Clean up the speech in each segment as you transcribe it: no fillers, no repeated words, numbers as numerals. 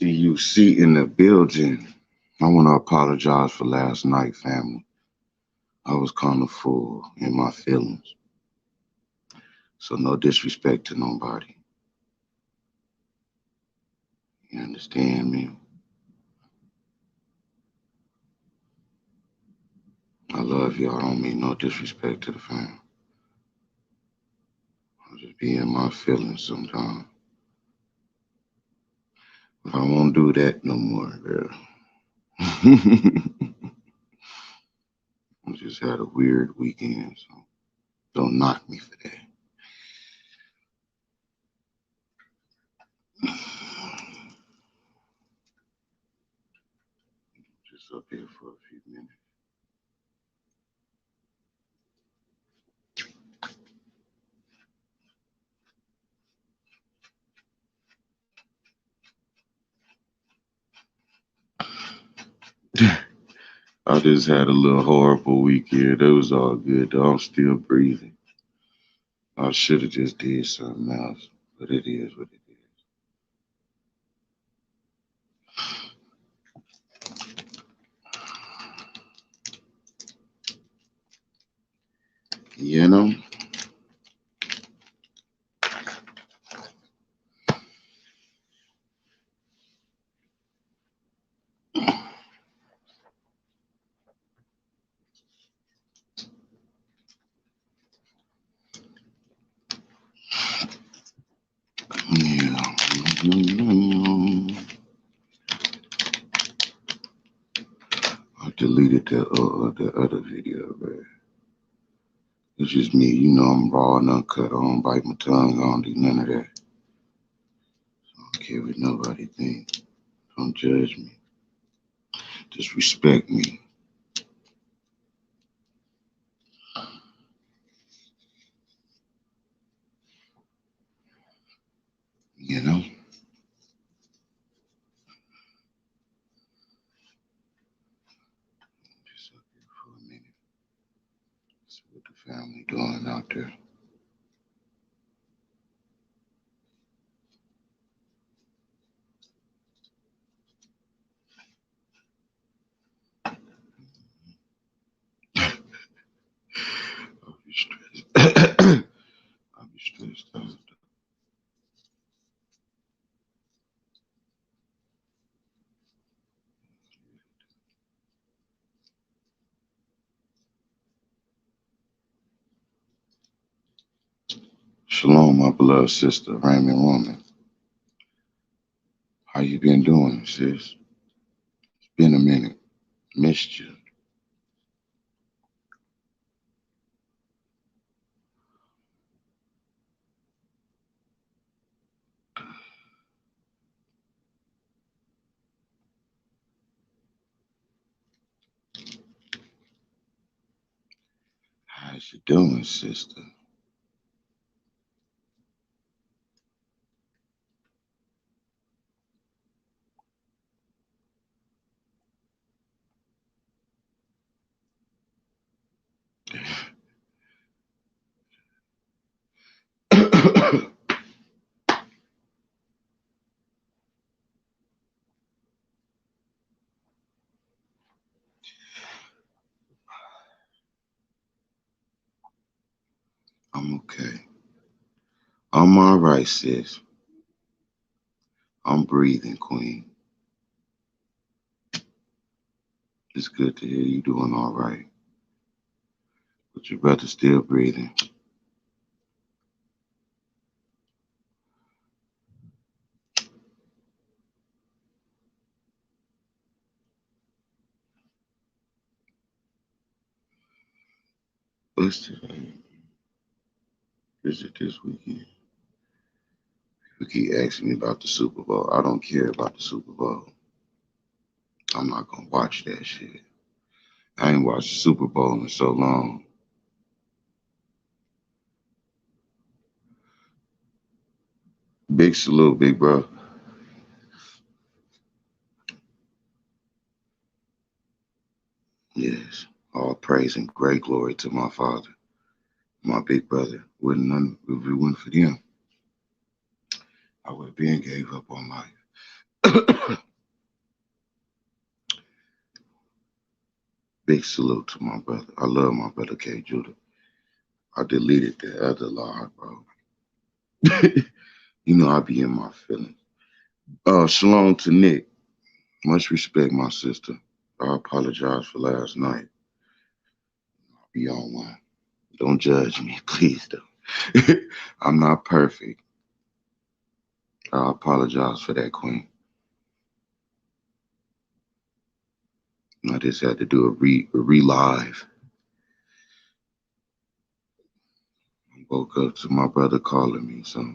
CUC in the building. I want to apologize for last night, family. I was kind of full in my feelings. So no disrespect to nobody. You understand me? I love y'all. I don't mean no disrespect to the fam. I just be in my feelings sometimes. But I won't do that no more, girl. I just had a weird weekend, so don't knock me for that. Just up here for a few minutes. I just had a little horrible weekend. It was all good though. I'm still breathing. I should have just did something else, but it is what it is. You know? Yeah. I deleted the other video, man. It's just me. You know I'm raw and uncut. I don't bite my tongue. I don't do none of that. I don't care what nobody thinks. Don't judge me. Just respect me. You know? Just up here for a minute. See what the family doing out there. I'll be stressed. I'll be stressed out. Shalom, my beloved sister, Raymond Woman. How you been doing, sis? It's been a minute. Missed you. How's you doing, sister? I'm okay. I'm all right, sis. I'm breathing, Queen. It's good to hear you doing all right. But your brother's still breathing. What's today? Is it this weekend? People keep asking me about the Super Bowl. I don't care about the Super Bowl. I'm not gonna watch that shit. I ain't watched the Super Bowl in so long. Big salute, big bro. Yes. All praise and great glory to my father, my big brother. Wouldn't none if it wasn't for them, I would have been gave up on life. Big salute to my brother. I love my brother K. Judah. I deleted the other log, bro. You know I be in my feelings. Shalom to Nick. Much respect, my sister. I apologize for last night. I'll be on one. Don't judge me, please, though. I'm not perfect. I apologize for that, Queen. I just had to do a re-live. I woke up to my brother calling me, so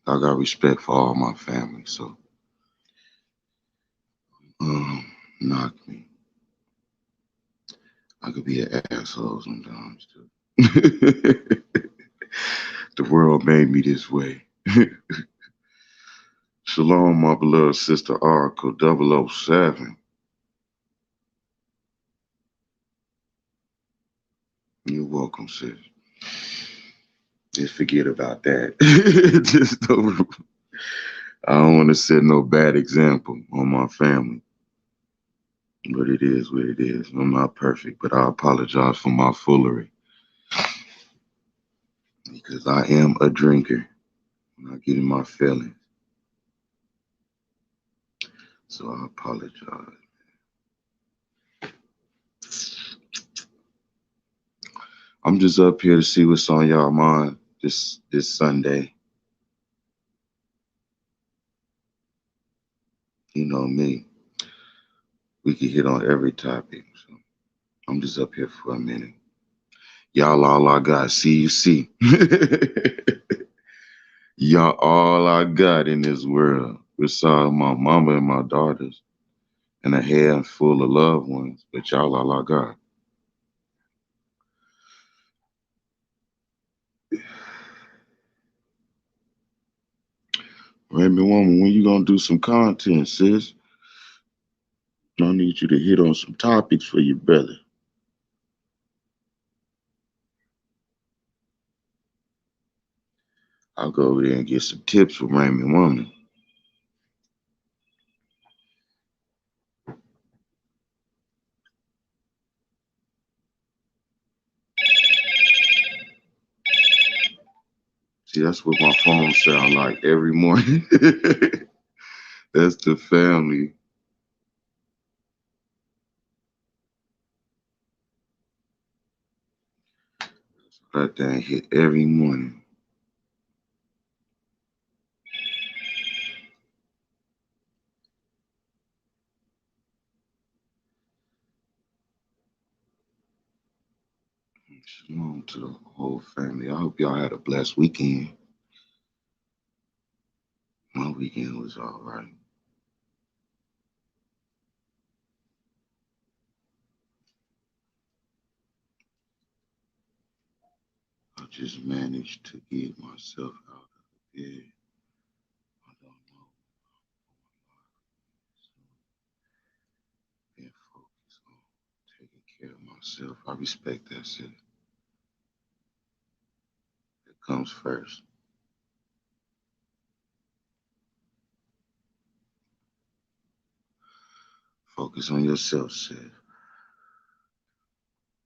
I got respect for all my family, so knock me. I could be an asshole sometimes too. The world made me this way. Shalom, my beloved sister Oracle 007. You're welcome, sis. Just forget about that. Just don't, I don't want to set no bad example on my family. But it is what it is. I'm not perfect, but I apologize for my foolery. Because I am a drinker. When I get in my feelings. So I apologize. I'm just up here to see what's on y'all mind this Sunday. You know me. We can hit on every topic. So I'm just up here for a minute. Y'all all I got. See. Y'all all I got in this world. Besides my mama and my daughters. And a handful of loved ones. But y'all all I got. Raymond Woman, when you gonna do some content, sis? I need you to hit on some topics for your brother. I'll go over there and get some tips from Raymond Woman. See, that's what my phone sound like every morning. That's the family. That thing hit every morning. Shalom to the whole family. I hope y'all had a blessed weekend. My weekend was all right. I just managed to get myself out of the bed. I don't know. Being focused on taking care of myself. I respect that shit. It comes first. Focus on yourself, sis.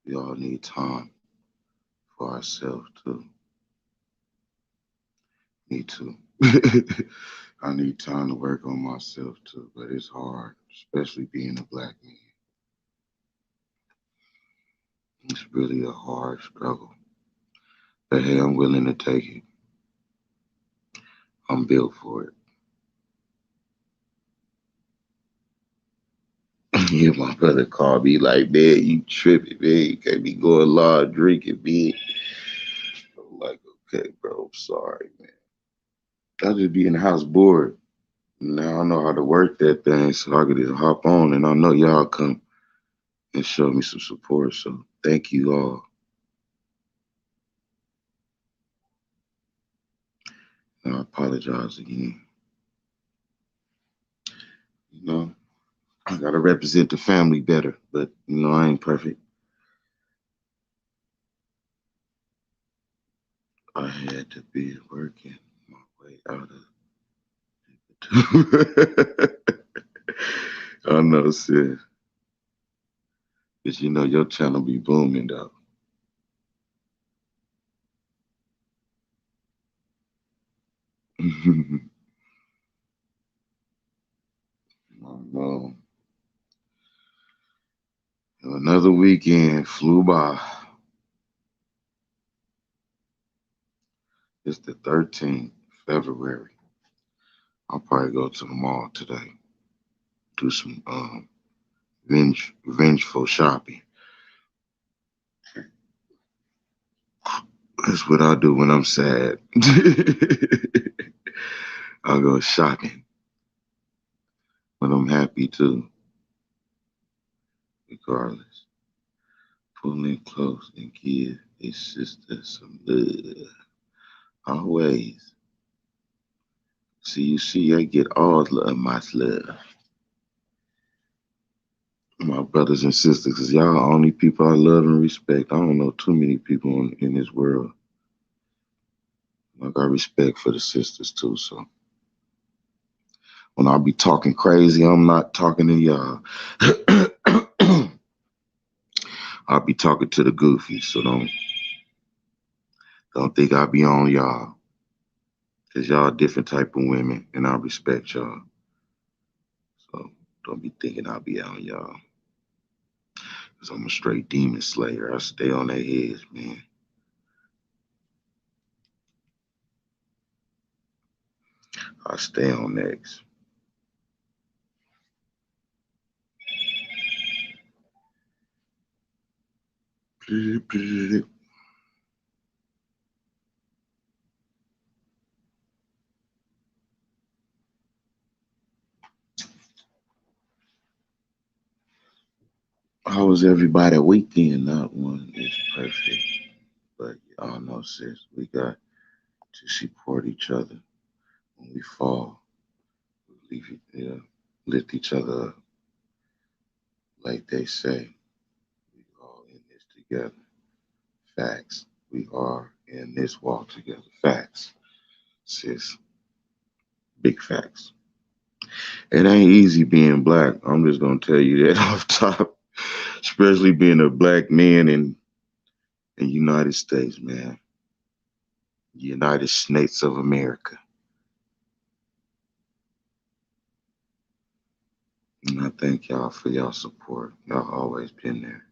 We all need time for ourselves too. Me too. I need time to work on myself too, but it's hard, especially being a black man. It's really a hard struggle. But hey, I'm willing to take it. I'm built for it. Yeah, my brother called me like, man, you tripping, man. You can't be going live drinking, man. I'm like, okay, bro, I'm sorry, man. I just be in the house bored. Now I know how to work that thing, so I could just hop on, and I know y'all come and show me some support. So thank you all. And I apologize again. You know, I gotta represent the family better, but you know, I ain't perfect. I had to be working. My way out of. I know, sis. But you know your channel be booming though. I know. Another weekend flew by. It's the 13th February. I'll probably go to the mall today. Do some vengeful shopping. That's what I do when I'm sad. I'll go shopping. When I'm happy too, regardless. Pull in close and give a sister some love. Always. See, I get all of my love. My brothers and sisters, because y'all are the only people I love and respect. I don't know too many people in this world. I got respect for the sisters too, so when I be talking crazy, I'm not talking to y'all. I'll be talking to the goofies, so don't think I be on y'all. Cause y'all different type of women and I respect y'all. So don't be thinking I'll be on y'all. Cause I'm a straight demon slayer. I stay on their heads, man. I stay on next. How was everybody weekend? Not one is perfect. But y'all know, sis, we got to support each other. When we fall, we lift each other up. Like they say, we all in this together. Facts. We are in this walk together. Facts. Sis. Big facts. It ain't easy being black. I'm just gonna tell you that off top. Especially being a black man in the United States, man. United States of America. And I thank y'all for y'all support. Y'all always been there.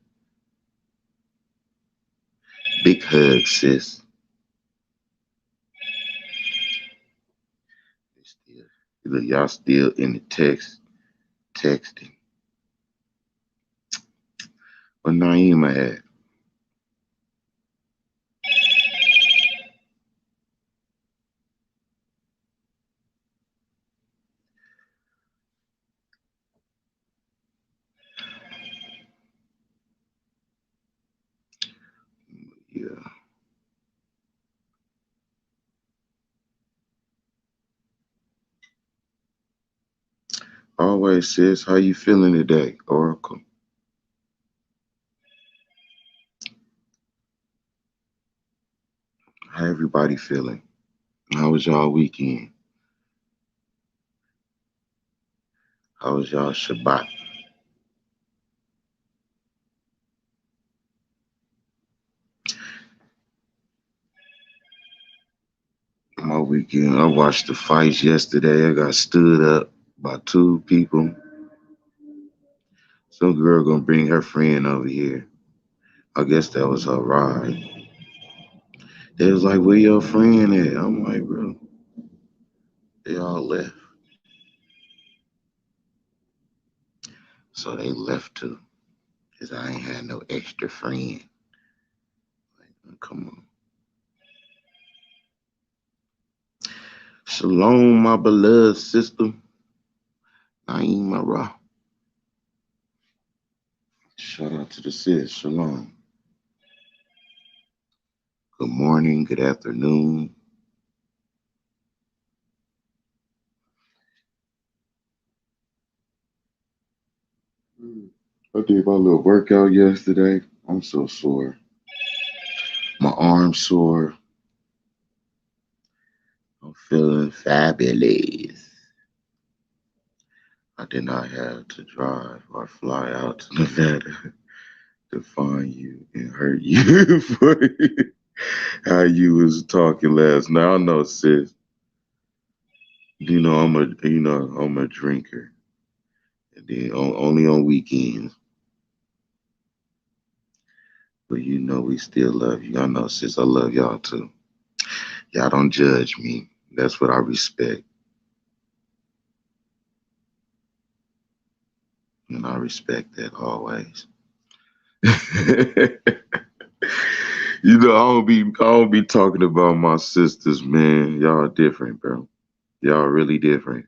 Big hug, sis. Y'all still in the texting. What Naima at? Yeah. Always, sis. How you feeling today, Oracle? How everybody feeling? How was y'all weekend? How was y'all Shabbat? My weekend, I watched the fights yesterday. I got stood up by two people. Some girl gonna bring her friend over here. I guess that was her ride. They was like, "Where your friend at?" I'm like, "Bro, they all left." So they left too, cause I ain't had no extra friend. Like, come on. Shalom, my beloved sister. Naima Ra. Shout out to the sis. Shalom. Good morning, good afternoon. I did my little workout yesterday. I'm so sore. My arm's sore. I'm I'm feeling fabulous. I did not have to drive or fly out to Nevada to find you and hurt you for how you was talking last night. I know, sis. I'm a drinker, and then only on weekends. But we still love you. I know, sis. I love y'all too. Y'all don't judge me. That's what I respect, and I respect that always. I don't be talking about my sisters, man. Y'all different, bro. Y'all really different.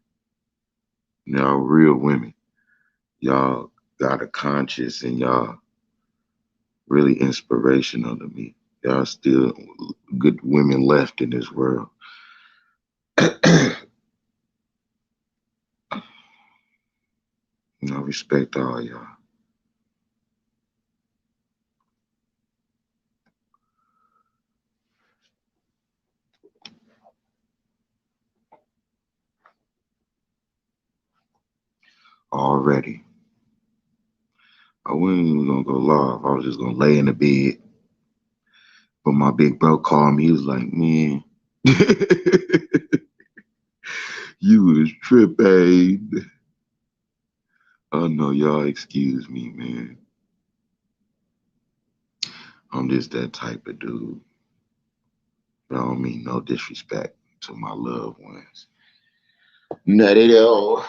Y'all real women. Y'all got a conscience, and y'all really inspirational to me. Y'all still good women left in this world. I respect all y'all. Already. I wasn't even gonna go live. I was just gonna lay in the bed. But my big bro called me. He was like, man, you was tripping. Oh no, y'all excuse me, man. I'm just that type of dude. But I don't mean no disrespect to my loved ones. Not at all.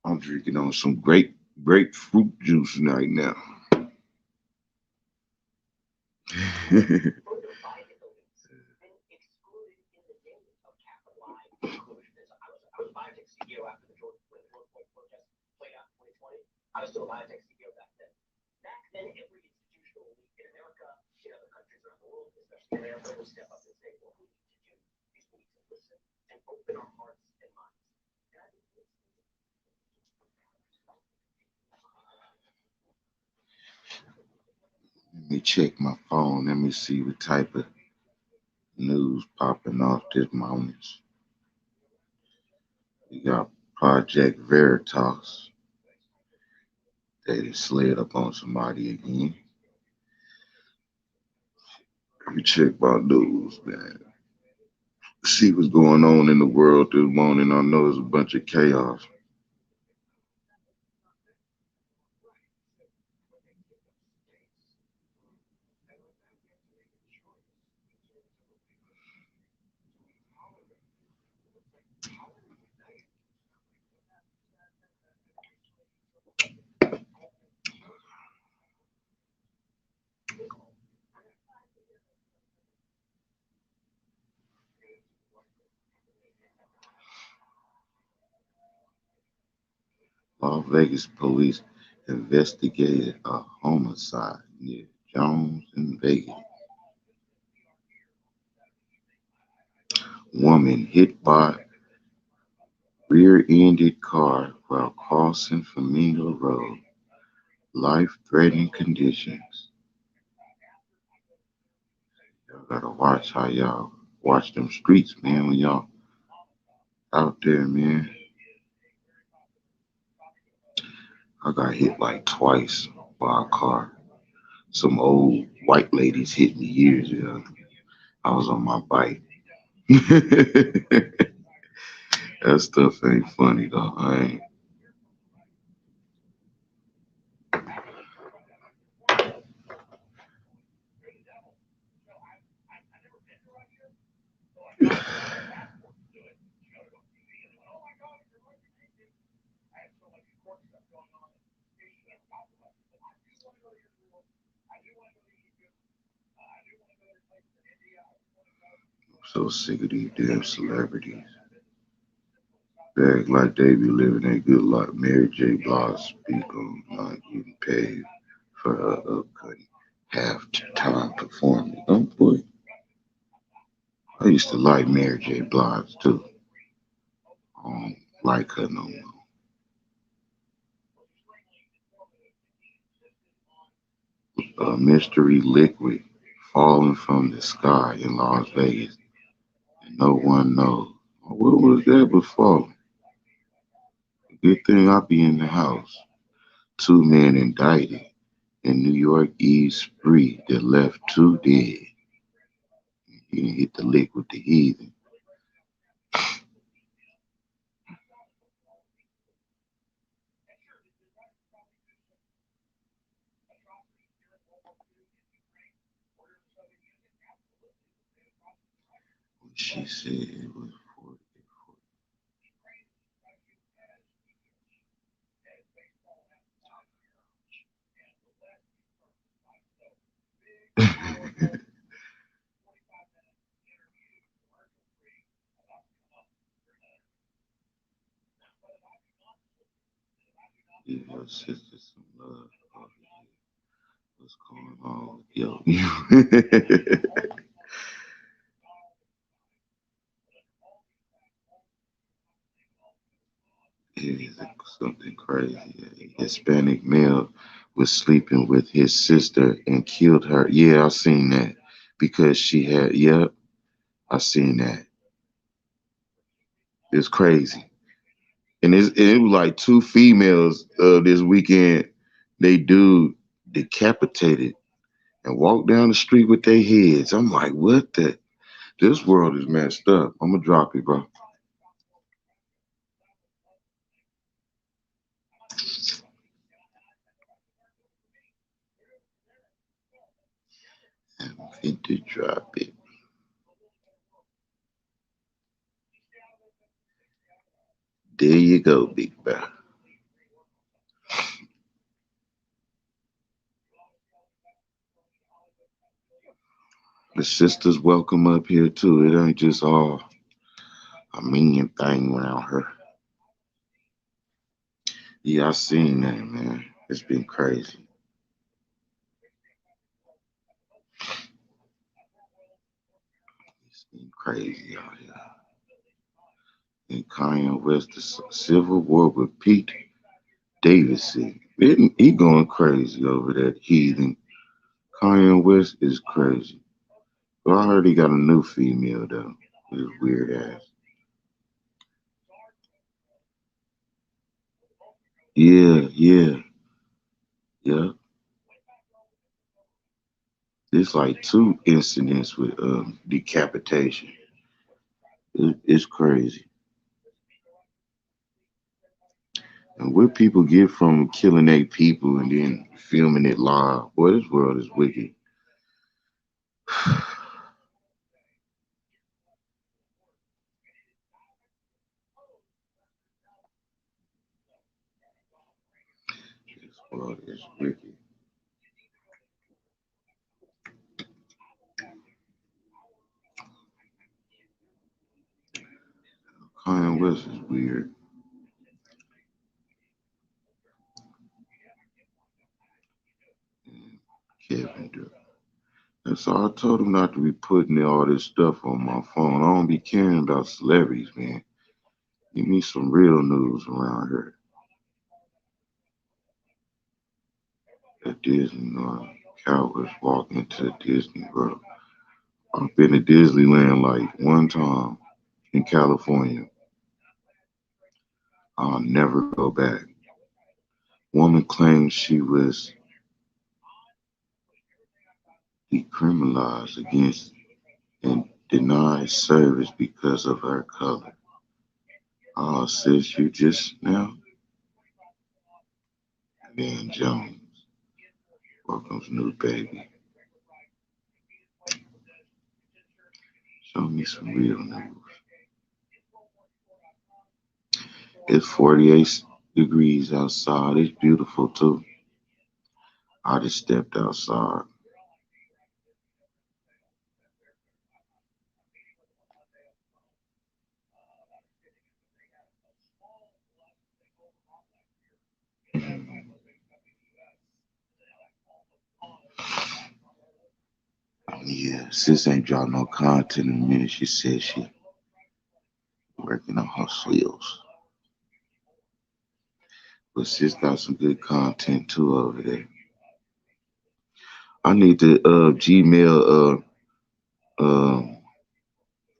I'm drinking on some grapefruit juice right now. Let me check my phone. Let me see what type of news popping off this moment. We got Project Veritas. They slid up on somebody again. Let me check my news, man. See what's going on in the world this morning. I know there's a bunch of chaos. Las Vegas police investigated a homicide near Jones in Vegas. Woman hit by rear-ended car while crossing Flamingo Road. Life-threatening conditions. Y'all gotta watch how y'all watch them streets, man, when y'all out there, man. I got hit like twice by a car. Some old white ladies hit me years ago. I was on my bike. That stuff ain't funny though. I ain't. So sick of these damn celebrities. Act like they be living a good life. Mary J. Blige speak on not getting paid for her upcutting half-time performance. Oh boy, I used to like Mary J. Blige too. I don't like her no more. A mystery liquid falling from the sky in Las Vegas, and no one knows. What was that before? Good thing I be in the house. Two men indicted in New York Eve spree that left two dead. He didn't hit the lick with the heathen. She said it was 40. Give your sister some love. What's going on? Yo, it is something crazy. A Hispanic male was sleeping with his sister and killed her. Yeah, I seen that because she had. Yep, I seen that. It's crazy, and it was like two females this weekend. They dude decapitated and walked down the street with their heads. I'm like, what the? This world is messed up. I'm gonna drop it, bro. I'm fit to drop it. There you go, big bro. The sisters welcome up here too. It ain't just all a mean thing around her. Yeah, I seen that, man. It's been crazy. It's been crazy out here. And Kanye West, the Civil War with Pete Davidson. He going crazy over that heathen. Kanye West is crazy. But I heard he got a new female though. His weird ass. Yeah, yeah, yeah. There's like two incidents with decapitation. It's crazy. And what people get from killing eight people and then filming it live. Boy, this world is wicked. This world is wicked. Kanye West is weird. And Kevin Durant. And so I told him not to be putting all this stuff on my phone. I don't be caring about celebrities, man. Give me some real news around here. At Disney, cowards walk into Disney World. I've been to Disneyland like one time in California. I'll never go back. Woman claims she was decriminalized against and denied service because of her color. Oh, sis, you just now? Van Jones welcomes new baby. Show me some real news. It's 48 degrees outside. It's beautiful too. I just stepped outside. Yeah, sis ain't dropped no content in a minute. She said she working on her skills. But sis got some good content too over there. I need to Gmail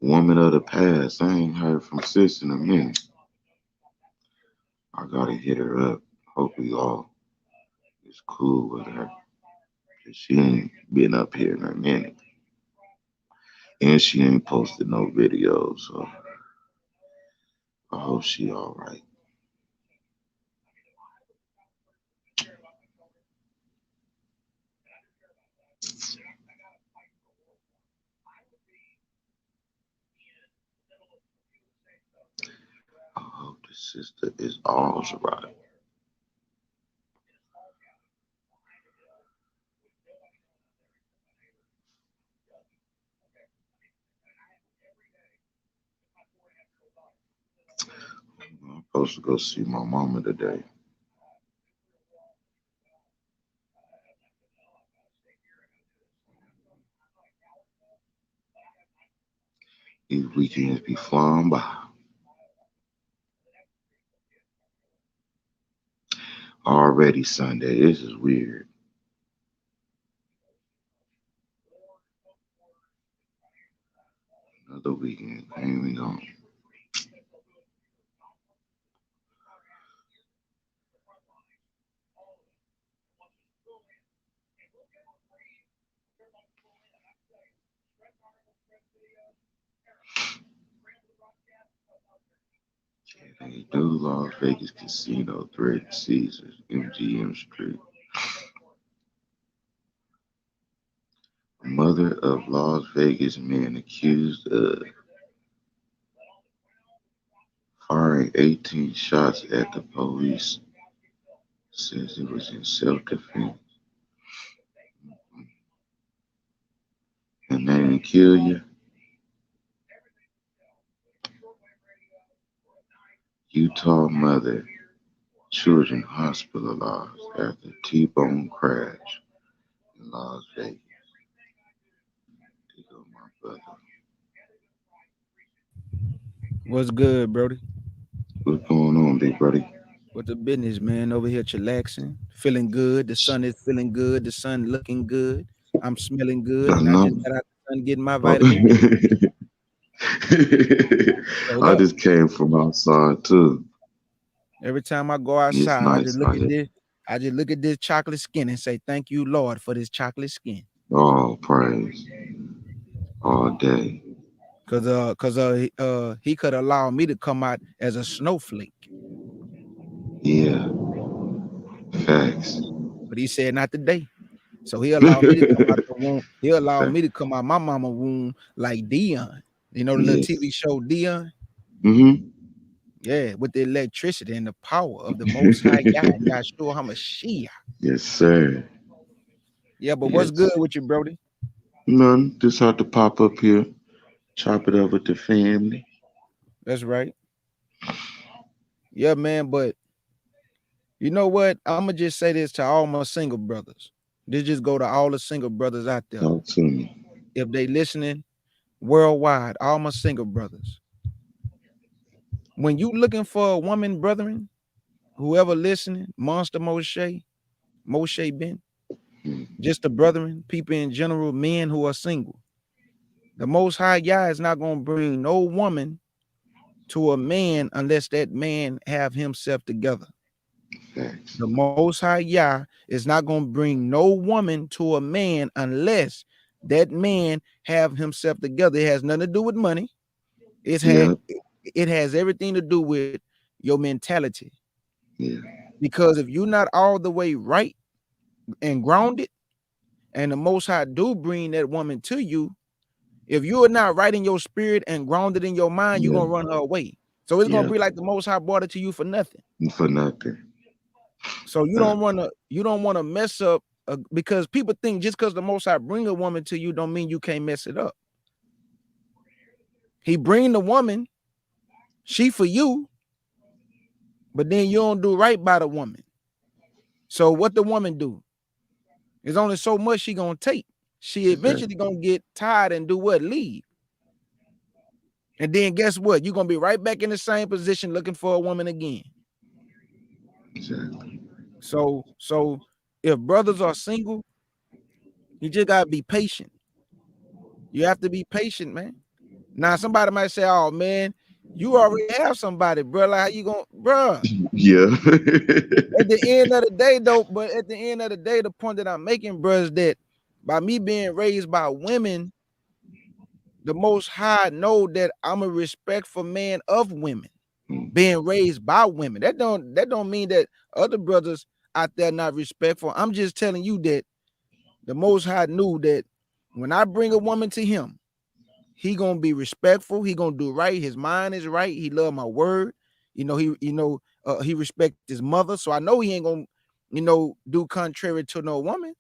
woman of the past. I ain't heard from sis in a minute. I gotta hit her up. Hope we all is cool with her. 'Cause she ain't been up here in a minute. And she ain't posted no videos. So I hope she alright. I hope the sister is all's right. I'm supposed to go see my mama today. These weekends be flying by. Already Sunday. This is weird. Another weekend. Ain't we gone? They do Las Vegas Casino, Thread Caesars, MGM Street. Mother of Las Vegas man accused of firing 18 shots at the police says it was in self-defense. And they didn't kill you. Utah mother, children hospitalized after T-bone crash in Las Vegas. There go my brother. What's good, Brody? What's going on, big buddy? What the business, man? Over here chillaxing, feeling good. The sun is feeling good. The sun looking good. I'm smelling good, I and I know. just got out the sun getting my Oh, vitamin D. Hold I up. just came from outside too. Every time I go It's outside, I just nice look out at here. this. I just look at this chocolate skin and say, "Thank you, Lord, for this chocolate skin." Oh, praise all day. He could allow me to come out as a snowflake, Yeah, facts. but he said not today. So he allowed me to come out the womb. He allowed me to come out my mama womb like Dion. You know the little Yes. TV show Dion? Mm-hmm. Yeah, with the electricity and the power of the Most High God, Yahshua HaMashiach. Yes, sir. Yeah, but what's good Yes. with you, Brody? None. Just had to pop up here, chop it up with the family. That's right. Yeah, man. But you know what? I'm gonna just say this to all my single brothers. This just go to all the single brothers out there. Talk to me. If they listening worldwide, all my single brothers. When you looking for a woman, brethren, whoever listening, Monster Moshe Ben, Mm, just the brethren, people in general, men who are single. The Most High Yah is not going to bring no woman to a man unless that man have himself together. facts. The Most High Yah is not going to bring no woman to a man unless that man have himself together. It has nothing to do with money. Yeah. It has everything to do with your mentality. Yeah. Because if you're not all the way right and grounded, and the Most High do bring that woman to you, if you are not right in your spirit and grounded in your mind, you're Yeah. gonna run her away. So it's gonna Yeah. be like the Most High brought it to you for nothing. For nothing. So you Uh, don't want to mess up because people think just because the Most High bring a woman to you, don't mean you can't mess it up. He bring the woman, she for you, but then you don't do right by the woman. So what the woman do? There's only so much she gonna take. she Exactly. eventually gonna get tired and do what? Leave. And then guess what? You're gonna be right back in the same position looking for a woman again. Exactly. So if brothers are single, you just gotta be patient. You have to be patient, man. Now somebody might say, "Oh man, you already have somebody, bro. Like how you gonna, bro?" Yeah. At the end of the day, though, but at the end of the day, the point that I'm making, bro, is that by me being raised by women, the Most High know that I'm a respectful man of women, Mm. being raised by women. That don't mean that other brothers out there not respectful. I'm just telling you that the Most High knew that when I bring a woman to him, he gonna be respectful. He gonna do right. His mind is right. He love my word. He respect his mother. So I know he ain't gonna, do contrary to no woman.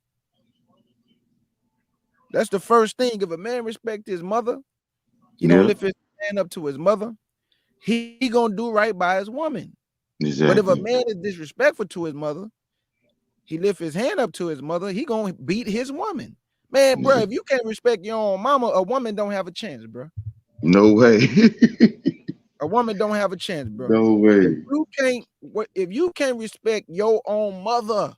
That's the first thing. If a man respect his mother, he don't Yeah. lift his hand up to his mother. He gonna do right by his woman. But if a Exactly. man is disrespectful to his mother, he lift his hand up to his mother. He gonna beat his woman. Man, bro, if Exactly. you can't respect your own mama, a woman don't have a chance, bro. No way. A woman don't have a chance, bro. No If way. you can't, if you can't respect your own mother,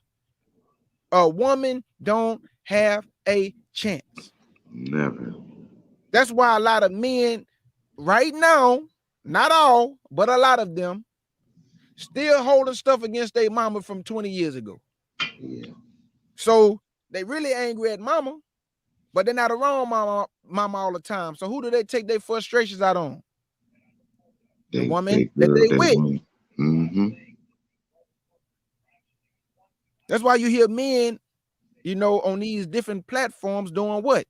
a woman don't have a chance. Never. That's why a lot of men right now, not all, but a lot of them, still holding stuff against their mama from 20 years ago. Yeah. So they really angry at mama, but they're not around mama all the time. So who do they take their frustrations out on? The woman They that girl, they they with. woman. Mm-hmm. That's why you hear men, on these different platforms doing what?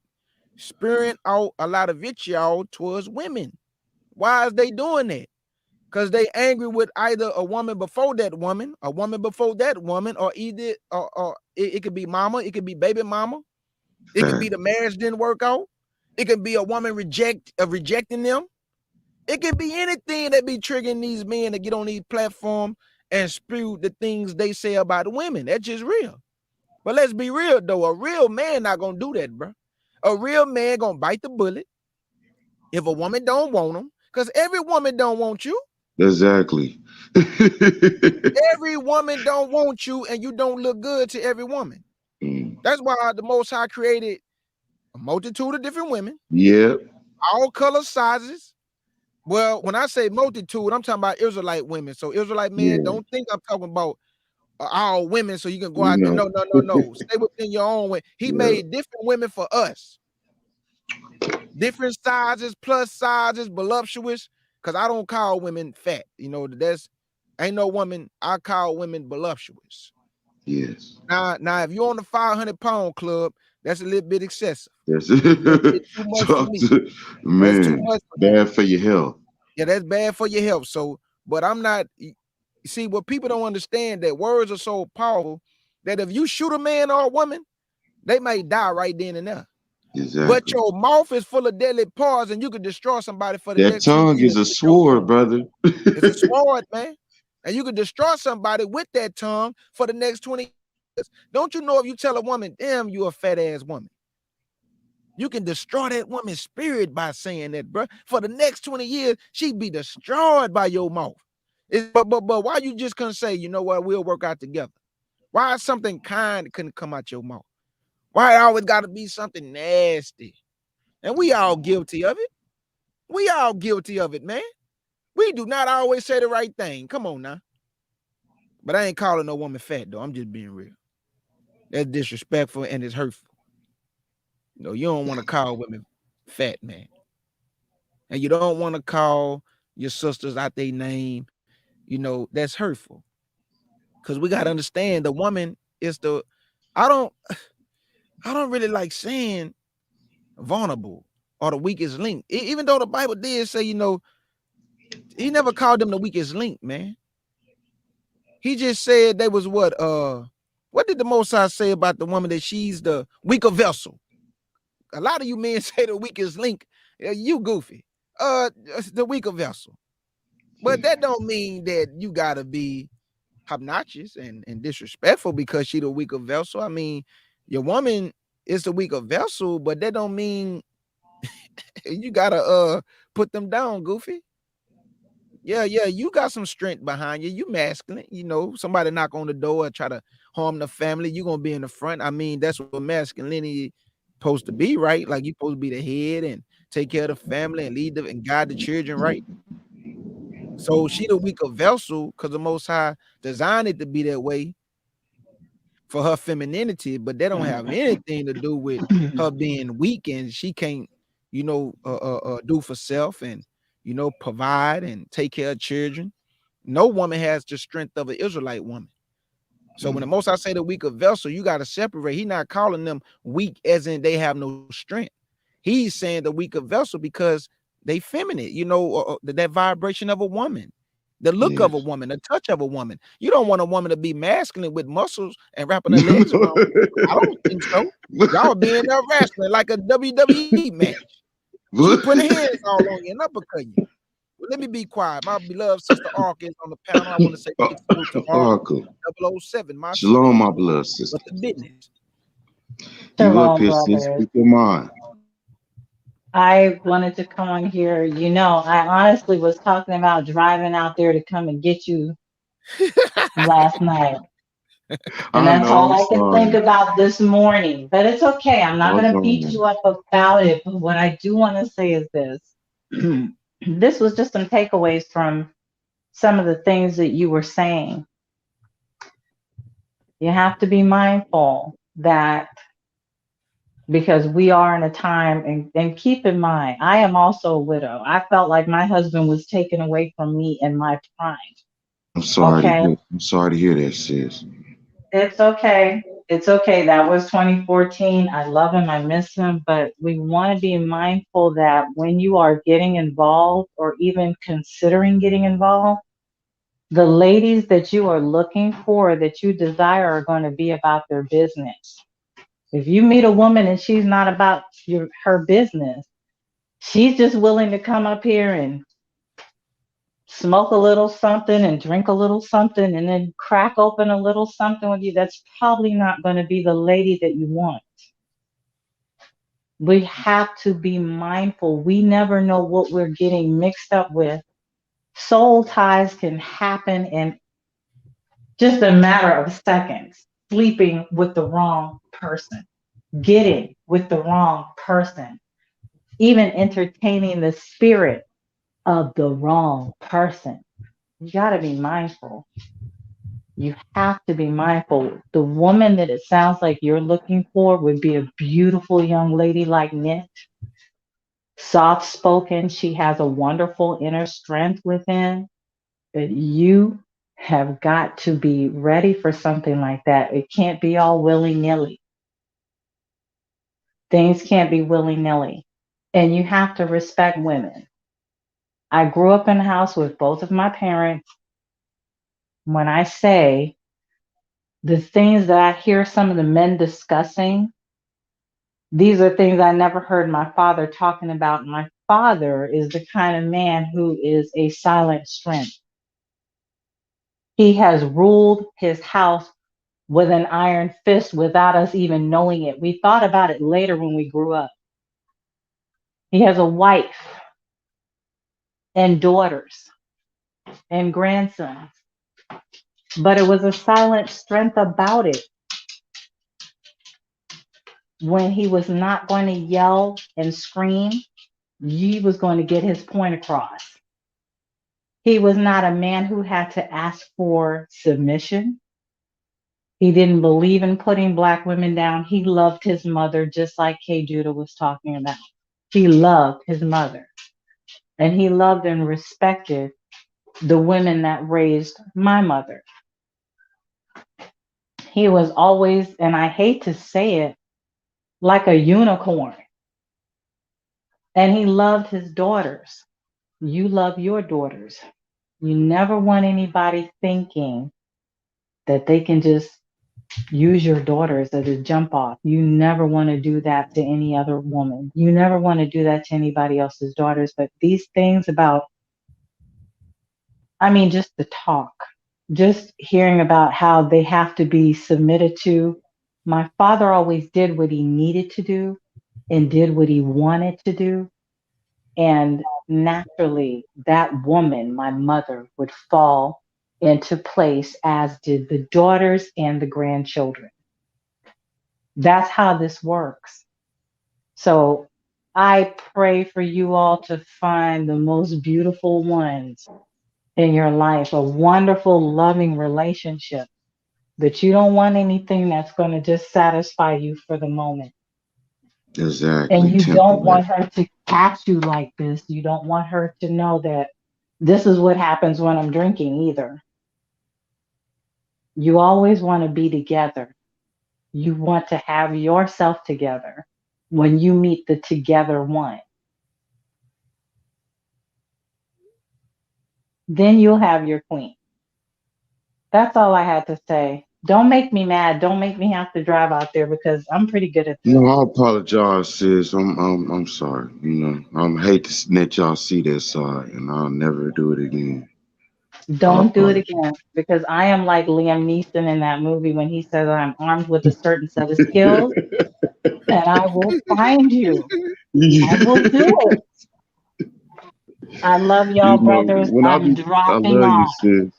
Spearing out a lot of vitriol towards women. Why is they doing that? Because they angry with either a woman before that woman, a woman before that woman, or either or it could be mama, it could be baby mama, it could be Fact. the marriage didn't work out, it could be a woman rejecting them, it can be anything that be triggering these men to get on these platforms and spew the things they say about women. That's just real. But let's be real though, a real man not gonna do that, bro. A real man gonna bite the bullet if a woman don't want him, because every woman don't want you. Exactly. Every woman don't want you, and you don't look good to every woman. Mm. That's why the Most High created a multitude of different women, Yeah. all color sizes. Well, when I say multitude, I'm talking about Israelite women. So Israelite men, Yeah. don't think I'm talking about all women, so you can go You out there. know. No, no, no, no. Stay within your own way. He Yeah. made different women for us, different sizes, plus sizes, voluptuous. Because I don't call women fat. That's ain't no woman. I call women voluptuous. Yes. Now, if you're on the 500-pound club, that's a little bit excessive. Yes. It's a little bit too much for Talk me. to That's too man. much for me. Bad for your health. Yeah, that's bad for your health. So, but I'm not. See, what people don't understand that words are so powerful that if you shoot a man or a woman, they may die right then and there. But Exactly. your mouth is full of deadly parts, and you could destroy somebody for the That next 20 tongue years is a with your sword, tongue. brother. It's a sword, man. And you could destroy somebody with that tongue for the next 20 years. Don't you know if you tell a woman, damn, you a fat ass woman, you can destroy that woman's spirit by saying that, bro. For the next 20 years, she'd be destroyed by your mouth. But why you just couldn't say, you know what, we'll work out together? Why something kind couldn't come out your mouth? Why it always got to be something nasty? And we all guilty of it. We all guilty of it, man. We do not always say the right thing. Come on now. But I ain't calling no woman fat, though. I'm just being real. That's disrespectful and it's hurtful. You don't want to call women fat, man. And you don't want to call your sisters out their name. That's hurtful. Because we got to understand the woman is the, I don't, I don't really like saying vulnerable or the weakest link. Even though the Bible did say, he never called them the weakest link, man. He just said they was what did the Most High say about the woman, that she's the weaker vessel? A lot of you men say the weakest link. You goofy. The weaker vessel. But that don't mean that you gotta be obnoxious and disrespectful because she the weaker vessel. I mean, your woman, it's a weaker vessel, but that don't mean you gotta put them down, Goofy. Yeah, yeah, you got some strength behind you. You masculine, you know. Somebody knock on the door and try to harm the family, you gonna be in the front. I mean, that's what masculinity supposed to be, right? Like you supposed to be the head and take care of the family and lead and guide the children, right? So she the weaker vessel because the Most High designed it to be that way for her femininity, but that don't have anything to do with her being weak and she can't, do for self and provide and take care of children. No woman has the strength of an Israelite woman. So when the Most High say the weaker vessel, you got to separate. He not calling them weak as in they have no strength. He's saying the weaker vessel because they feminine, that vibration of a woman, the look of a Yes. woman, the touch of a woman. You don't want a woman to be masculine with muscles and wrapping her legs around you. I don't think so. Y'all be in there wrestling like a WWE match. She putting hands all on you and uppercut you. Well, let me be quiet. My beloved sister Ark is on the panel. I want to say big salute to Ark Oracle. 007, my Shalom, sister. my blood But sister. the business. You up Shalom, here, sis? brothers. Speak your mind. I wanted to come on here. I honestly was talking about driving out there to come and get you last night. And I that's know. all I'm I could think sorry. about this morning. But it's okay. I'm not All going to beat gone. you up about it. But what I do want to say is this. This was just some takeaways from some of the things that you were saying. You have to be mindful that because we are in a time, and keep in mind, I am also a widow. I felt like my husband was taken away from me in my prime. I'm sorry to Okay. hear. I'm sorry to hear that, sis. It's okay. It's okay. That was 2014. I love him. I miss him. But we want to be mindful that when you are getting involved or even considering getting involved, the ladies that you are looking for, that you desire, are going to be about their business. If you meet a woman and she's not about her business, she's just willing to come up here and smoke a little something and drink a little something and then crack open a little something with you, that's probably not going to be the lady that you want. We have to be mindful. We never know what we're getting mixed up with. Soul ties can happen in just a matter of seconds. Sleeping with the wrong person, getting with the wrong person, even entertaining the spirit of the wrong person. You got to be mindful. You have to be mindful. The woman that it sounds like you're looking for would be a beautiful young lady like Knit, soft spoken. She has a wonderful inner strength within. But you have got to be ready for something like that. It can't be all willy nilly. Things can't be willy nilly. And you have to respect women. I grew up in a house with both of my parents. When I say the things that I hear some of the men discussing, these are things I never heard my father talking about. My father is the kind of man who is a silent strength. He has ruled his house with an iron fist without us even knowing it. We thought about it later when we grew up. He has a wife and daughters and grandsons, but it was a silent strength about it. When he was not going to yell and scream, he was going to get his point across. He was not a man who had to ask for submission. He didn't believe in putting Black women down. He loved his mother just like K. Judah was talking about. He loved his mother. And he loved and respected the women that raised my mother. He was always, and I hate to say it, like a unicorn. And he loved his daughters. You love your daughters. You never want anybody thinking that they can just use your daughters as a jump off. You never want to do that to any other woman. You never want to do that to anybody else's daughters. But these things about, just the talk, just hearing about how they have to be submitted to, My father always did what he needed to do and did what he wanted to do. And naturally, that woman, my mother, would fall into place, as did the daughters and the grandchildren. That's how this works. So I pray for you all to find the most beautiful ones in your life, a wonderful, loving relationship. But you don't want anything that's going to just satisfy you for the moment. And Exactly. you don't Temporary. want her to catch you like this. You don't want her to know that this is what happens when I'm drinking either. You always want to be together. You want to have yourself together when you meet the together one. Then you'll have your queen. That's all I had to say. Don't make me mad. Don't make me have to drive out there because I'm pretty good at this. No, I apologize, sis. I'm sorry. You know, I hate to let y'all see that side, and I'll never do it again. I Don't do it apologize. again because I am like Liam Neeson in that movie when he says I'm armed with a certain set of skills and I will find you. I will do it. I love You y'all, know, brothers. when I'm I dropping love you, off. sis.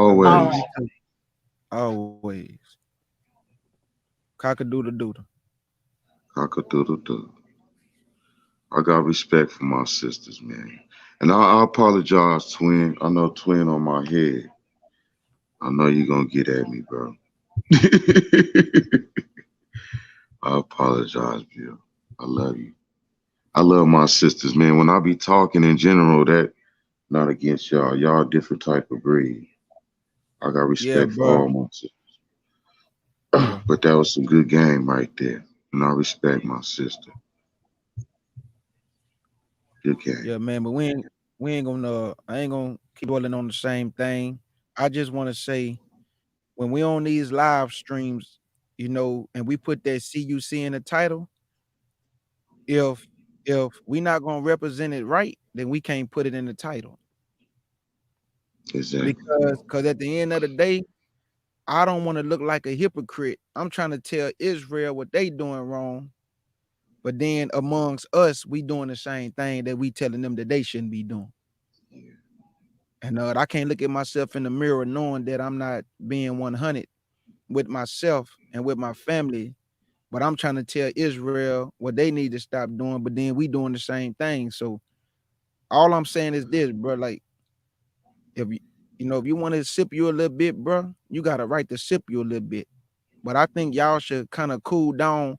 I love All you, Always. right. me too. Always. Cock-a-doodle doodle. Cock-a-doodle-doo. I got respect for my sisters, man. And I apologize, twin. I know twin on my head. I know you're gonna get at me, bro. I apologize, Bill. I love you. I love my sisters, man. When I be talking in general, that not against y'all. Y'all different type of breed. I got Yeah, respect for bro. all my sisters. Yeah. But that was some good game right there. And I respect my sister. Good game. Yeah, man. But we ain't gonna I ain't gonna keep dwelling on the same thing. I just wanna say when we on these live streams, and we put that CUC in the title, if we not gonna represent it right, then we can't put it in the title. Exactly. Because at the end of the day, I don't want to look like a hypocrite. I'm trying to tell Israel what they doing wrong, but then amongst us, we doing the same thing that we telling them that they shouldn't be doing. Yeah. And I can't look at myself in the mirror knowing that I'm not being 100 with myself and with my family. But I'm trying to tell Israel what they need to stop doing, but then we doing the same thing. So all I'm saying is this, bro. Like if if you want to sip you a little bit, bro, you got a right to sip you a little bit. But I think y'all should kind of cool down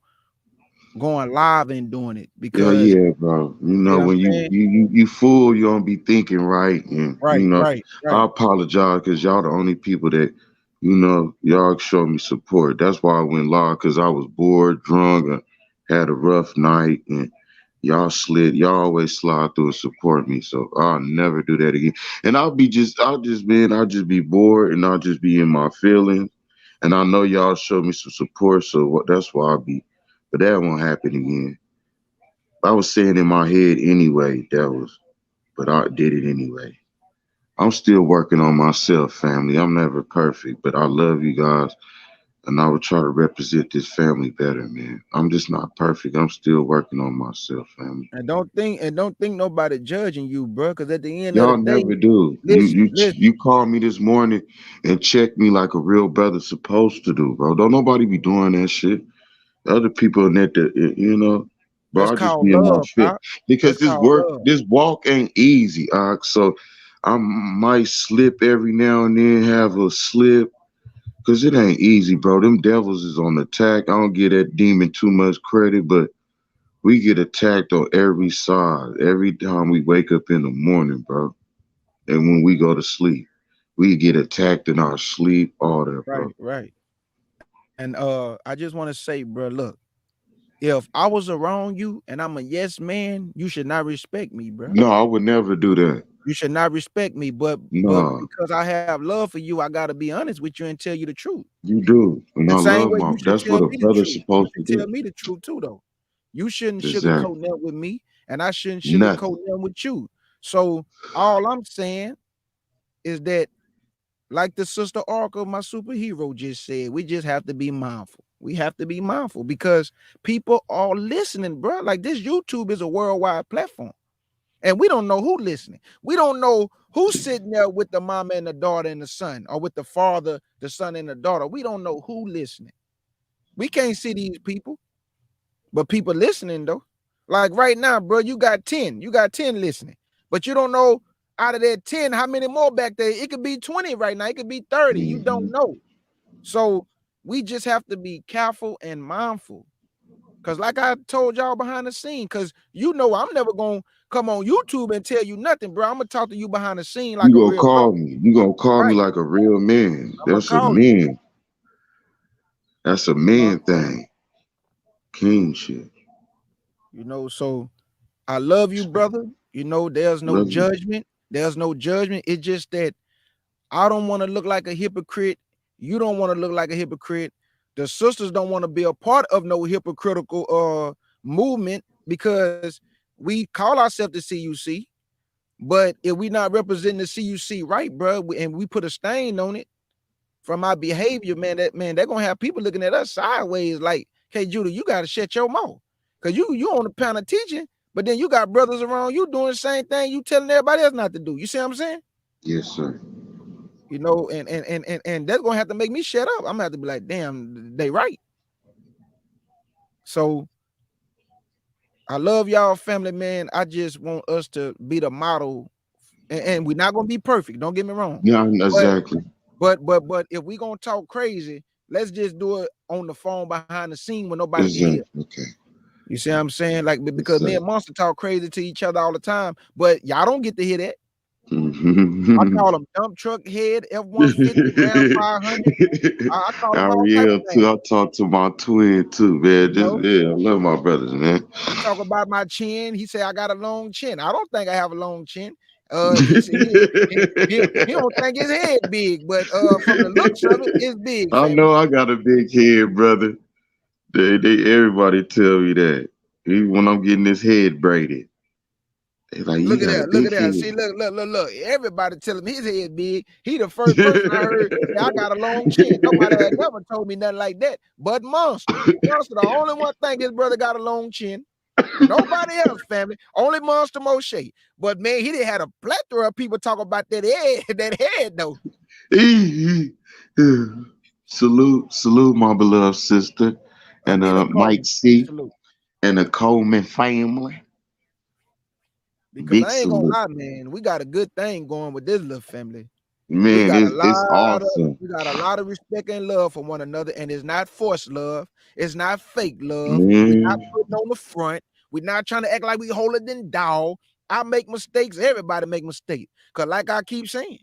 going live and doing it Yeah, because yeah, bro. You you know, know what when I'm saying? you fool, you don't be thinking right, and Right, right, I right. apologize because y'all the only people that, y'all show me support. That's why I went live because I was bored, drunk, and had a rough night, and y'all always slide through and support me. So I'll never do that again. And I'll just be bored, and I'll just be in my feelings, and I know y'all show me some support, so that's why but that won't happen again. I was saying in my head anyway, but I did it anyway. I'm still working on myself, family. I'm never perfect, but I love you guys, and I will try to represent this family better, man. I'm just not perfect. I'm still working on myself, family. And don't think nobody judging you, bro. Because at the end of the Y'all day, never do. listen, listen. You called me this morning and checked me like a real brother supposed to do, bro. Don't nobody be doing that shit. Other people in that, bro, That's I just called be in my love, fit Doc. because That's called love. this walk ain't easy, so I might slip every now and then, have a slip, because it ain't easy, bro. Them devils is on attack. I don't give that demon too much credit, but we get attacked on every side every time we wake up in the morning, bro. And when we go to sleep, we get attacked in our sleep, all that, bro. Right, right. And I just want to say, bro, look, if I was around you and I'm a yes man, you should not respect me, bro. No, I would never do that. You should not respect me. But No, because I have love for you, I gotta be honest with you and tell you the truth. you do. And The I same love way you should that's what tell a me the brother's truth. You supposed to should tell do. me the truth too, though. You shouldn't Exactly. sugarcoat nothing with me, and I shouldn't sugarcoat Nothing. nothing with you. So all I'm saying is that, like the sister arc of my superhero just said, we just have to be mindful. We have to be mindful because people are listening, bro. Like this YouTube is a worldwide platform. And we don't know who listening. We don't know who's sitting there with the mama and the daughter and the son, or with the father, the son and the daughter. We don't know who listening. We can't see these people, but people listening though. Like right now, bro, you got 10. You got 10 listening, but you don't know out of that 10 how many more back there. It could be 20 right now. It could be 30. You don't know. So we just have to be careful and mindful. Because like I told y'all behind the scene, because you know I'm never going to come on YouTube and tell you nothing, bro. I'm going to talk to you behind the scene like You a gonna real bro. call me. You gonna call me Right. like a real man. I'm going to That's a call you. man. That's a man thing. Kingship. So I love you, brother. There's no Love you. judgment. There's no judgment. It's just that I don't want to look like a hypocrite. You don't want to look like a hypocrite. The sisters don't want to be a part of no hypocritical movement because we call ourselves the CUC, but if we not representing the CUC right, bro, and we put a stain on it from our behavior, man, they're gonna have people looking at us sideways like, hey, Judah, you gotta shut your mouth. Cause you on the panel teaching, but then you got brothers around you doing the same thing you telling everybody else not to do. You see what I'm saying? Yes, sir. And that's gonna have to make me shut up. I'm gonna have to be like, damn, they right. So I love y'all family, man. I just want us to be the model, and we're not gonna be perfect. Don't get me wrong. Yeah, But exactly. but if we gonna talk crazy, let's just do it on the phone behind the scene when nobody can hear. Exactly. Okay. You see what I'm saying? Like Yes, because me sir. and Monster talk crazy to each other all the time, but y'all don't get to hear that. I Mhm. call them dump truck head, F-150, Ram 500. I call them all type of Ariel too. things. I talk to my twin too, man. You know, Yeah, I love my brothers, man. he talk about my chin. He say I got a long chin. I don't think I have a long chin. He said he don't think his head big, but from the looks of it, it's big, I family. know I got a big head, brother. They everybody tell me that. Even when I'm getting this head braided, they like, you Look at got a that. Look big at that. head. See, look. Everybody telling him his head big. He the first person I heard say I got a long chin. Nobody had never told me nothing like that. But Monster. Monster, the only one think his brother got a long chin. Nobody else, family. Only Monster Moshe. But man, he didn't had a plethora of people talk about that head, that head though. Salute, my beloved sister, A and big Mike Coleman. C, Salute. and the Coleman family. Because Big I ain't gonna salute, lie, man. We got a good thing going with this little family. We man. got a It's lot of awesome, we got a lot of respect and love for one another, and it's not forced love. It's not fake love. We're not man. putting on the front. We're not trying to act like we holier than thou. I make mistakes. Everybody make mistakes. Cause like I keep saying,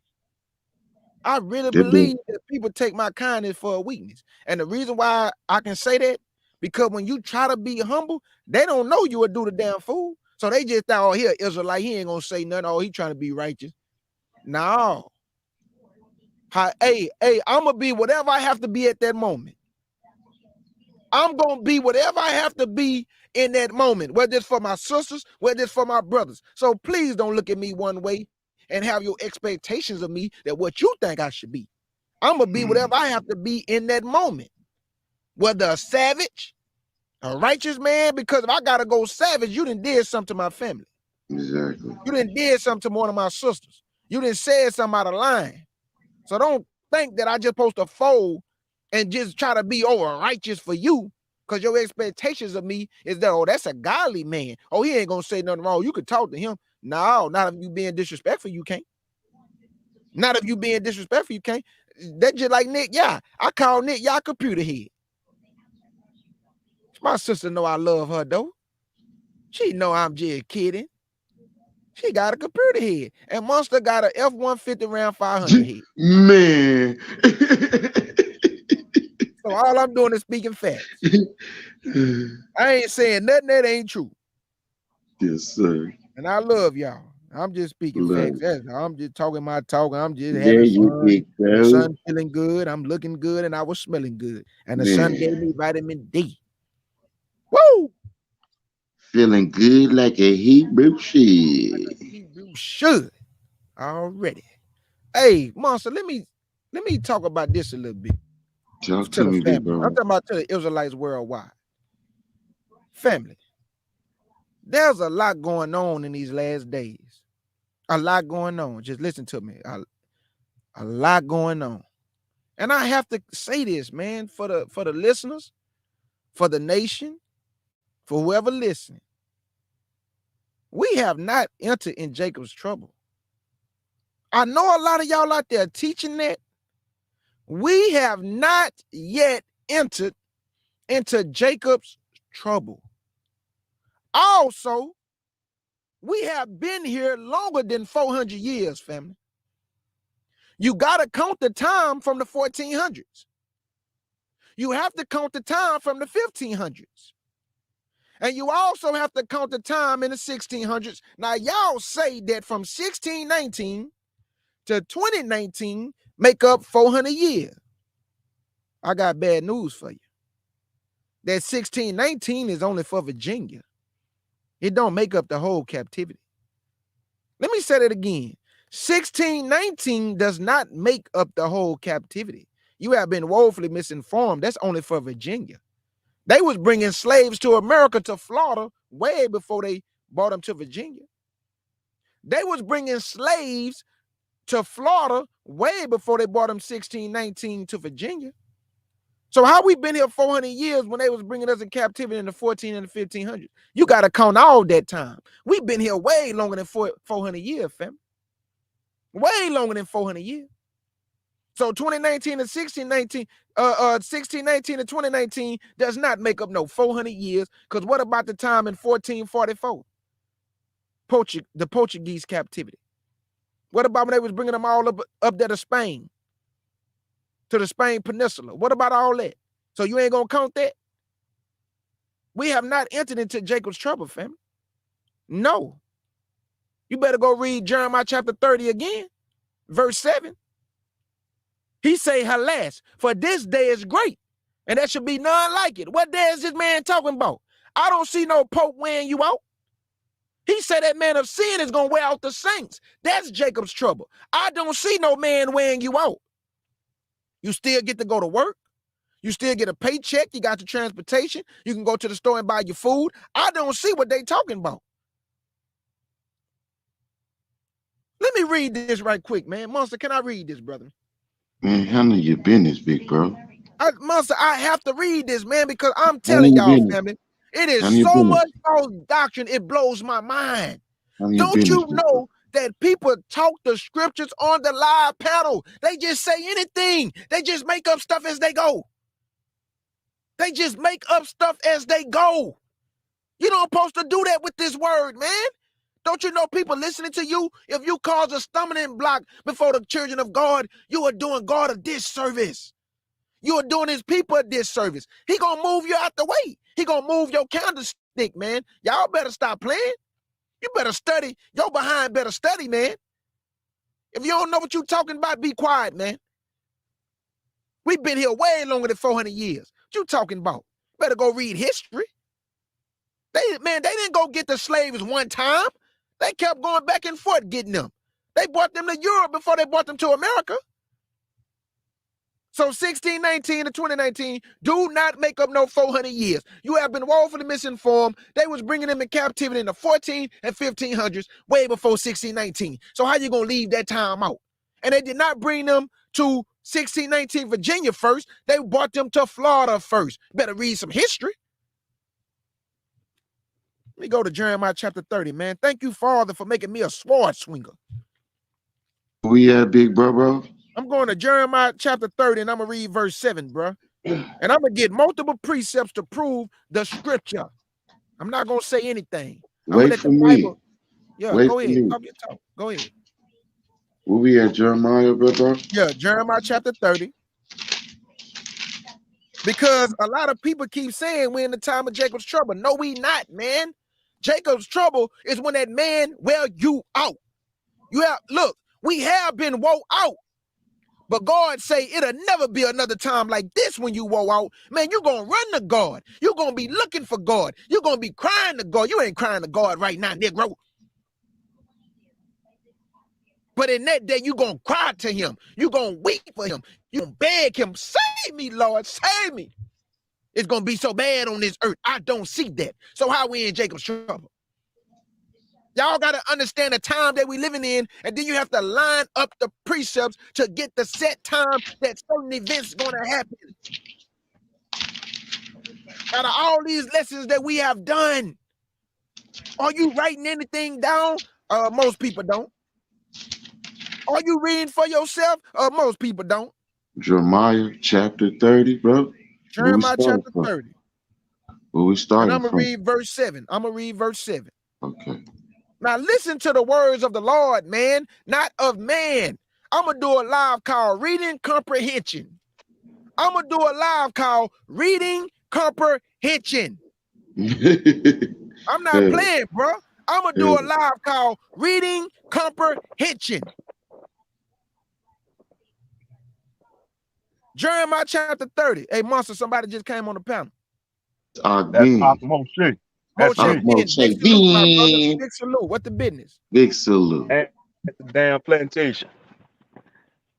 I really They been believe that people take my kindness for a weakness. And the reason why I can say that, because when you try to be humble, they don't know you would do the damn fool. So they just thought, oh, here, Israelite, he ain't gonna say nothing. Oh, he trying to be righteous. No. Hey, I'm gonna be whatever I have to be at that moment. I'm gonna be whatever I have to be in that moment, whether it's for my sisters, whether it's for my brothers. So please don't look at me one way and have your expectations of me that what you think I should be. I'm gonna be whatever I have to be in that moment, whether a savage, a righteous man. Because if I gotta go savage, you done did something to my family. exactly. You done did something to one of my sisters. You done said something out of line. So don't think that I just supposed to fold and just try to be over righteous for you, because your expectations of me is that, oh, that's a godly man. Oh, he ain't gonna say nothing wrong. You could talk to him. No, not if you being disrespectful, you can't. Not if you being disrespectful, you can't. That's just like Nick. Yeah, I call Nick y'all computer head. My sister know I love her though. She know I'm just kidding. She got a computer head, and Monster got a F-150 Ram 500 head. Man. So all I'm doing is speaking facts. I ain't saying nothing that ain't true. Yes, sir. And I love y'all. I'm just speaking Love facts. it. I'm just talking my talk. I'm just There having you fun. big The bro. sun feeling good. I'm looking good, and I was smelling good. And the sun gave Man. me vitamin D. Woo! Feeling good like a Hebrew Like a shit. Hebrew should already. Hey, Monster, let me talk about this a little bit. Talk to to the me, big family. I'm bro. talking about to the Israelites worldwide. Family, there's a lot going on in these last days. A lot going on. Just listen to me. A lot going on. And I have to say this, man, for the listeners, for the nation, for whoever listening. We have not entered in Jacob's trouble. I know a lot of y'all out there teaching that. We have not yet entered into Jacob's trouble. Also, we have been here longer than 400 years, family. You got to count the time from the 1400s. You have to count the time from the 1500s. And you also have to count the time in the 1600s. Now, y'all say that from 1619 to 2019 make up 400 years. I got bad news for you. That 1619 is only for Virginia. It don't make up the whole captivity. Let me say that again. 1619 does not make up the whole captivity. You have been woefully misinformed. That's only for Virginia. They was bringing slaves to America, to Florida, way before they brought them to Virginia. They was bringing slaves to Florida way before they brought them 1619 to Virginia. So how we been here 400 years when they was bringing us in captivity in the 14 and the 1500s? You got to count all that time. We've been here way longer than 400 years, fam. Way longer than 400 years. So 2019 and 1619, 1619 and 2019 does not make up no 400 years. Because what about the time in 1444? The Portuguese captivity. What about when they was bringing them all up there to Spain? To the Spain Peninsula. What about all that? So you ain't going to count that? We have not entered into Jacob's trouble, family. No. You better go read Jeremiah chapter 30 again, verse 7. He say, "Alas, for this day is great, and there should be none like it." What day is this man talking about? I don't see no Pope wearing you out. He said that man of sin is going to wear out the saints. That's Jacob's trouble. I don't see no man wearing you out. You still get to go to work. You still get a paycheck. You got your transportation. You can go to the store and buy your food. I don't see what they talking about. Let me read this right quick, man. Monster, can I read this, brother? Man, handle your business, big bro. Monster, I have to read this, man, because I'm Handle telling your y'all, business. family, it is Handle your so business. much false doctrine, it blows my mind. Handle your Don't business, you big bro. know that people talk the scriptures on the live panel? They just say anything. They just make up stuff as they go. They just make up stuff as they go. You don't supposed to do that with this word, man. Don't you know people listening to you? If you cause a stumbling block before the children of God, you are doing God a disservice. You are doing his people a disservice. He gonna move you out the way. He gonna move your candlestick, man. Y'all better stop playing. You better study. Your behind better study, man. If you don't know what you talking about, be quiet, man. We've been here way longer than 400 years. What you talking about? Better go read history. They didn't go get the slaves one time. They kept going back and forth getting them. They brought them to Europe before they brought them to America. So 1619 to 2019 do not make up no 400 years. You have been woefully misinformed. They was bringing them in captivity in the 14 and 1500s, way before 1619. So how you going to leave that time out? And they did not bring them to 1619 Virginia first. They brought them to Florida first. Better read some history. Let me go to Jeremiah chapter 30, man. Thank you, Father, for making me a sword swinger. We at, big bro? I'm going to Jeremiah chapter 30, and I'm going to read verse 7, bro. And I'm going to get multiple precepts to prove the scripture. I'm not going to say anything. I'm going to Wait let for the me. Bible. Yeah, Wait go for ahead. me. Talk your talk. Go ahead. Where we at, Jeremiah, brother? Yeah, Jeremiah chapter 30. Because a lot of people keep saying we're in the time of Jacob's trouble. No, we not, man. Jacob's trouble is when that man wear you out. Look, we have been woe out. But God say it'll never be another time like this when you woe out. Man, you're going to run to God. You're going to be looking for God. You're going to be crying to God. You ain't crying to God right now, Negro. But in that day, you're going to cry to him. You're going to weep for him. You're going to beg him. Save Save me, Lord, save me. It's going to be so bad on this earth. I don't see that. So how we in Jacob's trouble? Y'all got to understand the time that we living in, and then you have to line up the precepts to get the set time that certain events going to happen. Out of all these lessons that we have done, are you writing anything down? Most people don't. Are you reading for yourself? Most people don't. Jeremiah chapter 30, bro. Jeremiah chapter 30. Where we started And I'm going to from? read verse 7. I'm going to read verse 7. Okay. Now listen to the words of the Lord, man, not of man. I'm going to do a live call, reading comprehension. I'm going to do a live call, reading comprehension. I'm not playing, bro. I'm going to do a live call, reading comprehension. Jeremiah chapter 30. Hey, Monster, somebody just came on the panel. That's Moshe. That's Moshe, big salute, my brother. Big salute. What the business? Big salute. At the damn plantation.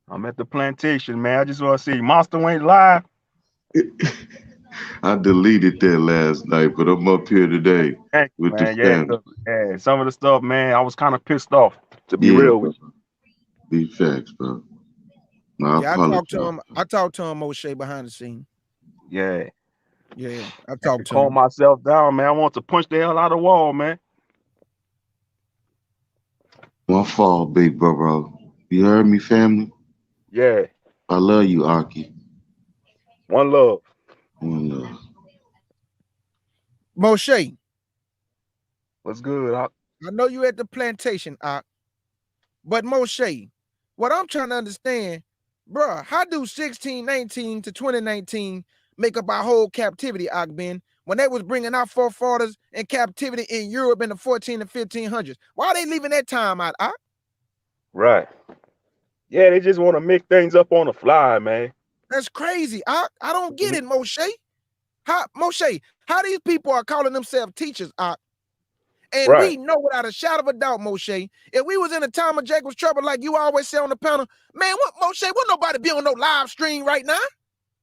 I'm at the plantation, man. I just want to see Monster ain't live. I deleted that last night, but I'm up here today with man, the family. Yeah, some of the stuff, man, I was kind of pissed off, to be real with you. Be facts, bro. No, yeah, I talked to him, Moshe, behind the scene. Yeah. Yeah, I talked to him. Calm myself down, man. I want to punch the hell out of the wall, man. One fall, big brother. You heard me, family? Yeah. I love you, Aki. One love. One love. Moshe. What's good, Ak? I know you at the plantation, Ak. But Moshe, what I'm trying to understand, bruh, how do 1619 to 2019 make up our whole captivity, Ak Ben, when they was bringing our forefathers in captivity in Europe in the 14 and 1500s? Why are they leaving that time out, Ak? Right. Yeah, they just want to make things up on the fly, man. That's crazy, Ak. I don't get it, Moshe. How these people are calling themselves teachers, Ak? And we know without a shadow of a doubt, Moshe, if we was in a time of Jacob's trouble, like you always say on the panel, man, what, Moshe, would nobody be on no live stream right now?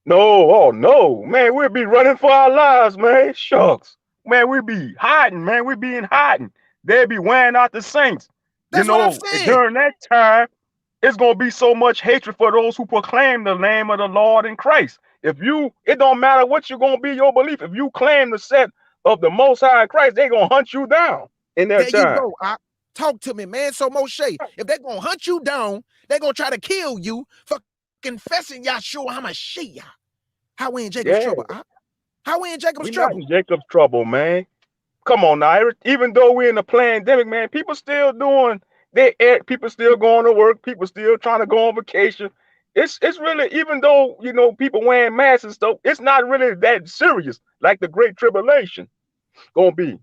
No, man, we'd be running for our lives, man. Shucks. Man, we'd be hiding, man. We'd be in hiding. They'd be wearing out the saints. That's what I'm saying. During that time, it's going to be so much hatred for those who proclaim the name of the Lord in Christ. It don't matter what you're going to be, your belief. If you claim the set of the Most High in Christ, they're going to hunt you down in their time. There you go. Talk to me, man. So, Moshe, if they're going to hunt you down, they're going to try to kill you for confessing Yahshua HaMashiach. How we in Jacob's trouble? How we in Jacob's trouble? Not in Jacob's trouble, man. Come on now. Even though we're in a pandemic, man, people still doing people still going to work, people still trying to go on vacation. It's really, even though, people wearing masks and stuff, it's not really that serious like the Great Tribulation gonna be.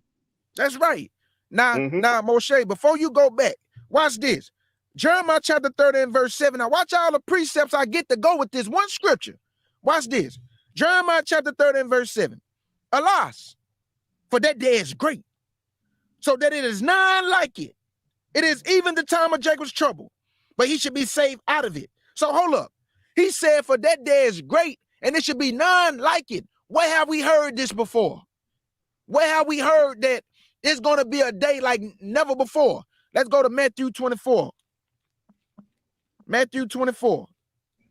That's right. Now, Moshe, before you go back, watch this. Jeremiah chapter 30 and verse 7. Now, watch all the precepts I get to go with this one scripture. Watch this. Jeremiah chapter 30 and verse 7. Alas, for that day is great, so that it is none like it. It is even the time of Jacob's trouble, but he should be saved out of it. So hold up. He said, for that day is great, and it should be none like it. Where have we heard this before? Where have we heard that it's going to be a day like never before? Let's go to Matthew 24. Matthew 24.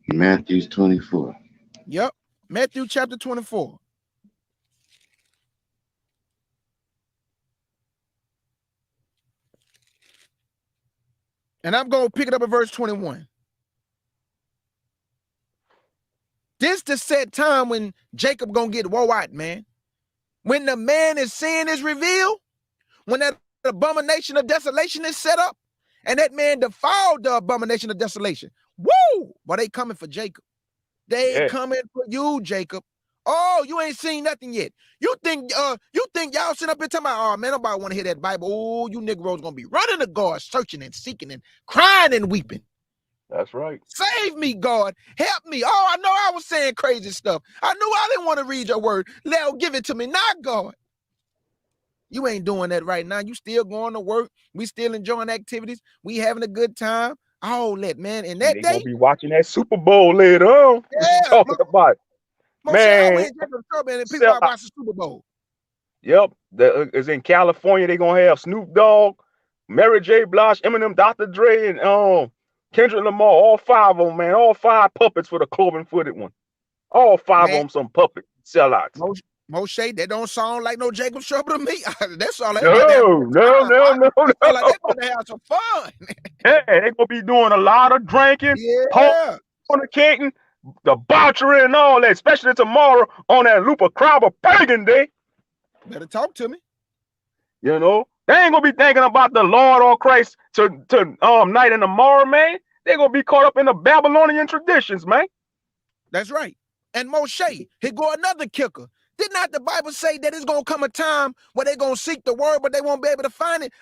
Matthew 24. Yep. Matthew chapter 24. And I'm going to pick it up at verse 21. This the set time when Jacob going to get woe out, man. When the man is sin is revealed, when that abomination of desolation is set up, and that man defiled the abomination of desolation. Woo! But they coming for Jacob. They coming for you, Jacob. Oh, you ain't seen nothing yet. You think y'all sit up here talking about, oh man, nobody want to hear that Bible. Oh, you Negroes gonna be running to God, searching and seeking and crying and weeping. That's right. Save me, God. Help me. Oh, I know I was saying crazy stuff. I knew I didn't want to read your word. Now give it to me, not God. You ain't doing that right now. You still going to work. We still enjoying activities. We having a good time. All that, man. And And that they gonna day, be watching that Super Bowl later on. What you yeah, talking about? Moshe, how we Man, in Jacob trouble and people sell about out. watch the Super Bowl? Yep. It's in California. They gonna have Snoop Dogg, Mary J. Blige, Eminem, Dr. Dre, and Kendrick Lamar. All five of them, man. All five puppets for the cloven footed one. All five Man, of them some puppet sellouts. Moshe, that don't sound like no Jacob's trouble to me. That's all they No, about to have a no, good no, time. no, That sound like no. they about to have some fun. Hey, they gonna be doing a lot of drinking, Yeah. fornicating, debauchery, and all that, especially tomorrow on that Lupa Crowber pagan day. Better talk to me. You know, they ain't gonna be thinking about the Lord or Christ to night and tomorrow, man. They gonna be caught up in the Babylonian traditions, man. That's right. And Moshe, here go another kicker. Did not the Bible say that it's gonna come a time where they're gonna seek the word, but they won't be able to find it?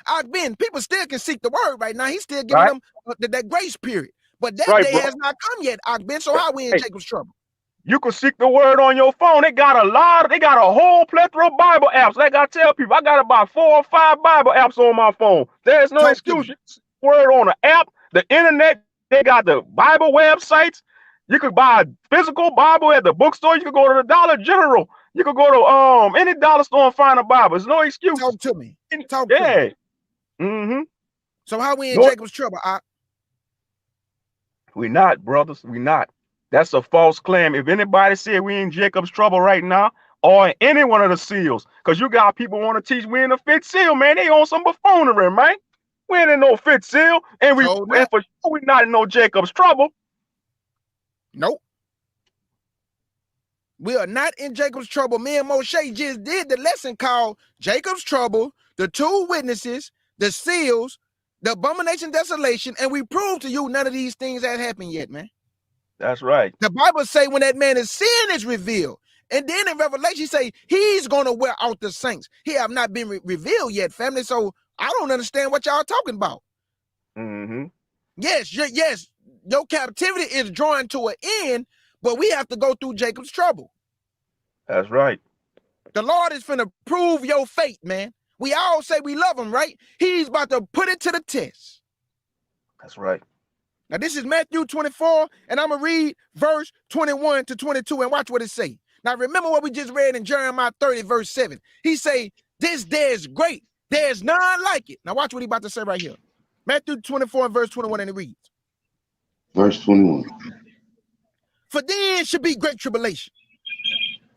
People still can seek the word right now. He's still giving Right? them that grace period. But that Right, day bro. has not come yet, Akben. So how we in Hey, Jacob's trouble? you can seek the word on your phone. They got a whole plethora of Bible apps. Like I tell people, I got about 4 or 5 Bible apps on my phone. There's no Talk to excuse. me. You can seek the word on the app, the internet. They got the Bible websites. You could buy a physical Bible at the bookstore. You could go to the Dollar General. You could go to any dollar store and find a Bible. There's no excuse. Talk to me. Talk to me. Yeah. Mm-hmm. So how we in No, Jacob's trouble? we not, brothers. We not. That's a false claim. If anybody said we in Jacob's trouble right now, or in any one of the seals, because you got people want to teach we in the fifth seal, man. They on some buffoonery, man. We ain't in no fifth seal, and for sure we not in no Jacob's trouble. Nope. We are not in Jacob's trouble. Me and Moshe just did the lesson called Jacob's Trouble, the two witnesses, the seals, the abomination desolation, and we proved to you none of these things have happened yet, man. That's right. The Bible say when that man is sin is revealed. And then in Revelation say he's going to wear out the saints. He have not been revealed yet, family. So I don't understand what y'all talking about. Mm-hmm. Yes, your captivity is drawing to an end, but we have to go through Jacob's trouble. That's right. The Lord is finna prove your faith, man. We all say we love him, right? He's about to put it to the test. That's right. Now, this is Matthew 24, and I'm going to read verse 21 to 22 and watch what it say. Now, remember what we just read in Jeremiah 30, verse 7. He say, this day is great. There's none like it. Now, watch what he about to say right here. Matthew 24 and verse 21, and it reads. Verse 21. For then should be great tribulation,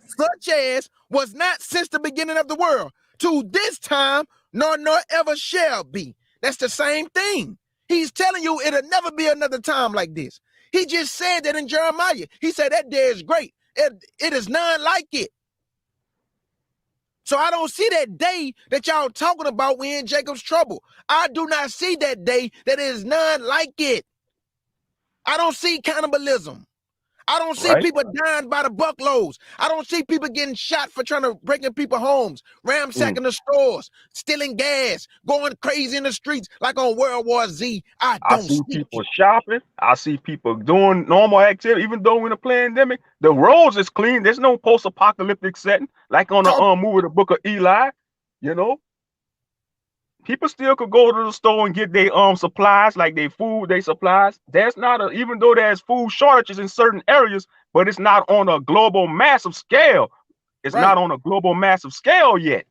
such as was not since the beginning of the world, to this time, nor ever shall be. That's the same thing. He's telling you it'll never be another time like this. He just said that in Jeremiah. He said that day is great. It is none like it. So I don't see that day that y'all talking about we in Jacob's trouble. I do not see that day that is none like it. I don't see cannibalism. I don't see people dying by the buckloads. I don't see people getting shot for trying to break in people's homes, ransacking the stores, stealing gas, going crazy in the streets like on World War Z. I see people shopping. I see people doing normal activity. Even though we're in a pandemic, the roads is clean. There's no post-apocalyptic setting like on the movie The Book of Eli. You know, people still could go to the store and get their supplies, like their food, their supplies. There's not even though there's food shortages in certain areas, but it's not on a global massive scale. It's not on a global massive scale yet.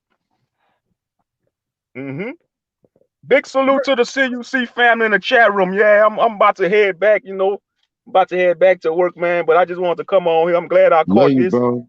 Mm-hmm. Big salute to the CUC family in the chat room. Yeah, I'm about to head back, you know. I'm about to head back to work, man. But I just wanted to come on here. I'm glad I caught this. Bro.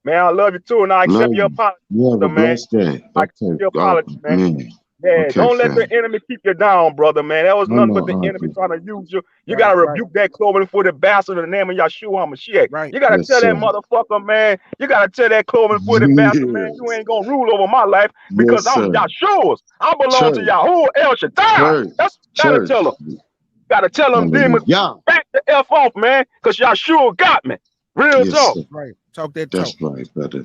Man, I love you too, and I accept your apology. You have a blessed day. I accept your apology, man. Yeah, okay, don't let the enemy keep you down, brother, man. That was nothing but the enemy trying to use you. You got to rebuke that cloven-footed bastard in the name of Yahshua HaMashiach. You got to tell that motherfucker, man. You got to tell that cloven-footed bastard, man, you ain't going to rule over my life because I'm Yahshua's. I belong to Yahuwah El Shaddai. That's what you got to tell him. Got to tell them demons, back the F off, man, because Yahshua got me. Real talk. Right. Talk that talk. That's right, brother.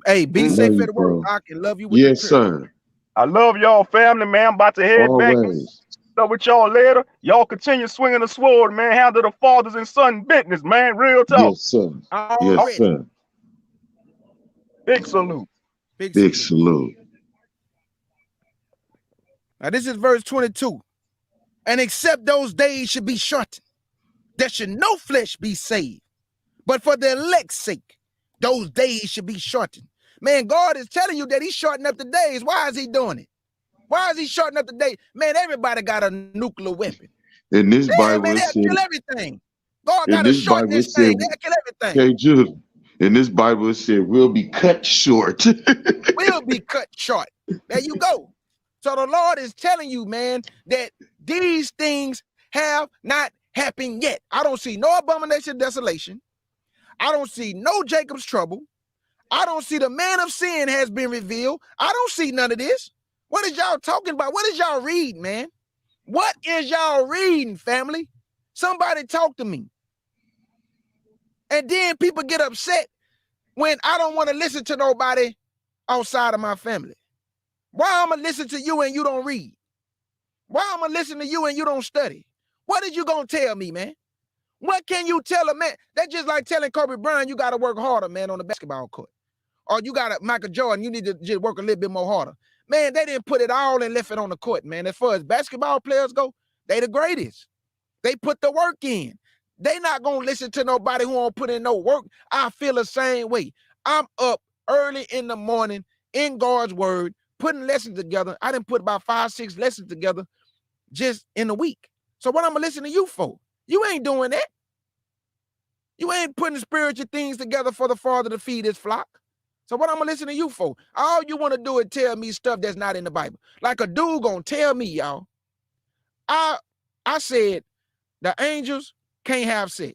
Hey, be safe at work. I can love you with the sir. I love y'all family, man. I'm about to head back. Up with y'all later. Y'all continue swinging the sword, man. Handle the fathers and son business, man. Real talk. Yes, sir. Yes, sir. Big salute. Big salute. Now this is verse 22. And except those days should be shortened, there should no flesh be saved. But for the elect's sake, those days should be shortened. Man, God is telling you that he's shortening up the days. Why is he doing it? Why is he shortening up the day? Man, everybody got a nuclear weapon. In this Yeah, Bible, man, it they'll said, kill everything. God in got to this shorten Bible, it this said, thing. They'll kill everything. hey, Judah, in this Bible, it said, we'll be cut short. Will be cut short. There you go. So the Lord is telling you, man, that these things have not happened yet. I don't see no abomination, desolation. I don't see no Jacob's trouble. I don't see the man of sin has been revealed. I don't see none of this. What is y'all talking about? What is y'all reading, man? What is y'all reading, family? Somebody talk to me. And then people get upset when I don't want to listen to nobody outside of my family. Why I'm going to listen to you and you don't read? Why I'm going to listen to you and you don't study? What is you going to tell me, man? What can you tell a man? That's just like telling Kobe Bryant, you got to work harder, man, on the basketball court. Or you got to, Michael Jordan, you need to just work a little bit more harder. Man, they didn't put it all and left it on the court, man. As far as basketball players go, they the greatest. They put the work in. They not going to listen to nobody who won't put in no work. I feel the same way. I'm up early in the morning in God's word, putting lessons together. I didn't put about 5, 6 lessons together just in a week. So what I'm going to listen to you for? You ain't doing that. You ain't putting spiritual things together for the Father to feed his flock. So what I'm going to listen to you for? All you want to do is tell me stuff that's not in the Bible. Like a dude going to tell me, y'all. I said the angels can't have sex.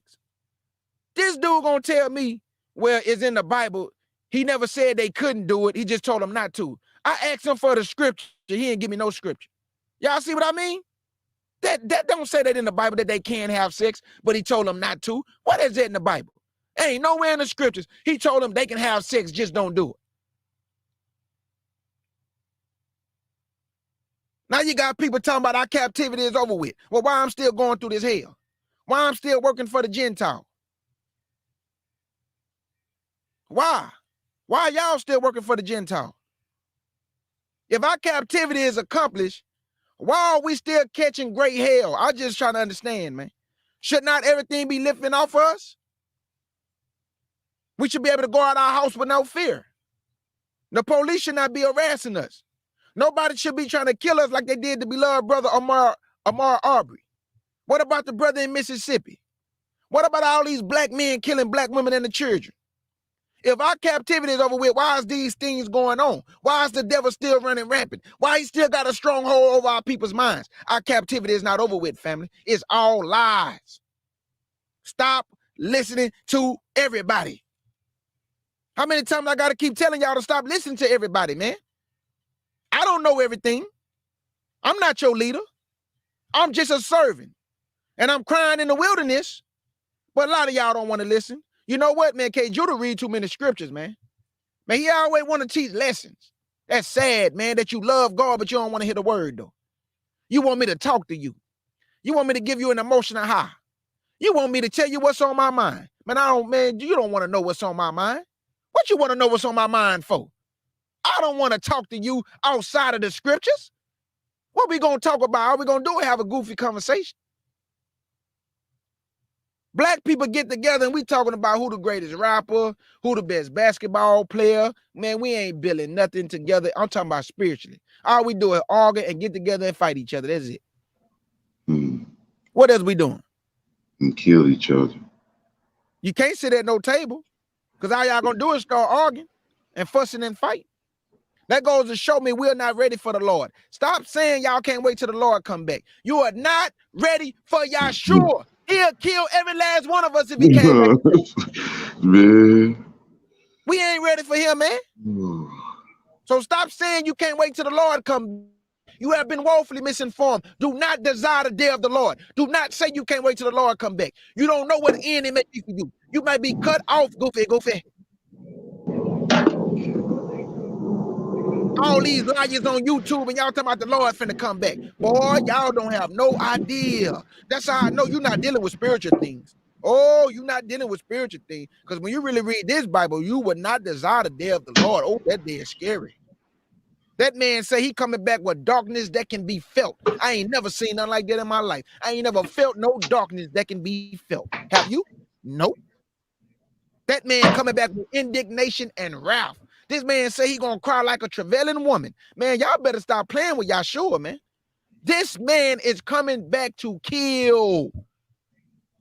This dude going to tell me, well, it's in the Bible. He never said they couldn't do it. He just told them not to. I asked him for the scripture. He didn't give me no scripture. Y'all see what I mean? That don't say that in the Bible that they can't have sex, but he told them not to. What is it in the Bible? Ain't nowhere in the scriptures. He told them they can have sex, just don't do it. Now you got people talking about our captivity is over with. Well, why I'm still going through this hell? Why I'm still working for the Gentile? Why? Why y'all still working for the Gentile? If our captivity is accomplished, why are we still catching great hell? I'm just trying to understand, man. Should not everything be lifting off of us? We should be able to go out our house with no fear. The police should not be harassing us. Nobody should be trying to kill us like they did the beloved brother Ahmaud Arbery. What about the brother in Mississippi? What about all these black men killing black women and the children? If our captivity is over with, why is these things going on? Why is the devil still running rampant? Why he still got a stronghold over our people's minds? Our captivity is not over with, family. It's all lies. Stop listening to everybody. How many times I got to keep telling y'all to stop listening to everybody, man? I don't know everything. I'm not your leader. I'm just a servant. And I'm crying in the wilderness. But a lot of y'all don't want to listen. You know what, man? K. Judah read too many scriptures, man. Man, he always want to teach lessons. That's sad, man, that you love God, but you don't want to hear the word, though. You want me to talk to you. You want me to give you an emotional high. You want me to tell you what's on my mind. Man, you don't want to know what's on my mind. What you want to know what's on my mind for? I don't want to talk to you outside of the scriptures. What we going to talk about? All we going to do is have a goofy conversation. Black people get together and we talking about who the greatest rapper, who the best basketball player. Man, we ain't building nothing together. I'm talking about spiritually. All we do is argue and get together and fight each other. That's it. What else we doing? And kill each other. You can't sit at no table because all y'all gonna do is start arguing and fussing and fight. That goes to show me we're not ready for the Lord. Stop saying y'all can't wait till the Lord come back. You are not ready for Yahshua. He'll kill every last one of us if he came back. Man. We ain't ready for him, man. So stop saying you can't wait till the Lord come. You have been woefully misinformed. Do not desire the day of the Lord. Do not say you can't wait till the Lord come back. You don't know what end it may be for you. You might be cut off, goofy. All these liars on YouTube and y'all talking about the Lord finna come back. Boy, y'all don't have no idea. That's how I know you're not dealing with spiritual things. Oh, you're not dealing with spiritual things. Because when you really read this Bible, you would not desire the day of the Lord. Oh, that day is scary. That man say he coming back with darkness that can be felt. I ain't never seen nothing like that in my life. I ain't never felt no darkness that can be felt. Have you? Nope. That man coming back with indignation and wrath. This man say he gonna cry like a travailing woman. Man, y'all better stop playing with Yahshua, man. This man is coming back to kill.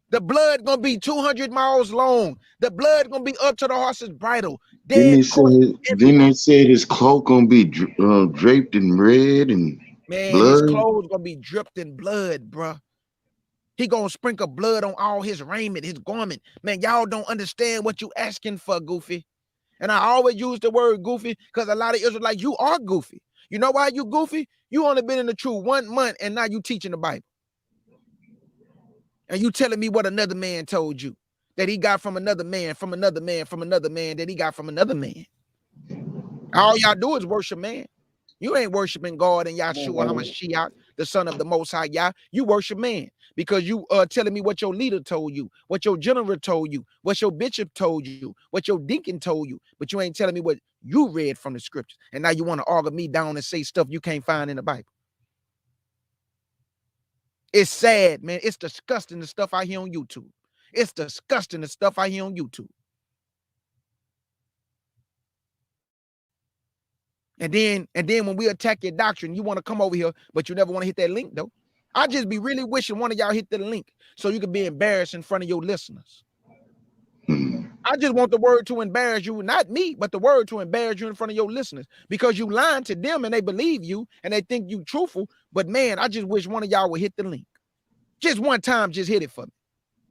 The blood gonna be 200 miles long. The blood gonna be up to the horse's bridle. Didn't Dead corpses didn't everywhere. they say his cloak gonna be draped in red and Man, his blood? clothes gonna be dripped in blood, bruh. He gonna sprinkle blood on all his raiment, his garment. Man, y'all don't understand what you asking for, Goofy. And I always use the word goofy because a lot of Israelites, you are goofy. You know why you goofy? You only been in the truth 1 month and now you teaching the Bible. And you telling me what another man told you that he got from another man, from another man, from another man, that he got from another man. All y'all do is worship man. You ain't worshiping God and Yahshua HaMashiach, the son of the Most High Yah. You worship man because you telling me what your leader told you, what your general told you, what your bishop told you, what your deacon told you, but you ain't telling me what you read from the scriptures. And now you want to argue me down and say stuff you can't find in the Bible. It's sad, man. It's disgusting the stuff I hear on YouTube. It's disgusting the stuff I hear on YouTube. And then when we attack your doctrine, you want to come over here, but you never want to hit that link, though. I just be really wishing one of y'all hit the link so you can be embarrassed in front of your listeners. I just want the word to embarrass you, not me, but the word to embarrass you in front of your listeners because you lying to them and they believe you and they think you truthful. But man, I just wish one of y'all would hit the link. Just one time, just hit it for me.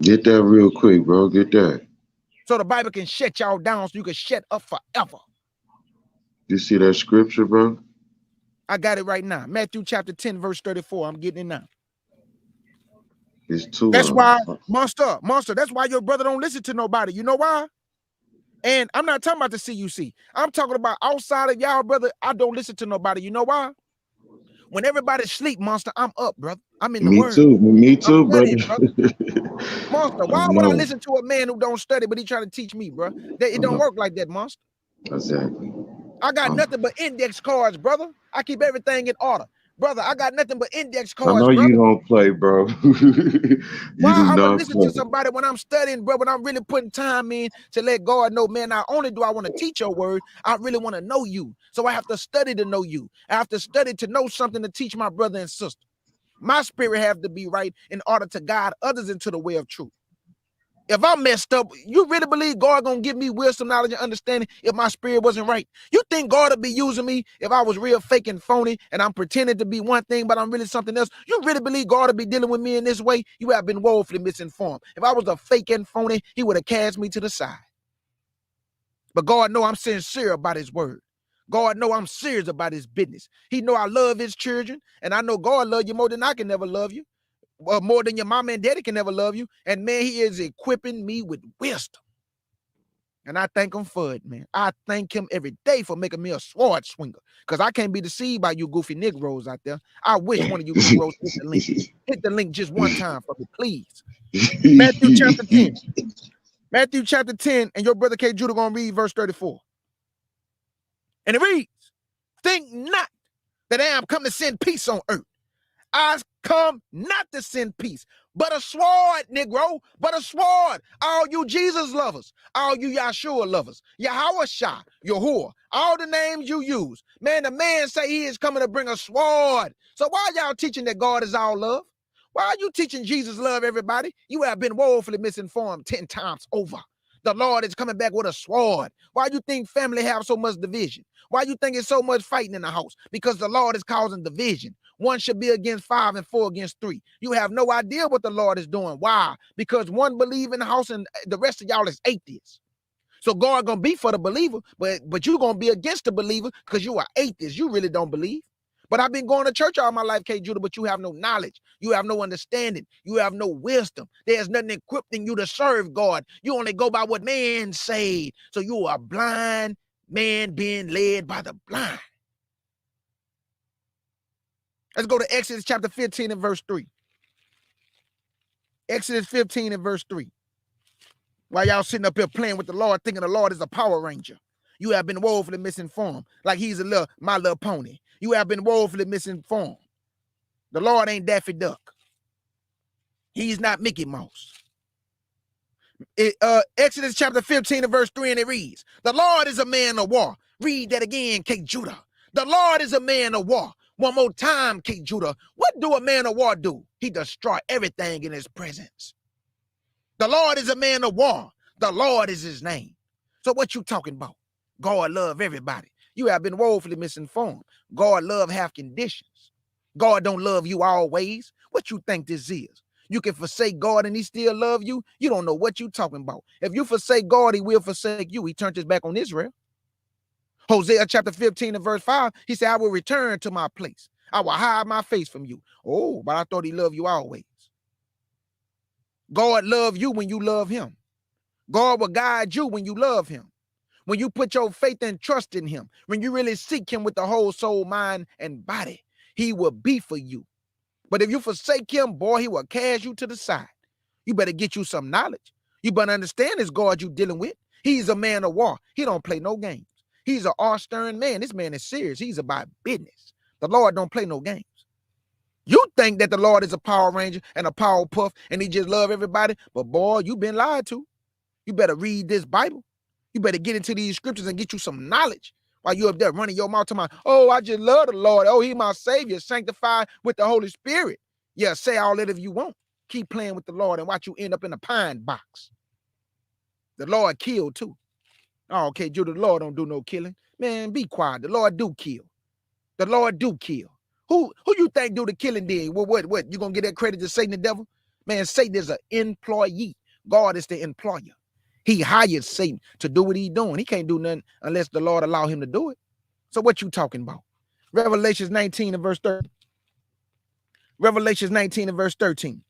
Get that real quick, bro. Get that. So the Bible can shut y'all down so you can shut up forever. You see that scripture, bro? I got it right now. Matthew chapter 10, verse 34. I'm getting it now. It's two. That's why, monster, that's why your brother don't listen to nobody. You know why? And I'm not talking about the CUC. I'm talking about outside of y'all, brother. I don't listen to nobody. You know why? When everybody sleep, monster, I'm up, brother. I'm in the Me word. too. Me too, I'm brother. studying, brother. Monster, why would I listen to a man who don't study, but he trying to teach me, bro? It don't work like that, monster. Exactly. I got nothing but index cards, brother. I keep everything in order. Brother, I got nothing but index I cards, know brother. you don't play, bro. You Why do I would not listen play. to somebody when I'm studying, bro, when I'm really putting time in to let God know, man, not only do I want to teach your word, I really want to know you. So I have to study to know you. I have to study to know something to teach my brother and sister. My spirit have to be right in order to guide others into the way of truth. If I'm messed up, you really believe God gonna give me wisdom, knowledge, and understanding if my spirit wasn't right? You think God would be using me if I was real fake and phony and I'm pretending to be one thing, but I'm really something else? You really believe God would be dealing with me in this way? You have been woefully misinformed. If I was a fake and phony, he would have cast me to the side. But God know I'm sincere about his word. God know I'm serious about his business. He know I love his children, and I know God love you more than I can never love you. More than your mama and daddy can ever love you. And man, he is equipping me with wisdom. And I thank him for it, man. I thank him every day for making me a sword swinger. Because I can't be deceived by you goofy Negroes out there. I wish one of you Negroes hit the link. Hit the link just one time for me, please. Matthew chapter 10. Matthew chapter 10, and your brother K. Judah gonna read verse 34. And it reads, think not that I am come to send peace on earth. I come not to send peace, but a sword, Negro, but a sword. All you Jesus lovers, all you Yahshua lovers, Yahweh Shah, Yahuwah, all the names you use. Man, the man say he is coming to bring a sword. So why y'all teaching that God is all love? Why are you teaching Jesus love everybody? You have been woefully misinformed 10 times over. The Lord is coming back with a sword. Why you think family have so much division? Why you think it's so much fighting in the house? Because the Lord is causing division. One should be against 5 and 4 against 3. You have no idea what the Lord is doing. Why? Because one believe in the house and the rest of y'all is atheists. So God gonna be for the believer, but you gonna be against the believer because you are atheist. You really don't believe. But I've been going to church all my life, K. Judah, but you have no knowledge. You have no understanding. You have no wisdom. There's nothing equipping you to serve God. You only go by what man say. So you are blind man being led by the blind. Let's go to Exodus chapter 15 and verse 3. Exodus 15 and verse 3. While y'all sitting up here playing with the Lord, thinking the Lord is a Power Ranger. You have been woefully misinformed. Like he's My Little Pony. You have been woefully misinformed. The Lord ain't Daffy Duck. He's not Mickey Mouse. Exodus chapter 15 and verse 3, and it reads, the Lord is a man of war. Read that again, King Judah. The Lord is a man of war. One more time, King Judah. What do a man of war do? He destroy everything in his presence. The Lord is a man of war. The Lord is his name. So what you talking about? God love everybody. You have been woefully misinformed. God love have conditions. God don't love you always. What you think this is? You can forsake God and he still love you? You don't know what you talking about. If you forsake God, he will forsake you. He turned his back on Israel. Hosea chapter 15 and verse 5, he said, I will return to my place. I will hide my face from you. Oh, but I thought he loved you always. God love you when you love him. God will guide you when you love him. When you put your faith and trust in him, when you really seek him with the whole soul, mind, and body, he will be for you. But if you forsake him, boy, he will cast you to the side. You better get you some knowledge. You better understand this God you dealing with. He's a man of war. He don't play no games. He's an all-stern man. This man is serious. He's about business. The Lord don't play no games. You think that the Lord is a Power Ranger and a Power Puff and he just love everybody, but boy, you been lied to. You better read this Bible. You better get into these scriptures and get you some knowledge while you up there running your mouth to my, oh, I just love the Lord. Oh, he my Savior, sanctified with the Holy Spirit. Yeah, say all that if you want. Keep playing with the Lord and watch you end up in a pine box. The Lord killed too. Oh, okay, Judah, the Lord don't do no killing. Man, be quiet. The Lord do kill. The Lord do kill. Who you think do the killing then? What? You gonna get that credit to Satan the devil? Man, Satan is an employee. God is the employer. He hired Satan to do what he's doing. He can't do nothing unless the Lord allow him to do it. So what you talking about? Revelations 19 and verse 13. Revelations 19 and verse 13.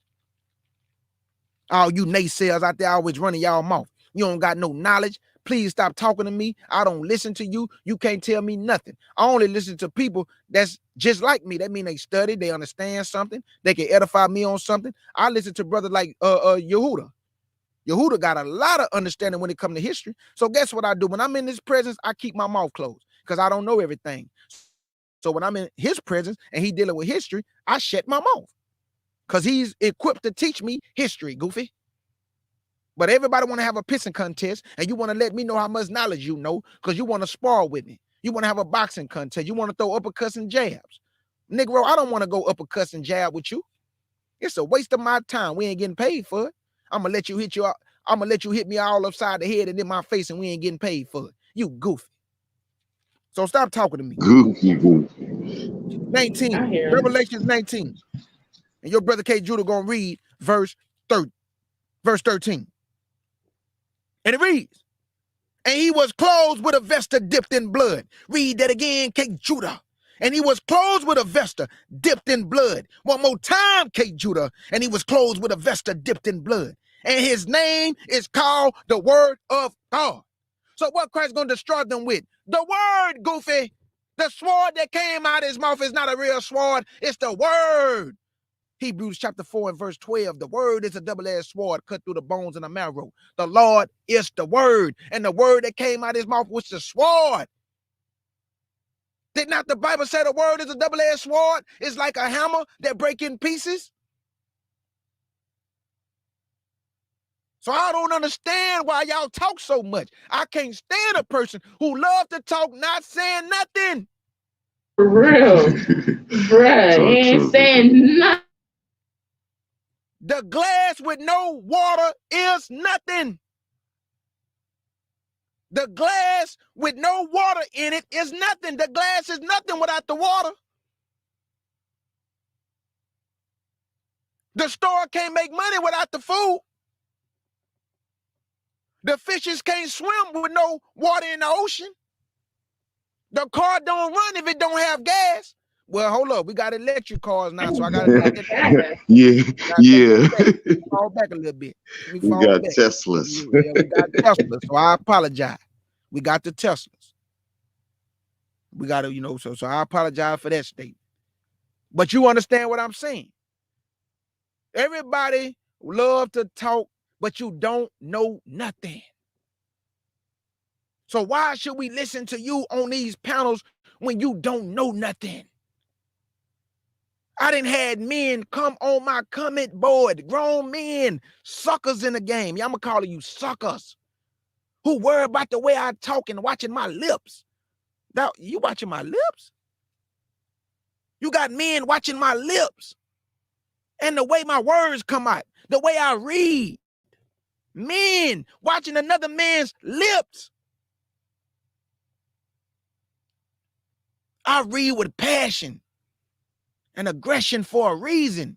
All you naysayers out there always running y'all mouth. You don't got no knowledge. Please stop talking to me. I don't listen to you. You can't tell me nothing. I only listen to people that's just like me. That mean they study, they understand something, they can edify me on something. I listen to brothers like Yehuda. Yehuda got a lot of understanding when it comes to history. So guess what I do? When I'm in his presence, I keep my mouth closed because I don't know everything. So when I'm in his presence and he dealing with history, I shut my mouth because he's equipped to teach me history, goofy. But everybody want to have a pissing contest and you want to let me know how much knowledge you know because you want to spar with me. You want to have a boxing contest. You want to throw uppercuts and jabs. Negro, I don't want to go uppercuts and jab with you. It's a waste of my time. We ain't getting paid for it. I'm gonna let you hit me all upside the head and in my face, and we ain't getting paid for it. You goofy. So stop talking to me. Goofy. 19, Revelations 19. And your brother K. Judah gonna read verse 13. And it reads, and he was clothed with a vesture dipped in blood. Read that again, K. Judah. And he was clothed with a vesture dipped in blood. One more time, K. Judah. And he was clothed with a vesture dipped in blood. And his name is called the Word of God. So what Christ going to destroy them with? The Word, goofy. The sword that came out of his mouth is not a real sword. It's the Word. Hebrews chapter 4 and verse 12. The Word is a double-edged sword cut through the bones and the marrow. The Lord is the Word. And the Word that came out of his mouth was the sword. Did not the Bible say the Word is a double-edged sword? It's like a hammer that breaks in pieces. So I don't understand why y'all talk so much. I can't stand a person who love to talk not saying nothing. For real. Bruh, he ain't saying nothing. The glass with no water is nothing. The glass with no water in it is nothing. The glass is nothing without the water. The store can't make money without the food. The fishes can't swim with no water in the ocean. The car don't run if it don't have gas. Well, hold up. We got electric cars now, so I got to Yeah. fall back a little bit. We got Teslas. Yeah, we got Teslas, so I apologize. We got the Teslas. We got to, so I apologize for that statement. But you understand what I'm saying. Everybody love to talk, but you don't know nothing. So why should we listen to you on these panels when you don't know nothing? I done had men come on my comment board, grown men, suckers in the game. Yeah, I'm going to call you suckers, who worry about the way I talk and watching my lips. Now, you watching my lips? You got men watching my lips and the way my words come out, the way I read. Men watching another man's lips. I read with passion and aggression for a reason.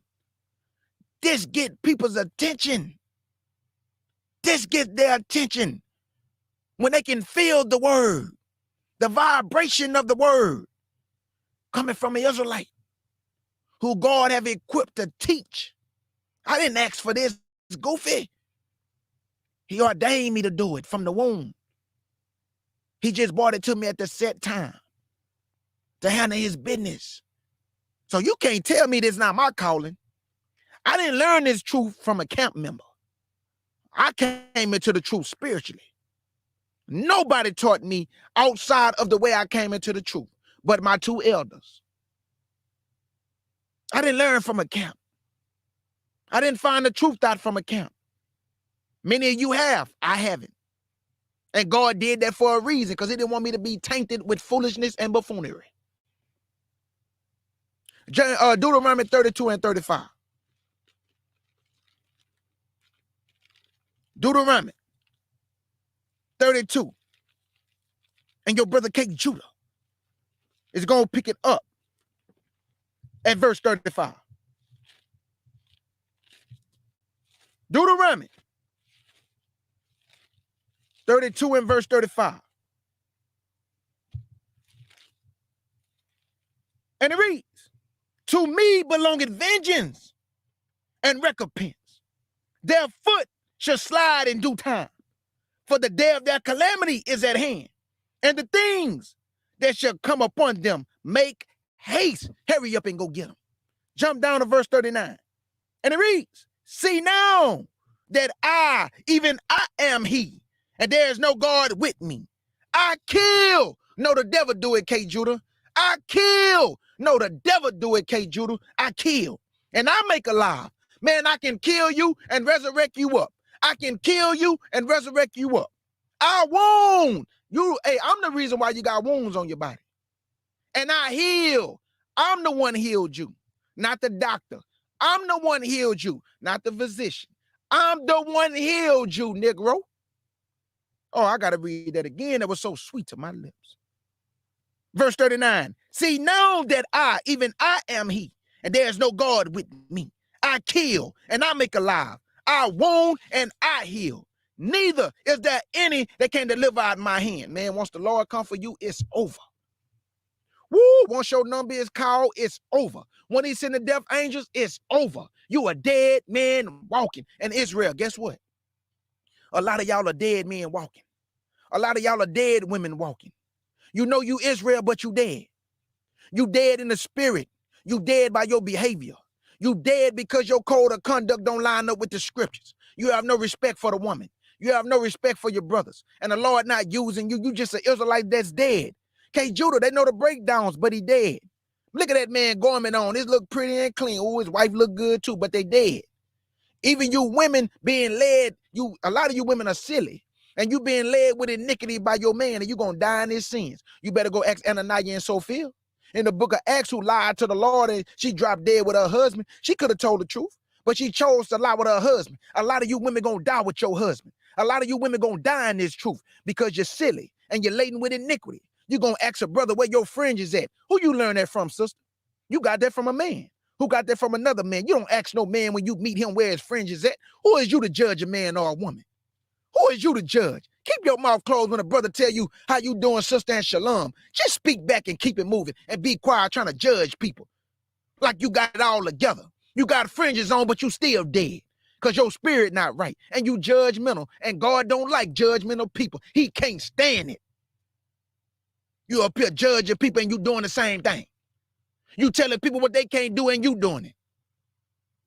This get people's attention. This get their attention when they can feel the word, the vibration of the word coming from an Israelite who God have equipped to teach. I didn't ask for this, goofy. He ordained me to do it from the womb. He just brought it to me at the set time to handle his business. So you can't tell me this is not my calling. I didn't learn this truth from a camp member. I came into the truth spiritually. Nobody taught me outside of the way I came into the truth, but my two elders. I didn't learn from a camp. I didn't find the truth out from a camp. Many of you have. I haven't. And God did that for a reason, because he didn't want me to be tainted with foolishness and buffoonery. Deuteronomy 32 and 35. Deuteronomy 32. And your brother King Judah is going to pick it up at verse 35. Deuteronomy 32 and verse 35. And it reads, to me belongeth vengeance and recompense. Their foot shall slide in due time, for the day of their calamity is at hand. And the things that shall come upon them, make haste. Hurry up and go get them. Jump down to verse 39. And it reads, see now that I, even I am he, and there is no God with me. I kill. No, the devil do it, K. Judah. I kill. No, the devil do it, K. Judah. I kill. And I make alive. Man, I can kill you and resurrect you up. I can kill you and resurrect you up. I wound you. Hey, I'm the reason why you got wounds on your body. And I heal. I'm the one healed you, not the doctor. I'm the one healed you, not the physician. I'm the one healed you, Negro. Oh, I got to read that again. That was so sweet to my lips. Verse 39. See, now that I, even I am he, and there is no God with me. I kill and I make alive. I wound and I heal. Neither is there any that can deliver out my hand. Man, once the Lord come for you, it's over. Woo, once your number is called, it's over. When he send the death angels, it's over. You a dead man walking. And Israel, guess what? A lot of y'all are dead men walking. A lot of y'all are dead women walking. You know you Israel, but you dead. You dead in the spirit. You dead by your behavior. You dead because your code of conduct don't line up with the scriptures. You have no respect for the woman. You have no respect for your brothers. And the Lord not using you. You just an Israelite that's dead. K. Judah, they know the breakdowns, but he dead. Look at that man garment on. This look pretty and clean. Oh, his wife look good too, but they dead. Even you women being led, a lot of you women are silly. And you being led with iniquity by your man, and you going to die in his sins. You better go ask Ananias and Sophia. In the book of Acts, who lied to the Lord and she dropped dead with her husband. She could have told the truth, but she chose to lie with her husband. A lot of you women going to die with your husband. A lot of you women going to die in this truth because you're silly and you're laden with iniquity. You're going to ask a brother where your fringe is at. Who you learn that from, sister? You got that from a man. Who got that from another man? You don't ask no man when you meet him where his fringe is at. Who is you to judge a man or a woman? Who is you to judge? Keep your mouth closed when a brother tell you how you doing, sister, and shalom. Just speak back and keep it moving and be quiet trying to judge people like you got it all together. You got fringes on, but you still dead because your spirit not right and you judgmental, and God don't like judgmental people. He can't stand it. You up here judging people and you doing the same thing. You telling people what they can't do and you doing it.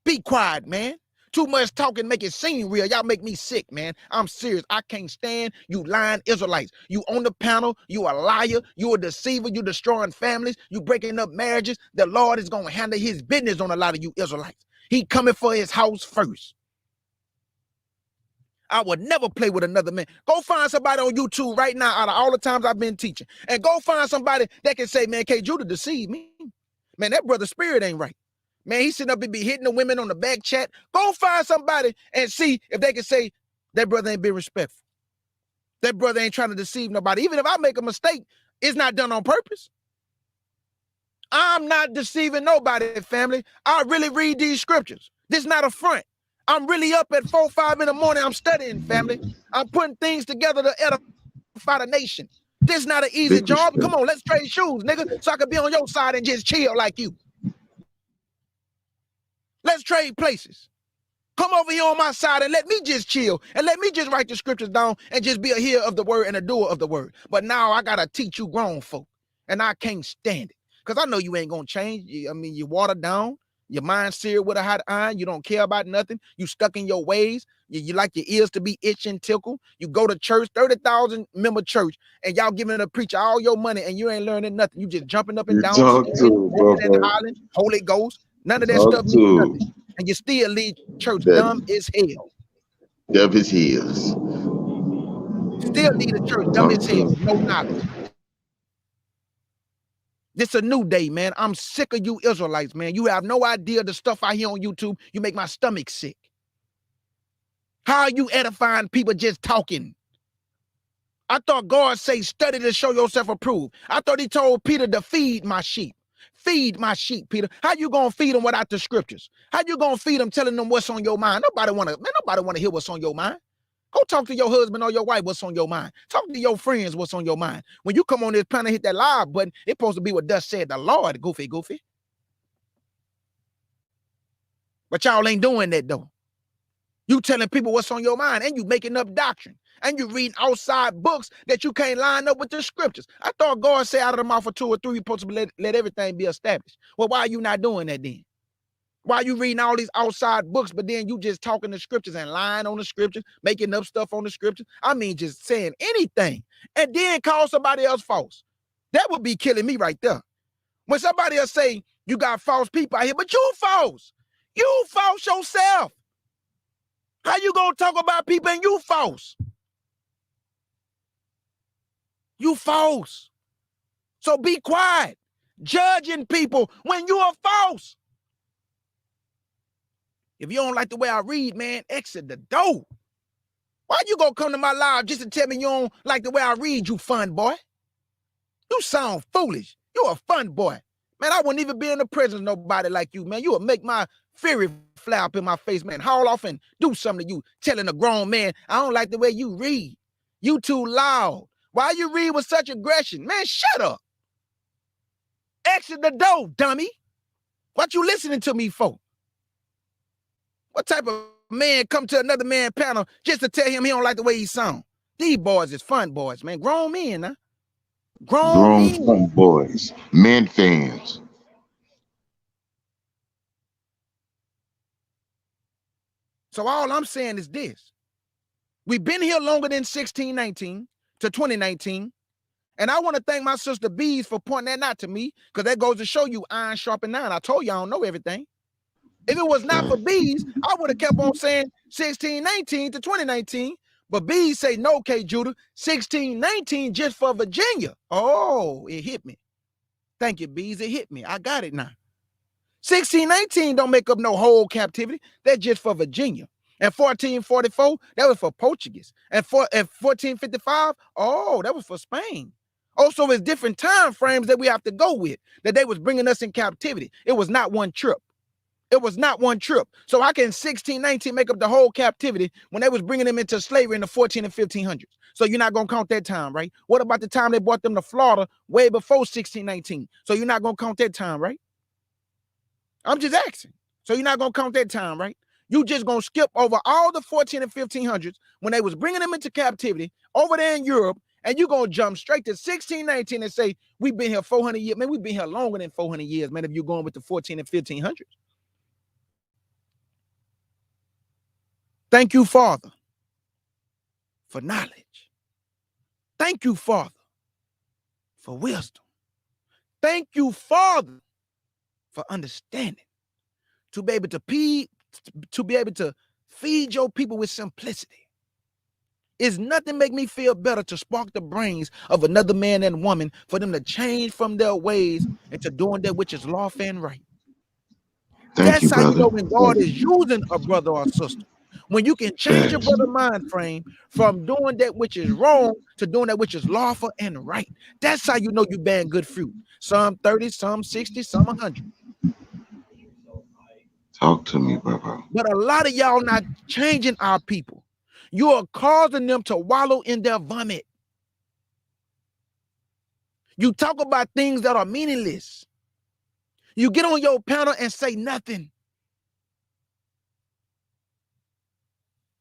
Be quiet, man. Too much talking make it seem real. Y'all make me sick, man. I'm serious. I can't stand you lying Israelites. You on the panel, you a liar, you a deceiver, you destroying families, you breaking up marriages. The Lord is going to handle his business on a lot of you Israelites. He coming for his house first. I would never play with another man. Go find somebody on YouTube right now out of all the times I've been teaching. And go find somebody that can say, man, K. Judah deceived me. Man, that brother's spirit ain't right. Man, he sitting up and be hitting the women on the back chat. Go find somebody and see if they can say that brother ain't being respectful. That brother ain't trying to deceive nobody. Even if I make a mistake, it's not done on purpose. I'm not deceiving nobody, family. I really read these scriptures. This is not a front. I'm really up at 4, 5 in the morning. I'm studying, family. I'm putting things together to edify the nation. This is not an easy job. Come on, let's trade shoes, nigga, so I can be on your side and just chill like you. Let's trade places. Come over here on my side and let me just chill and let me just write the scriptures down and just be a hearer of the word and a doer of the word. But now I got to teach you grown folk, and I can't stand it because I know you ain't going to change. I mean, you watered down. Your mind seared with a hot iron. You don't care about nothing. You stuck in your ways. You like your ears to be itching, tickle. You go to church, 30,000 member church, and y'all giving a preacher all your money and you ain't learning nothing. You just jumping up and down, and hollering, Holy Ghost. None of that stuff means nothing. And you still lead church dumb as hell. Dumb as hell. Still lead a church dumb as hell with no knowledge. This a new day, man. I'm sick of you Israelites, man. You have no idea the stuff I hear on YouTube. You make my stomach sick. How are you edifying people just talking? I thought God say study to show yourself approved. I thought he told Peter to feed my sheep. Feed my sheep, Peter. How you gonna feed them without the scriptures? How you gonna feed them telling them what's on your mind? Nobody wanna hear what's on your mind. Go talk to your husband or your wife what's on your mind. Talk to your friends what's on your mind. When you come on this panel, hit that live button, it's supposed to be what thus said the Lord, goofy. But y'all ain't doing that though. You telling people what's on your mind and you making up doctrine. And you reading outside books that you can't line up with the scriptures. I thought God said out of the mouth of 2 or 3, you're supposed to let everything be established. Well, why are you not doing that then? Why are you reading all these outside books, but then you just talking the scriptures and lying on the scriptures, making up stuff on the scriptures? I mean, just saying anything and then call somebody else false. That would be killing me right there. When somebody else say you got false people out here, but you false. You false yourself. How you gonna talk about people and you false? You false. So be quiet. Judging people when you are false. If you don't like the way I read, man, exit the door. Why you gonna come to my live just to tell me you don't like the way I read, you fun boy? You sound foolish. You a fun boy. Man, I wouldn't even be in the presence of nobody like you, man. You would make my fury fly up in my face, man. Haul off and do something to you, telling a grown man, I don't like the way you read. You too loud. Why you read with such aggression? Man, shut up. Exit the door, dummy. What you listening to me for? What type of man come to another man panel just to tell him he don't like the way he sound? These boys is fun boys, man. Grown men, huh? Grown men. Fun boys. Men fans. So all I'm saying is this. We've been here longer than 1619 to 2019. And I want to thank my sister Bees for pointing that out to me, because that goes to show you iron sharpen iron. I told you I don't know everything. If it was not for Bees, I would have kept on saying 1619 to 2019. But Bees say, no, K. Judah, 1619 just for Virginia. Oh, it hit me. Thank you, Bees. It hit me. I got it now. 1619 don't make up no whole captivity. That's just for Virginia. And 1444, that was for Portuguese. And 1455, oh, that was for Spain. Also, it's different time frames that we have to go with, that they was bringing us in captivity. It was not one trip. It was not one trip. So I can 1619 make up the whole captivity when they was bringing them into slavery in the 14 and 1500s. So you're not going to count that time, right? What about the time they brought them to Florida way before 1619? So you're not going to count that time, right? I'm just asking. So you're not going to count that time, right? You just going to skip over all the 14 and 1500s when they was bringing them into captivity over there in Europe, and you're going to jump straight to 1619 and say, we've been here 400 years. Man, we've been here longer than 400 years, man, if you're going with the 14 and 1500s. Thank you, Father, for knowledge. Thank you, Father, for wisdom. Thank you, Father, for understanding. To be able to feed your people with simplicity. Is nothing make me feel better to spark the brains of another man and woman for them to change from their ways into doing that which is lawful and right. Thank you, That's how you brother. know when God is using a brother or sister. When you can change a Facts. brother mind frame from doing that which is wrong to doing that which is lawful and right. That's how you know you bearing good fruit. Some 30, some 60, some 100. Talk to me, brother. But a lot of y'all not changing our people. You are causing them to wallow in their vomit. You talk about things that are meaningless. You get on your panel and say nothing.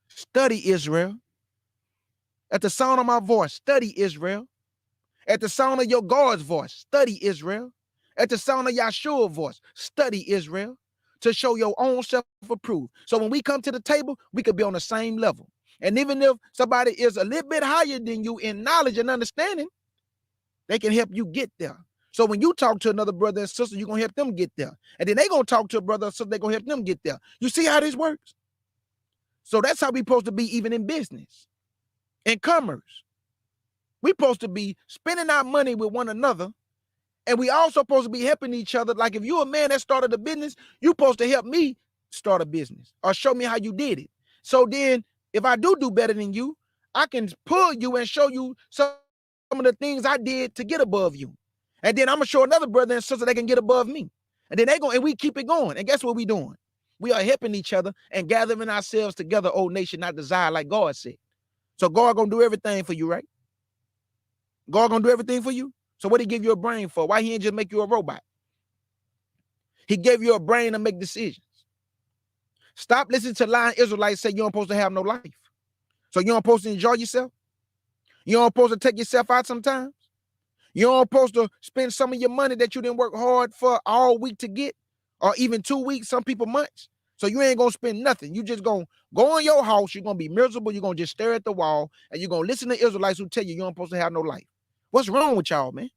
Study Israel. At the sound of my voice, study Israel. At the sound of your God's voice, study Israel. At the sound of Yahshua's voice, study Israel to show your own self-approved. So when we come to the table, we could be on the same level. And even if somebody is a little bit higher than you in knowledge and understanding, they can help you get there. So when you talk to another brother and sister, you're going to help them get there. And then they're going to talk to a brother or sister, they're going to help them get there. You see how this works? So that's how we're supposed to be even in business, in commerce. We're supposed to be spending our money with one another, and we also supposed to be helping each other. Like if you're a man that started a business, you're supposed to help me start a business or show me how you did it. So then if I do better than you, I can pull you and show you some of the things I did to get above you. And then I'm going to show another brother and sister that can get above me. And then and we keep it going. And guess what we doing? We are helping each other and gathering ourselves together, old nation, not desire, like God said. So God going to do everything for you, right? God going to do everything for you? So what he give you a brain for? Why he ain't just make you a robot? He gave you a brain to make decisions. Stop listening to lying Israelites say you don't supposed to have no life. So you don't supposed to enjoy yourself? You don't supposed to take yourself out sometimes? You don't supposed to spend some of your money that you didn't work hard for all week to get, or even 2 weeks, some people months. So you ain't gonna spend nothing. You just gonna go in your house, you're gonna be miserable, you're gonna just stare at the wall, and you're gonna listen to Israelites who tell you you don't supposed to have no life. What's wrong with y'all, man?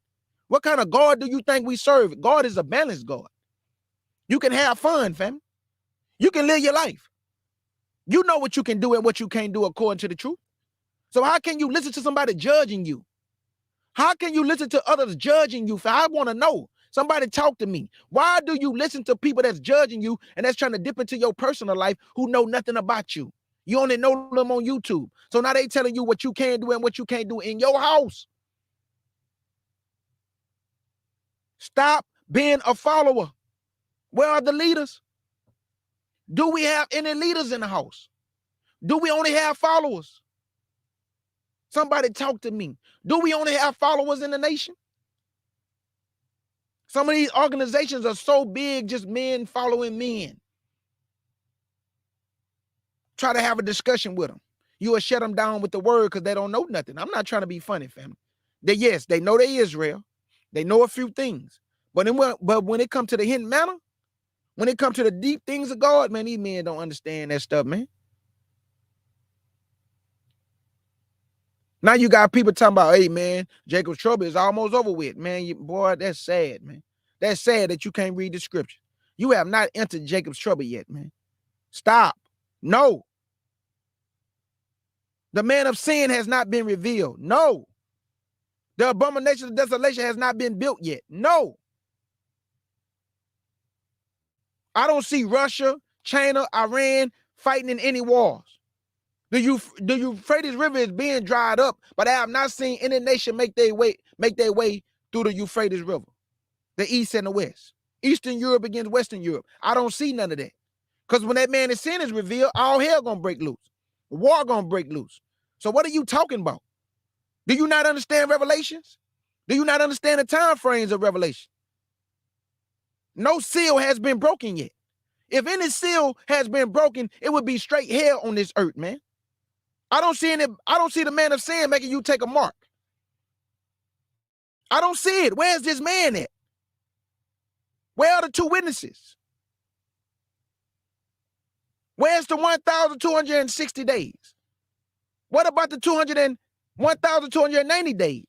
What kind of God do you think we serve? God is a balanced God. You can have fun, fam. You can live your life. You know what you can do and what you can't do according to the truth. So how can you listen to somebody judging you? How can you listen to others judging you? I want to know. Somebody talk to me. Why do you listen to people that's judging you and that's trying to dip into your personal life who know nothing about you? You only know them on YouTube. So now they telling you what you can do and what you can't do in your house. Stop being a follower. Where are the leaders? Do we have any leaders in the house? Do we only have followers? Somebody talk to me. Do we only have followers in the nation? Some of these organizations are so big, just men following men. Try to have a discussion with them. You will shut them down with the word because they don't know nothing. I'm not trying to be funny, family. Yes, they know they Israel. They know a few things. But when it comes to the hidden manner, when it comes to the deep things of God, man, these men don't understand that stuff, man. Now you got people talking about, hey, man, Jacob's trouble is almost over with. Man, boy, that's sad, man. That's sad that you can't read the scripture. You have not entered Jacob's trouble yet, man. Stop. No. The man of sin has not been revealed. No. The abomination of desolation has not been built yet. No. I don't see Russia, China, Iran fighting in any wars. The Euphrates River is being dried up, but I have not seen any nation make their way through the Euphrates River, the east and the west. Eastern Europe against Western Europe. I don't see none of that. Because when that man of sin is revealed, all hell gonna break loose. War gonna break loose. So what are you talking about? Do you not understand Revelations? Do you not understand the time frames of Revelation? No seal has been broken yet. If any seal has been broken, it would be straight hell on this earth, man. I don't see the man of sin making you take a mark. I don't see it. Where's this man at? Where are the two witnesses? Where's That's the 1,260 days. What about the 1,290 days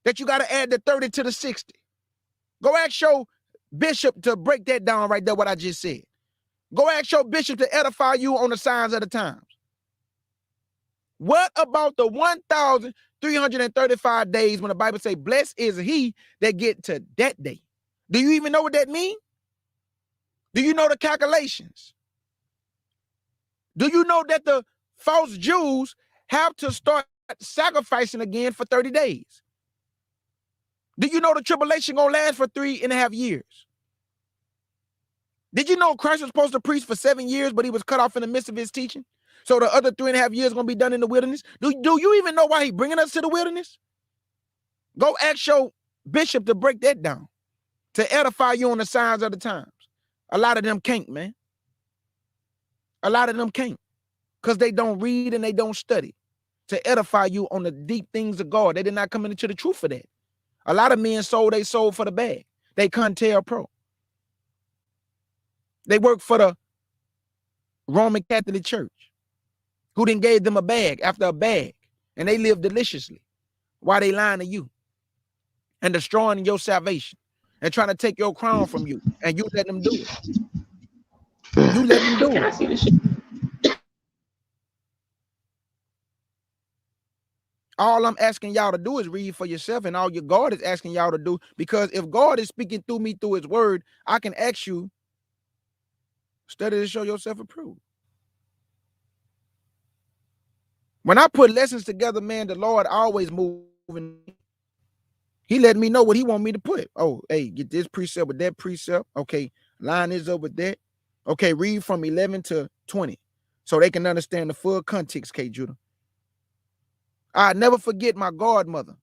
that you got to add the 30 to the 60? Go ask your bishop to break that down right there, what I just said. Go ask your bishop to edify you on the signs of the times. What about the 1,335 days when the Bible says, blessed is he that get to that day? Do you even know what that means? Do you know the calculations? Do you know that the false Jews have to start sacrificing again for 30 days? Do you know the tribulation gonna last for 3.5 years? Did you know Christ was supposed to preach for 7 years, but he was cut off in the midst of his teaching? So the other 3.5 years gonna be done in the wilderness? Do you even know why he bringing us to the wilderness? Go ask your bishop to break that down, to edify you on the signs of the times. A lot of them can't, man. A lot of them can't, because they don't read and they don't study to edify you on the deep things of God. They did not come into the truth for that. A lot of men sold their soul for the bag. They couldn't tell pro. They work for the Roman Catholic Church, who then gave them a bag after a bag, and they live deliciously while they lying to you and destroying your salvation and trying to take your crown from you, and you let them do it. You let them do Can I it. see the shit? All I'm asking y'all to do is read for yourself, and all your God is asking y'all to do, because if God is speaking through me through his word, I can ask you, study to show yourself approved. When I put lessons together, man, the Lord always moving. He let me know what he want me to put. Oh, hey, get this precept with that precept. Okay, line this up with that. Okay, read from 11 to 20 so they can understand the full context, K. Judah. I never forget my godmother.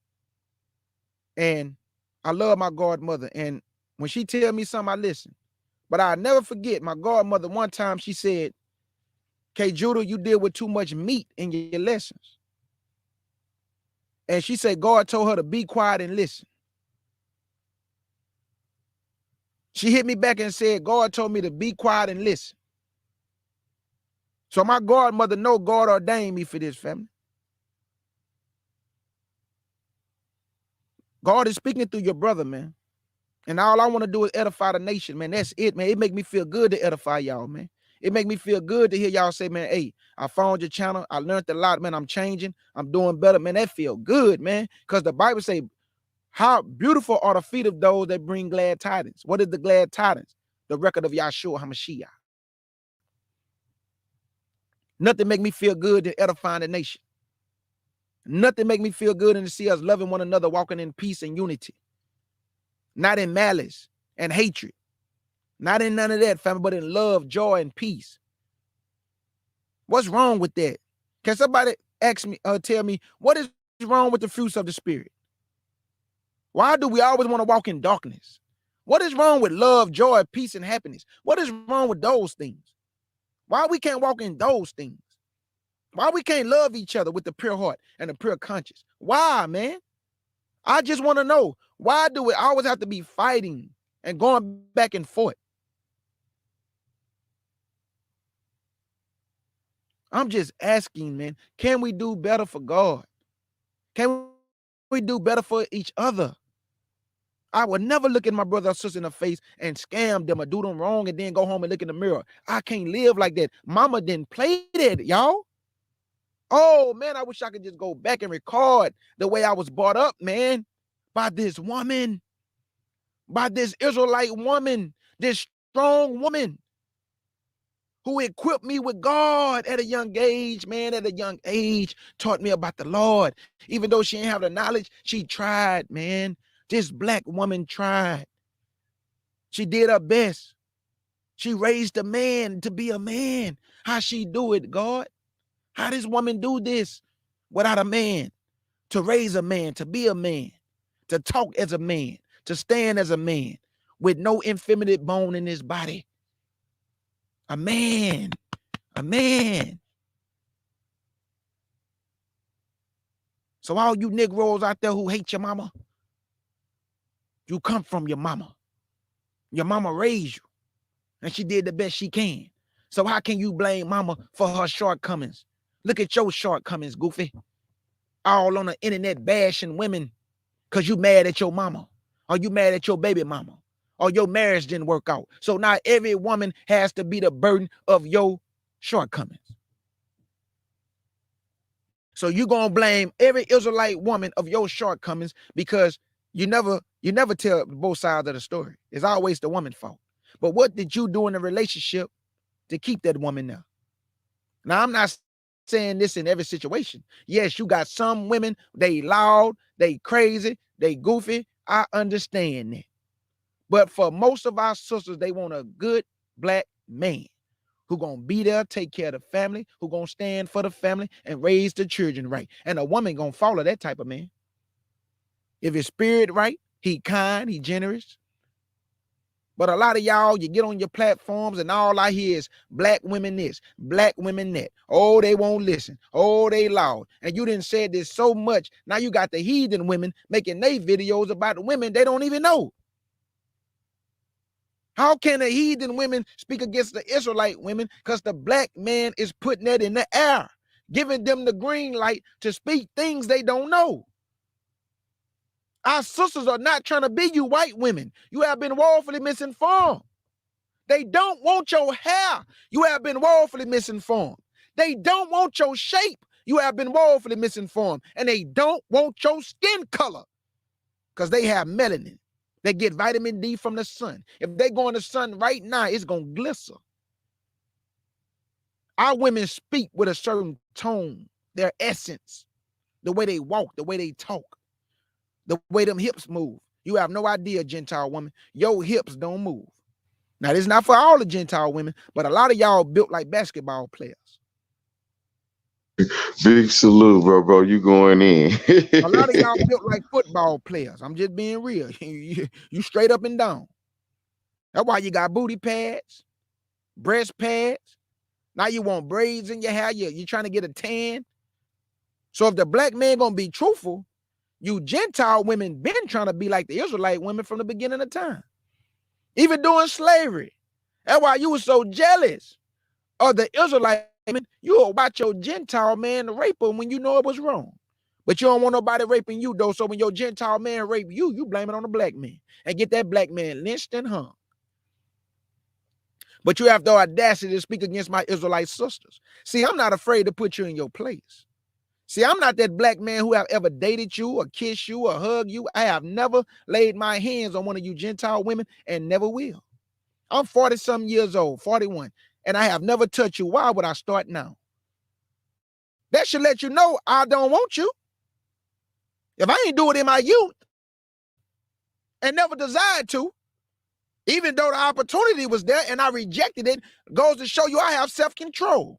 And I love my godmother. And when she tell me something, I listen. But I never forget my godmother. One time she said, K. Judah, you deal with too much meat in your lessons. And she said God told her to be quiet and listen. She hit me back and said, God told me to be quiet and listen. So my godmother know God ordained me for this, family. God is speaking through your brother, man. And all I want to do is edify the nation, man. That's it, man. It make me feel good to edify y'all, man. It make me feel good to hear y'all say, man, hey, I found your channel. I learned a lot, man. I'm changing. I'm doing better, man. That feel good, man. Because the Bible say, how beautiful are the feet of those that bring glad tidings. What is the glad tidings? The record of Yahshua HaMashiach. Nothing make me feel good than edifying the nation. Nothing make me feel good than to see us loving one another, walking in peace and unity. Not in malice and hatred. Not in none of that, family, but in love, joy, and peace. What's wrong with that? Can somebody ask me, tell me, what is wrong with the fruits of the Spirit? Why do we always want to walk in darkness? What is wrong with love, joy, peace, and happiness? What is wrong with those things? Why we can't walk in those things? Why we can't love each other with the pure heart and the pure conscience? Why, man? I just want to know, why do we always have to be fighting and going back and forth? I'm just asking, man, can we do better for God? Can we do better for each other? I would never look at my brother or sister in the face and scam them or do them wrong and then go home and look in the mirror. I can't live like that. Mama didn't play that, y'all. Oh, man, I wish I could just go back and record the way I was brought up, man, by this woman, by this Israelite woman, this strong woman who equipped me with God at a young age, man, at a young age, taught me about the Lord. Even though she didn't have the knowledge, she tried, man. This black woman tried. She did her best. She raised a man to be a man. How she do it, God? How this woman do this without a man? To raise a man, to be a man, to talk as a man, to stand as a man, with no effeminate bone in his body. A man, a man. So all you Negroes out there who hate your mama, you come from your mama. Your mama raised you, and she did the best she can. So how can you blame mama for her shortcomings? Look at your shortcomings, goofy. All on the internet bashing women because you mad at your mama, or you mad at your baby mama, or your marriage didn't work out. So now every woman has to be the burden of your shortcomings. So you're gonna blame every Israelite woman of your shortcomings because you never tell both sides of the story. It's always the woman's fault. But what did you do in the relationship to keep that woman there? Now, I'm not saying this in every situation. Yes, you got some women, they loud, they crazy, they goofy. I understand that. But for most of our sisters, they want a good black man who gonna be there, take care of the family, who gonna stand for the family and raise the children right. And a woman gonna follow that type of man. If his spirit right, he kind, he generous. But a lot of y'all, you get on your platforms and all I hear is black women this, black women that. Oh, they won't listen. Oh, they loud. And you didn't say this so much. Now you got the heathen women making their videos about the women they don't even know. How can the heathen women speak against the Israelite women? Because the black man is putting that in the air, giving them the green light to speak things they don't know. Our sisters are not trying to be you white women. You have been woefully misinformed. They don't want your hair. You have been woefully misinformed. They don't want your shape. You have been woefully misinformed. And they don't want your skin color because they have melanin. They get vitamin D from the sun. If they go in the sun right now, it's going to glisten. Our women speak with a certain tone, their essence, the way they walk, the way they talk, the way them hips move. You have no idea, Gentile woman. Your hips don't move. Now, this is not for all the Gentile women, but a lot of y'all built like basketball players. Big salute, bro. You going in. A lot of y'all built like football players. I'm just being real. You straight up and down. That's why you got booty pads, breast pads. Now you want braids in your hair. You're trying to get a tan. So if the black man gonna be truthful, you Gentile women been trying to be like the Israelite women from the beginning of time. Even during slavery. That's why you were so jealous of the Israelite women. You will watch your Gentile man rape them when you know it was wrong. But you don't want nobody raping you, though. So when your Gentile man rape you, you blame it on the black man and get that black man lynched and hung. But you have the audacity to speak against my Israelite sisters. See, I'm not afraid to put you in your place. See, I'm not that black man who have ever dated you or kissed you or hugged you. I have never laid my hands on one of you Gentile women and never will. I'm 40-some years old, 41, and I have never touched you. Why would I start now? That should let you know I don't want you. If I ain't do it in my youth and never desired to, even though the opportunity was there and I rejected it, goes to show you I have self-control.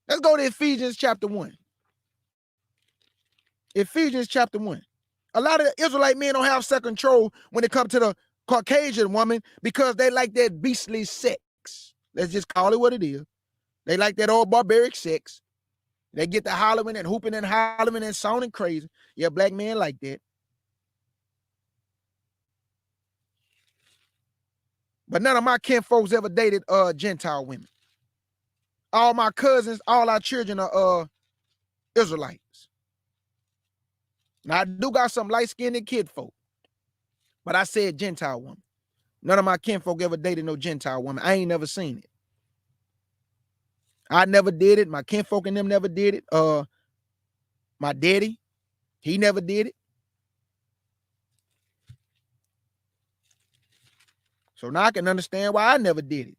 Let's go to Ephesians chapter 1. Ephesians chapter 1. A lot of the Israelite men don't have self-control when it comes to the Caucasian woman because they like that beastly sex. Let's just call it what it is. They like that old barbaric sex. They get the hollering and hooping and hollering and sounding crazy. Yeah, black men like that. But none of my kin folks ever dated Gentile women. All my cousins, all our children are Israelites. Now, I do got some light-skinned kid folk, but I said Gentile woman. None of my kin folk ever dated no Gentile woman. I ain't never seen it. I never did it. My kin folk and them never did it. My daddy, he never did it. So now I can understand why I never did it.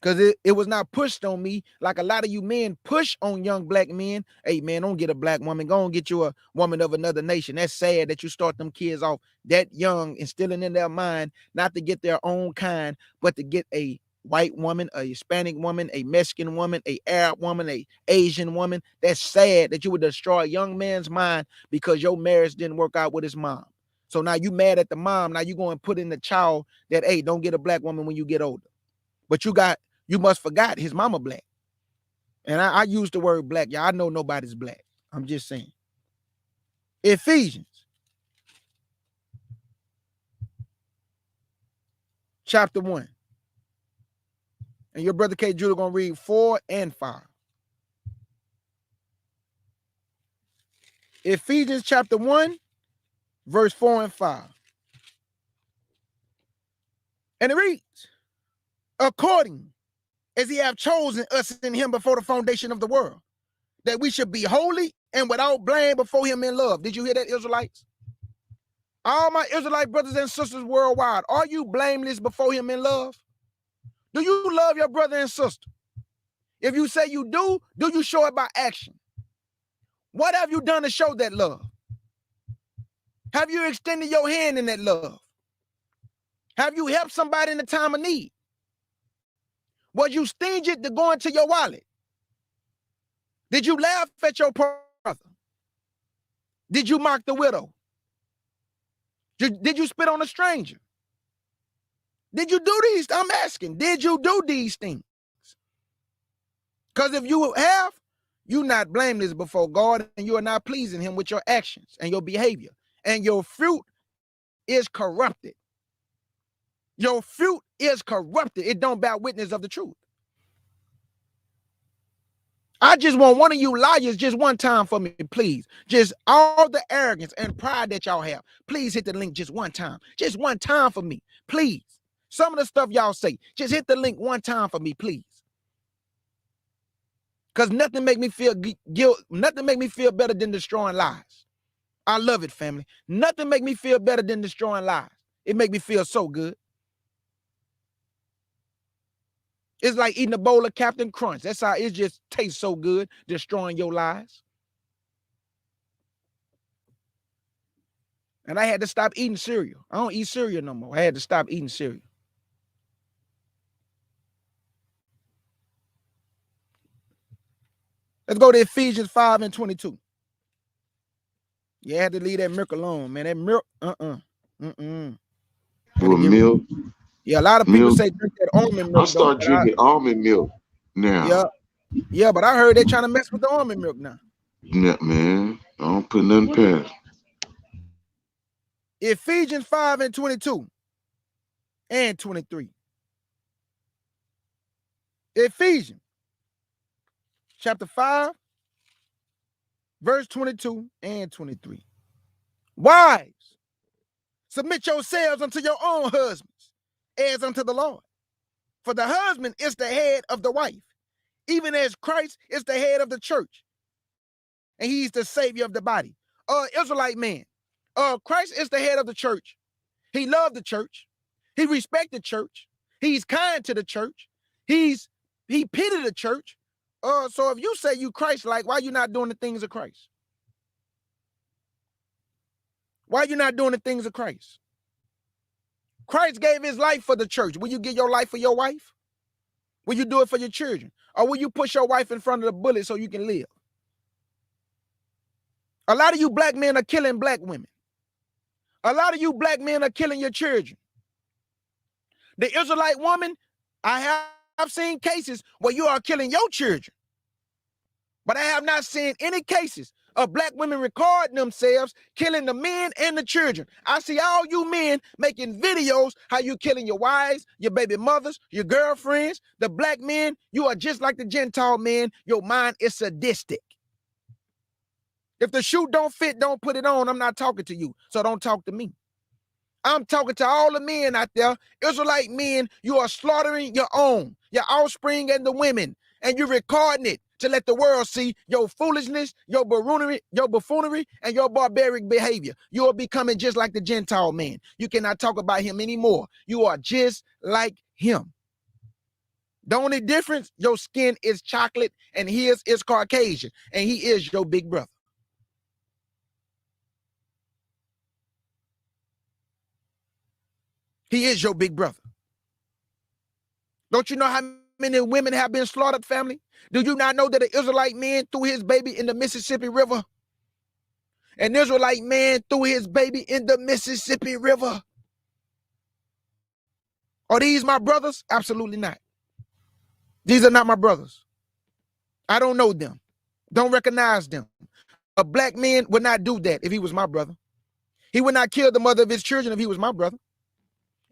Because it was not pushed on me like a lot of you men push on young black men. Hey, man, don't get a black woman. Go and get you a woman of another nation. That's sad that you start them kids off that young, instilling in their mind not to get their own kind, but to get a white woman, a Hispanic woman, a Mexican woman, a Arab woman, a Asian woman. That's sad that you would destroy a young man's mind because your marriage didn't work out with his mom. So now you mad at the mom. Now you go and put in the child that, hey, don't get a black woman when you get older. But you must forgot his mama black. And I use the word black. Yeah, I know nobody's black. I'm just saying. Ephesians chapter 1. And your brother K. Judah going to read 4 and 5. Ephesians chapter 1, verse 4 and 5. And it reads, according as he have chosen us in him before the foundation of the world, that we should be holy and without blame before him in love. Did you hear that, Israelites? All my Israelite brothers and sisters worldwide, are you blameless before him in love? Do you love your brother and sister? If you say you do you show it by action? What have you done to show that love? Have you extended your hand in that love? Have you helped somebody in the time of need? Was you stingy to go into your wallet? Did you laugh at your brother? Did you mock the widow? Did you spit on a stranger? Did you do these? I'm asking, did you do these things? Because if you have, you're not blameless before God, and you are not pleasing him with your actions and your behavior. And your fruit is corrupted. Your fruit is corrupted. It don't bear witness of the truth. I just want one of you liars just one time for me, please. Just all the arrogance and pride that y'all have. Please hit the link just one time. Just one time for me, please. Some of the stuff y'all say, just hit the link one time for me, please. Because nothing make me feel guilt. Nothing make me feel better than destroying lies. I love it, family. Nothing make me feel better than destroying lies. It make me feel so good. It's like eating a bowl of Captain Crunch. That's how it just tastes so good, destroying your lies. And I had to stop eating cereal. I don't eat cereal no more. I had to stop eating cereal. Let's go to Ephesians 5 and 22. You had to leave that milk alone, man. That milk, With milk. Yeah, a lot of people say drink that almond milk. I start drinking almond milk now. Yeah, but I heard they're trying to mess with the almond milk now. Yeah, man. I don't put nothing past. Ephesians 5 and 22 and 23. Ephesians chapter 5, verse 22 and 23. Wives, submit yourselves unto your own husbands, as unto the Lord. For the husband is the head of the wife, even as Christ is the head of the church, and he's the savior of the body. Israelite man, Christ is the head of the church. He loved the church. He respected the church. He's kind to the church. He pitied the church. So if you say you Christ-like, why you not doing the things of Christ? Why you not doing the things of Christ? Christ gave his life for the church. Will you give your life for your wife? Will you do it for your children? Or will you push your wife in front of the bullet so you can live? A lot of you black men are killing black women. A lot of you black men are killing your children. The Israelite woman, I have seen cases where you are killing your children. But I have not seen any cases of black women recording themselves killing the men and the children. I see all you men making videos how you killing your wives, your baby mothers, your girlfriends. The black men, you are just like the Gentile men. Your mind is sadistic. If the shoe don't fit, don't put it on. I'm not talking to you, so don't talk to me. I'm talking to all the men out there, Israelite men. You are slaughtering your own, your offspring and the women, and you're recording it to let the world see your foolishness, your buffoonery, and your barbaric behavior. You are becoming just like the Gentile man. You cannot talk about him anymore. You are just like him. The only difference, your skin is chocolate and his is Caucasian, and he is your big brother. He is your big brother. Don't you know how many women have been slaughtered, family? Do you not know that an Israelite man threw his baby in the Mississippi River? An Israelite man threw his baby in the Mississippi River. Are these my brothers? Absolutely not. These are not my brothers. I don't know them. Don't recognize them. A black man would not do that if he was my brother. He would not kill the mother of his children if he was my brother.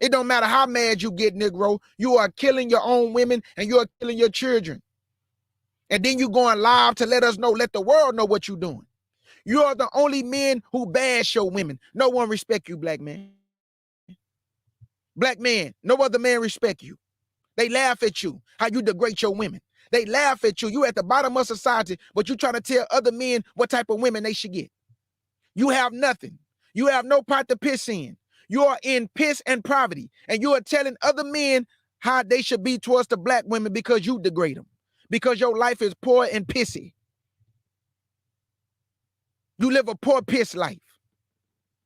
It don't matter how mad you get, Negro. You are killing your own women and you are killing your children. And then you going live to let us know, let the world know what you're doing. You are the only men who bash your women. No one respect you, black man. Black man, no other man respect you. They laugh at you, how you degrade your women. They laugh at you. You at the bottom of society, but you trying to tell other men what type of women they should get. You have nothing. You have no pot to piss in. You are in piss and poverty. And you are telling other men how they should be towards the black women because you degrade them. Because your life is poor and pissy. You live a poor piss life.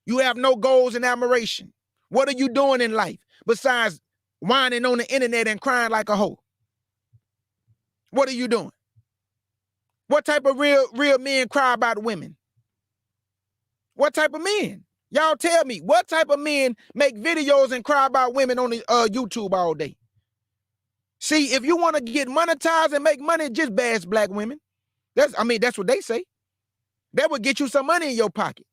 You have no goals and admiration. What are you doing in life besides whining on the internet and crying like a hoe? What are you doing? What type of real men cry about women? What type of men? Y'all tell me, what type of men make videos and cry about women on the YouTube all day? See, if you want to get monetized and make money, just bash black women. That's what they say. That would get you some money in your pocket.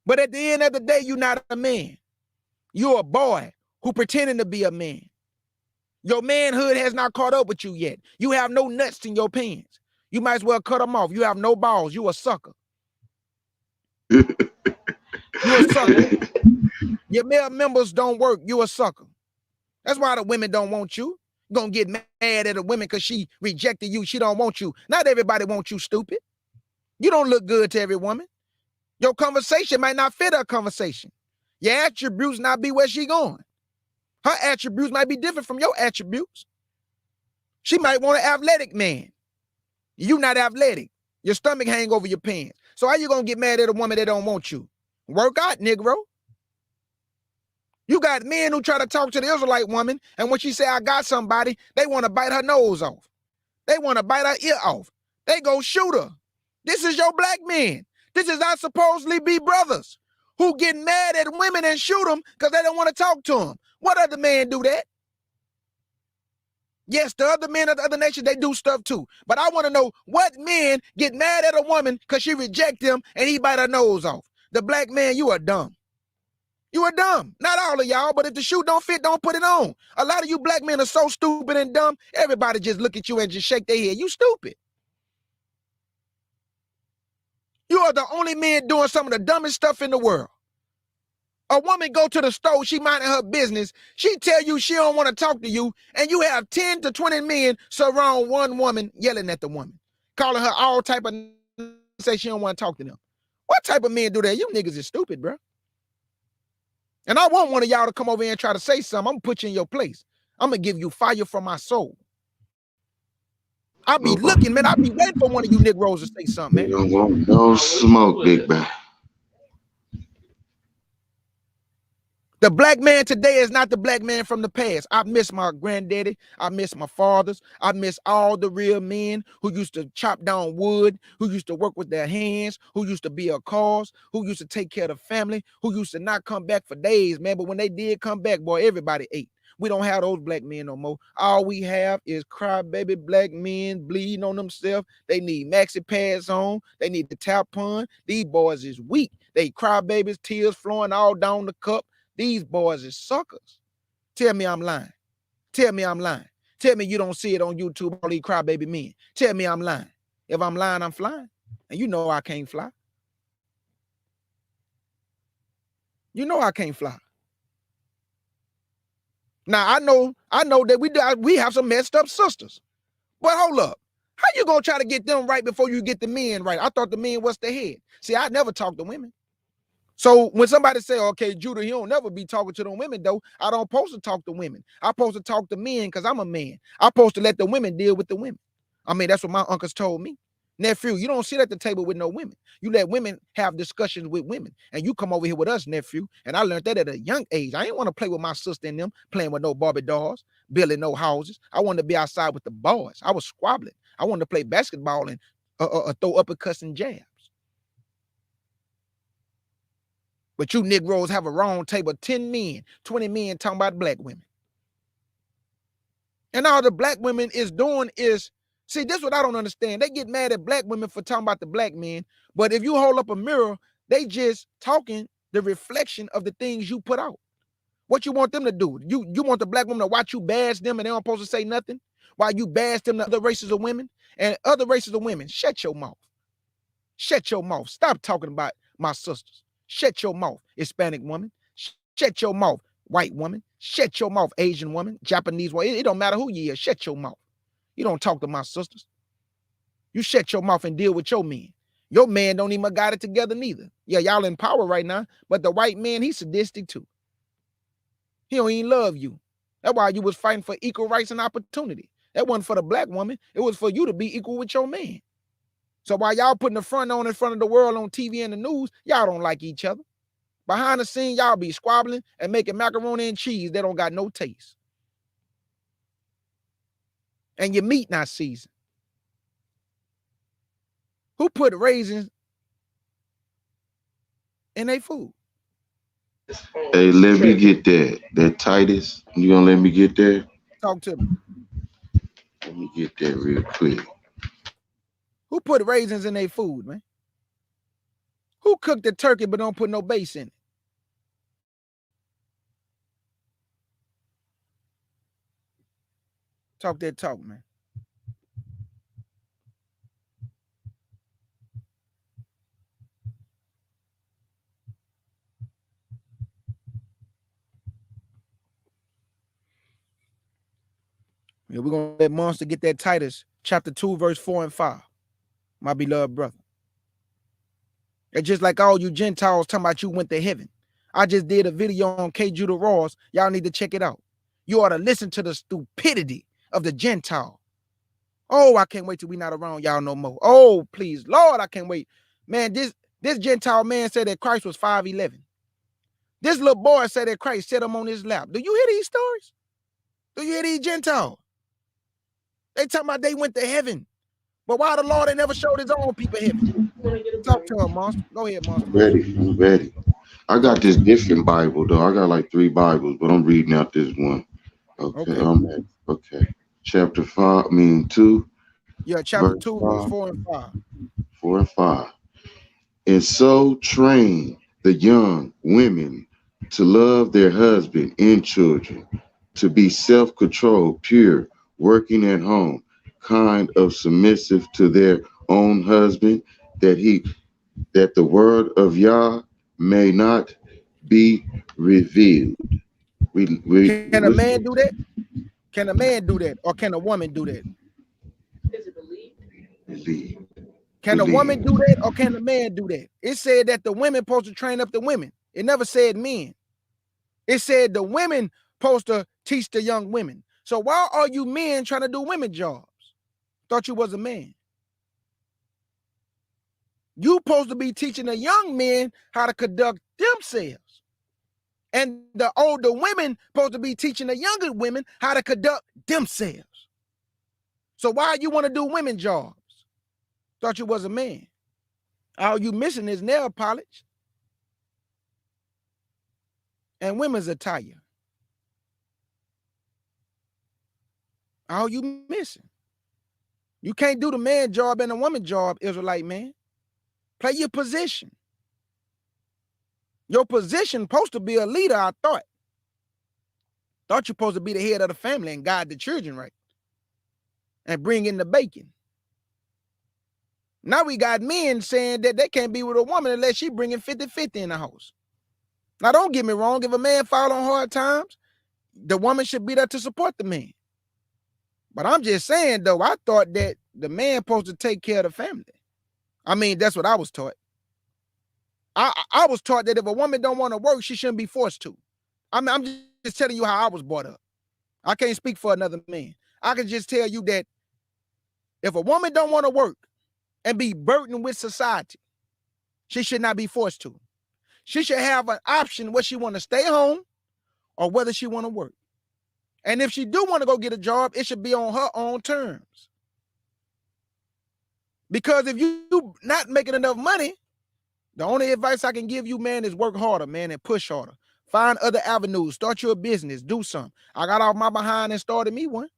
But at the end of the day, you're not a man. You're a boy who pretending to be a man. Your manhood has not caught up with you yet. You have no nuts in your pants. You might as well cut them off. You have no balls. You a sucker. You a sucker. Your male members don't work. You a sucker. That's why the women don't want you. You're gonna get mad at a woman because she rejected you. She don't want you. Not everybody wants you, stupid. You don't look good to every woman. Your conversation might not fit her conversation. Your attributes not be where she going. Her attributes might be different from your attributes. She might want an athletic man. You not athletic. Your stomach hang over your pants. So how you gonna get mad at a woman that don't want you? Work out, Negro. You got men who try to talk to the Israelite woman, and when she say, I got somebody, they want to bite her nose off. They want to bite her ear off. They go shoot her. This is your black men. This is our supposedly be brothers who get mad at women and shoot them because they don't want to talk to them. What other man do that? Yes, the other men of the other nation, they do stuff too. But I want to know what men get mad at a woman because she reject him and he bite her nose off. The black man, you are dumb. You are dumb. Not all of y'all, but if the shoe don't fit, don't put it on. A lot of you black men are so stupid and dumb, everybody just look at you and just shake their head. You stupid. You are the only man doing some of the dumbest stuff in the world. A woman go to the store, she minding her business. She tell you she don't want to talk to you, and you have 10 to 20 men surround one woman yelling at the woman, calling her all type of say she don't want to talk to them. What type of men do that? You niggas is stupid, bro. And I want one of y'all to come over here and try to say something. I'm gonna put you in your place. I'm gonna give you fire from my soul. I'll be looking, man. I'll be waiting for one of you Negroes to say something, man. You don't want no smoke, big man. The black man today is not the black man from the past. I miss my granddaddy. I miss my fathers. I miss all the real men who used to chop down wood, who used to work with their hands, who used to be a cause, who used to take care of the family, who used to not come back for days, man. But when they did come back, boy, everybody ate. We don't have those black men no more. All we have is crybaby black men bleeding on themselves. They need maxi pads on. They need the tampon. These boys is weak. They crybabies, tears flowing all down the cup. These boys is suckers. Tell me I'm lying. Tell me I'm lying. Tell me you don't see it on YouTube, all these crybaby men. Tell me I'm lying. If I'm lying, I'm flying. And you know I can't fly. You know I can't fly. Now I know that we have some messed up sisters. But hold up. How you gonna try to get them right before you get the men right? I thought the men was the head. See, I never talk to women. So when somebody say, okay, Judah, he don't never be talking to them women, though, I don't supposed to talk to women. I supposed to talk to men because I'm a man. I supposed to let the women deal with the women. I mean, that's what my uncles told me. Nephew, you don't sit at the table with no women. You let women have discussions with women. And you come over here with us, nephew. And I learned that at a young age. I didn't want to play with my sister and them, playing with no Barbie dolls, building no houses. I wanted to be outside with the boys. I was squabbling. I wanted to play basketball and throw uppercuts and jabs. But you Negroes have a round table, 10 men, 20 men talking about black women. And all the black women is doing is, see, this is what I don't understand. They get mad at black women for talking about the black men, but if you hold up a mirror, they just talking the reflection of the things you put out. What you want them to do? You want the black woman to watch you bash them and they don't supposed to say nothing? While you bash them to other races of women and other races of women? Shut your mouth. Shut your mouth. Stop talking about my sisters. Shut your mouth, Hispanic woman. Shut your mouth, white woman. Shut your mouth, Asian woman, Japanese woman. It don't matter who you are. Shut your mouth. You don't talk to my sisters. You shut your mouth and deal with your men. Your man don't even got it together neither. Yeah, y'all in power right now, but the white man, he's sadistic too. He don't even love you. That's why you was fighting for equal rights and opportunity. That wasn't for the black woman. It was for you to be equal with your man. So while y'all putting the front on in front of the world on TV and the news, y'all don't like each other. Behind the scene, y'all be squabbling and making macaroni and cheese that don't got no taste. And your meat not seasoned. Who put raisins in their food? Hey, let me get that. That Titus. You gonna let me get that? Talk to me. Let me get that real quick. Who put raisins in their food, man? Who cooked the turkey but don't put no base in it? Talk that talk, man. Yeah, we're going to let Monster get that Titus chapter 2, verse 4 and 5. My beloved brother. It's just like all you Gentiles talking about you went to heaven. I just did a video on K. Judah Ross. Y'all need to check it out. You ought to listen to the stupidity of the Gentile. Oh, I can't wait till we not around y'all no more. Oh, please, Lord, I can't wait. Man, this Gentile man said that Christ was 5'11". This little boy said that Christ set him on his lap. Do you hear these stories? Do you hear these Gentiles? They talking about they went to heaven. But why the Lord ain't never showed his own people heaven? Talk to him, Monster. Go ahead, Monster. I'm ready. I got this different Bible though. I got like 3 Bibles, but I'm reading out this one. Okay. I'm at chapter 2. Yeah, chapter 2, verse 4 and 5. 4 and 5. And so train the young women to love their husband and children, to be self-controlled, pure, working at home, kind of submissive to their own husband, that the word of Yah may not be revealed. Can a man do that? Can a man do that? Or can a woman do that? Believe. Can a woman do that or can a man do that? It said that the women supposed to train up the women. It never said men. It said the women supposed to teach the young women. So why are you men trying to do women jobs? Thought you was a man. You supposed to be teaching the young men how to conduct themselves. And the older women supposed to be teaching the younger women how to conduct themselves. So why you want to do women jobs? Thought you was a man. All you missing is nail polish and women's attire. All you missing. You can't do the man job and the woman job, Israelite man. Play your position. Your position supposed to be a leader, I thought. Thought you're supposed to be the head of the family and guide the children right. And bring in the bacon. Now we got men saying that they can't be with a woman unless she bringing 50-50 in the house. Now don't get me wrong, if a man fall on hard times, the woman should be there to support the man. But I'm just saying though, I thought that the man supposed to take care of the family. I mean, that's what I was taught. I was taught that if a woman don't want to work, she shouldn't be forced to. I'm just telling you how I was brought up. I can't speak for another man. I can just tell you that if a woman don't want to work and be burdened with society, she should not be forced to. She should have an option whether she want to stay home or whether she want to work. And if she do want to go get a job, it should be on her own terms. Because if you not making enough money, the only advice I can give you, man, is work harder, man, and push harder. Find other avenues. Start your business. Do something. I got off my behind and started me one.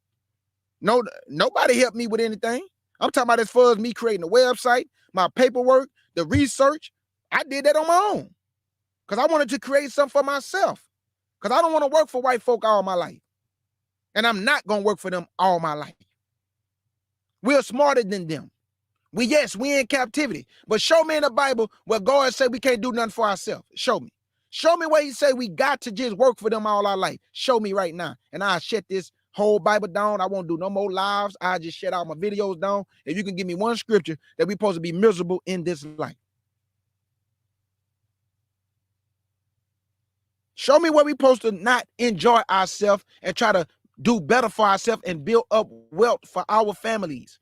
No, nobody helped me with anything. I'm talking about as far as me creating a website, my paperwork, the research. I did that on my own because I wanted to create something for myself. Because I don't want to work for white folk all my life. And I'm not going to work for them all my life. We're smarter than them. Yes, we in captivity. But show me in the Bible where God said we can't do nothing for ourselves. Show me. Show me where he said we got to just work for them all our life. Show me right now. And I'll shut this whole Bible down. I won't do no more lives. I'll just shut all my videos down. If you can give me one scripture that we're supposed to be miserable in this life. Show me where we're supposed to not enjoy ourselves and try to do better for ourselves and build up wealth for our families.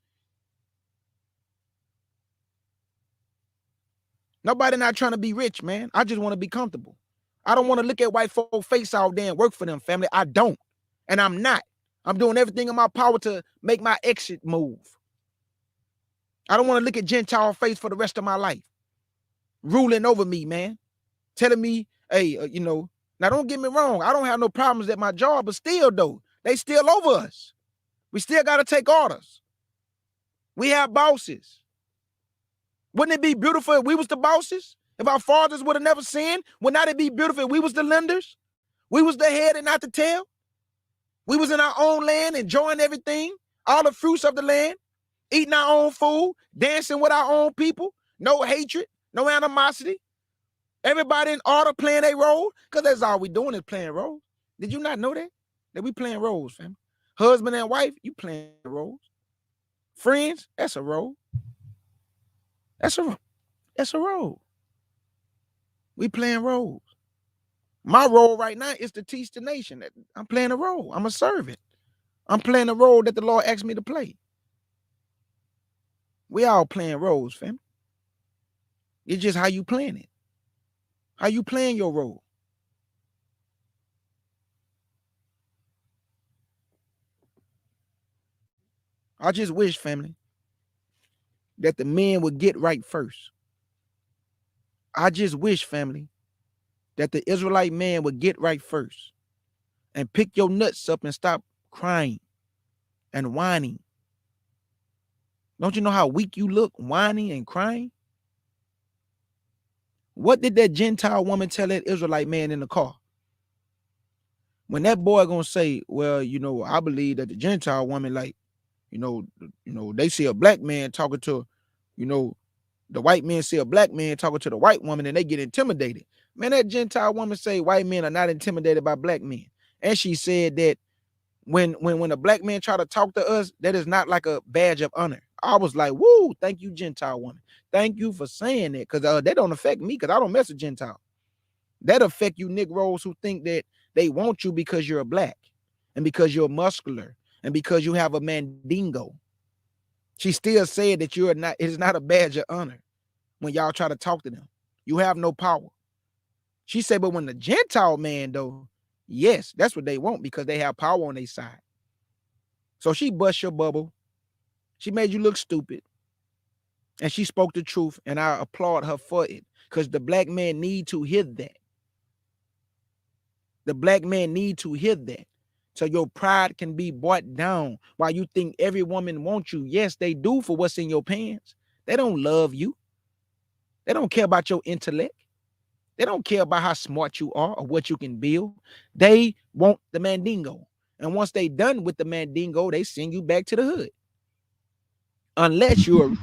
Nobody not trying to be rich, man. I just want to be comfortable. I don't want to look at white folk face all day and work for them, family. I don't. And I'm not. I'm doing everything in my power to make my exit move. I don't want to look at Gentile face for the rest of my life. Ruling over me, man. Telling me, hey, now don't get me wrong. I don't have no problems at my job, but still, though, they still over us. We still got to take orders. We have bosses. Wouldn't it be beautiful if we was the bosses? If our fathers would have never sinned? Would not it be beautiful if we was the lenders? We was the head and not the tail? We was in our own land, enjoying everything, all the fruits of the land, eating our own food, dancing with our own people, no hatred, no animosity. Everybody in order playing a role, because that's all we doing is playing roles. Did you not know that? That we playing roles, fam. Husband and wife, you playing roles. Friends, that's a role. That's a role. We playing roles. My role right now is to teach the nation that I'm playing a role. I'm a servant. I'm playing a role that the Lord asked me to play. We all playing roles, fam. It's just how you playing it. How you playing your role. I just wish, family, that the men would get right first. I just wish, family, that the Israelite man would get right first and pick your nuts up and stop crying and whining. Don't you know how weak you look, whining and crying? What did that Gentile woman tell that Israelite man in the car? When that boy gonna say, well, I believe that the Gentile woman, like, they see a black man talking to, the white men see a black man talking to the white woman and they get intimidated. Man, that Gentile woman say white men are not intimidated by black men. And she said that when a black man try to talk to us, that is not like a badge of honor. I was like, woo, thank you, Gentile woman. Thank you for saying that, because that don't affect me, because I don't mess with Gentile. That affect you Negroes who think that they want you because you're a black and because you're muscular and because you have a mandingo. She still said that it is not a badge of honor when y'all try to talk to them. You have no power. She said, but when the Gentile man, though, yes, that's what they want because they have power on their side. So she bust your bubble. She made you look stupid. And she spoke the truth, and I applaud her for it because the black man need to hear that. The black man need to hear that. So your pride can be brought down while you think every woman wants you. Yes, they do for what's in your pants. They don't love you. They don't care about your intellect. They don't care about how smart you are or what you can build. They want the mandingo. And once they done with the mandingo, they send you back to the hood. Unless you're...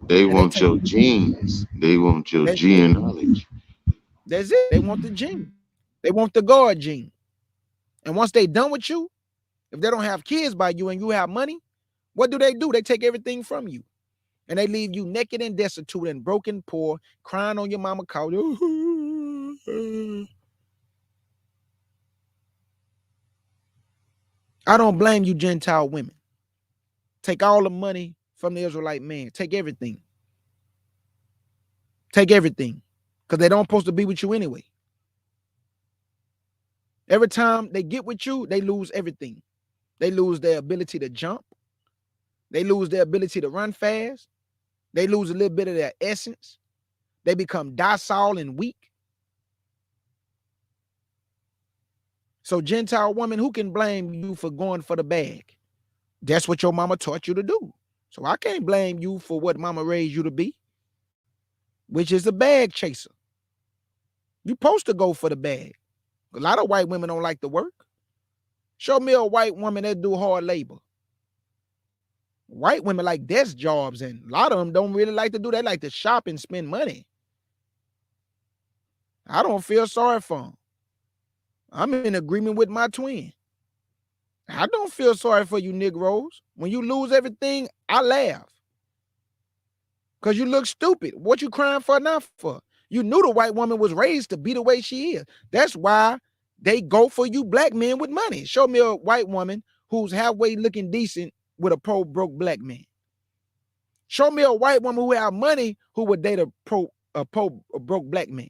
They want your genes. They want your gene knowledge. That's it. They want the gene. They want the God gene. And once they done with you, if they don't have kids by you and you have money, what do? They take everything from you. And they leave you naked and destitute and broken, poor, crying on your mama couch. I don't blame you, Gentile women. Take all the money from the Israelite man. Take everything. Take everything. Because they don't supposed to be with you anyway. Every time they get with you, they lose everything. They lose their ability to jump. They lose their ability to run fast. They lose a little bit of their essence. They become docile and weak. So, Gentile woman, who can blame you for going for the bag? That's what your mama taught you to do. So I can't blame you for what mama raised you to be, which is a bag chaser. You're supposed to go for the bag. A lot of white women don't like to work. Show me a white woman that do hard labor. White women like desk jobs, and a lot of them don't really like to do that. They like to shop and spend money. I don't feel sorry for them. I'm in agreement with my twin. I don't feel sorry for you Negroes. When you lose everything, I laugh. Because you look stupid. What you crying for now for? You knew the white woman was raised to be the way she is. That's why they go for you black men with money. Show me a white woman who's halfway looking decent with a broke black man. Show me a white woman who have money who would date a broke black man.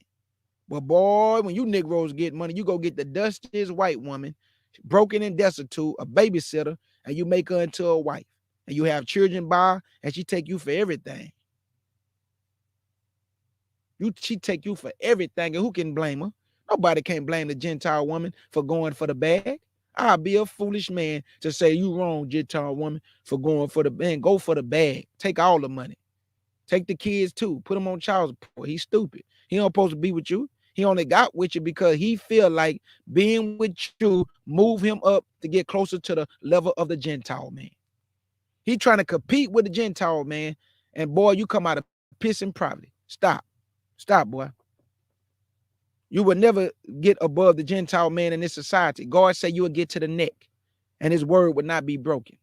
But boy, when you Negroes get money, you go get the dustiest white woman, broken and destitute, a babysitter, and you make her into a wife. And you have children by her, and she take you for everything. She take you for everything, and who can blame her? Nobody can blame the Gentile woman for going for the bag. I'll be a foolish man to say you wrong, Gentile woman, for going for the bag. Go for the bag. Take all the money. Take the kids too. Put them on child support. He's stupid. He don't supposed to be with you. He only got with you because he feel like being with you move him up to get closer to the level of the Gentile man. He trying to compete with the Gentile man, and boy, you come out of pissing privately. Stop. Stop, boy. You will never get above the Gentile man in this society. God said you will get to the neck, and his word would not be broken.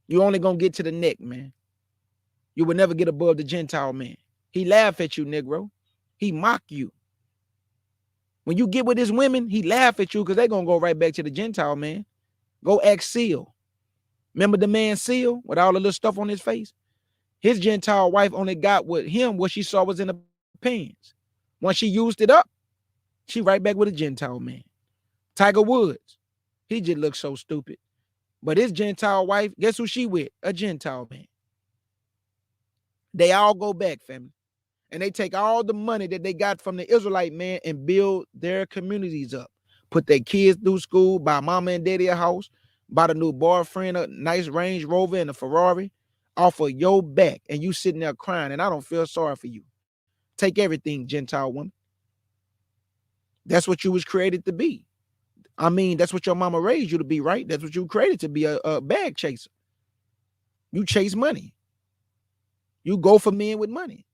You only gonna get to the neck, man. You will never get above the Gentile man. He laugh at you, Negro. He mock you. When you get with his women, he laugh at you because they're gonna go right back to the Gentile man. Go ask Seal. Remember the man Seal with all the little stuff on his face? His Gentile wife only got with him what she saw was in the pants. Once she used it up, she right back with a Gentile man. Tiger Woods, he just looks so stupid. But his Gentile wife, guess who she with? A Gentile man. They all go back, family. And they take all the money that they got from the Israelite man and build their communities up. Put their kids through school, buy mama and daddy a house, buy the new boyfriend a nice Range Rover and a Ferrari off of your back. And you sitting there crying, and I don't feel sorry for you. Take everything, Gentile woman. That's what you was created to be. I mean, that's what your mama raised you to be, right? That's what you created to be, a bag chaser. You chase money. You go for men with money.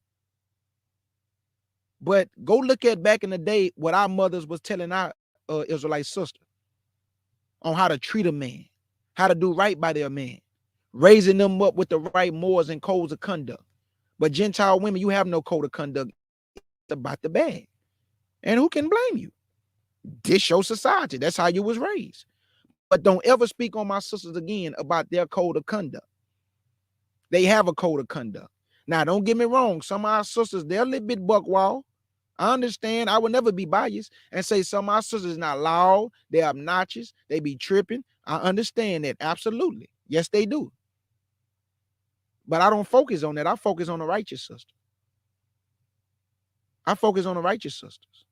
But go look at back in the day what our mothers was telling our Israelite sister on how to treat a man, how to do right by their man, raising them up with the right morals and codes of conduct. But Gentile women, you have no code of conduct. It's about the bag. And who can blame you? This your society. That's how you was raised. But don't ever speak on my sisters again about their code of conduct. They have a code of conduct. Now, don't get me wrong. Some of our sisters, they're a little bit buckwild. I understand. I would never be biased and say some of our sisters not loud. They're obnoxious. They be tripping. I understand that. Absolutely. Yes, they do. But I don't focus on that. I focus on the righteous sister. I focus on the righteous sisters.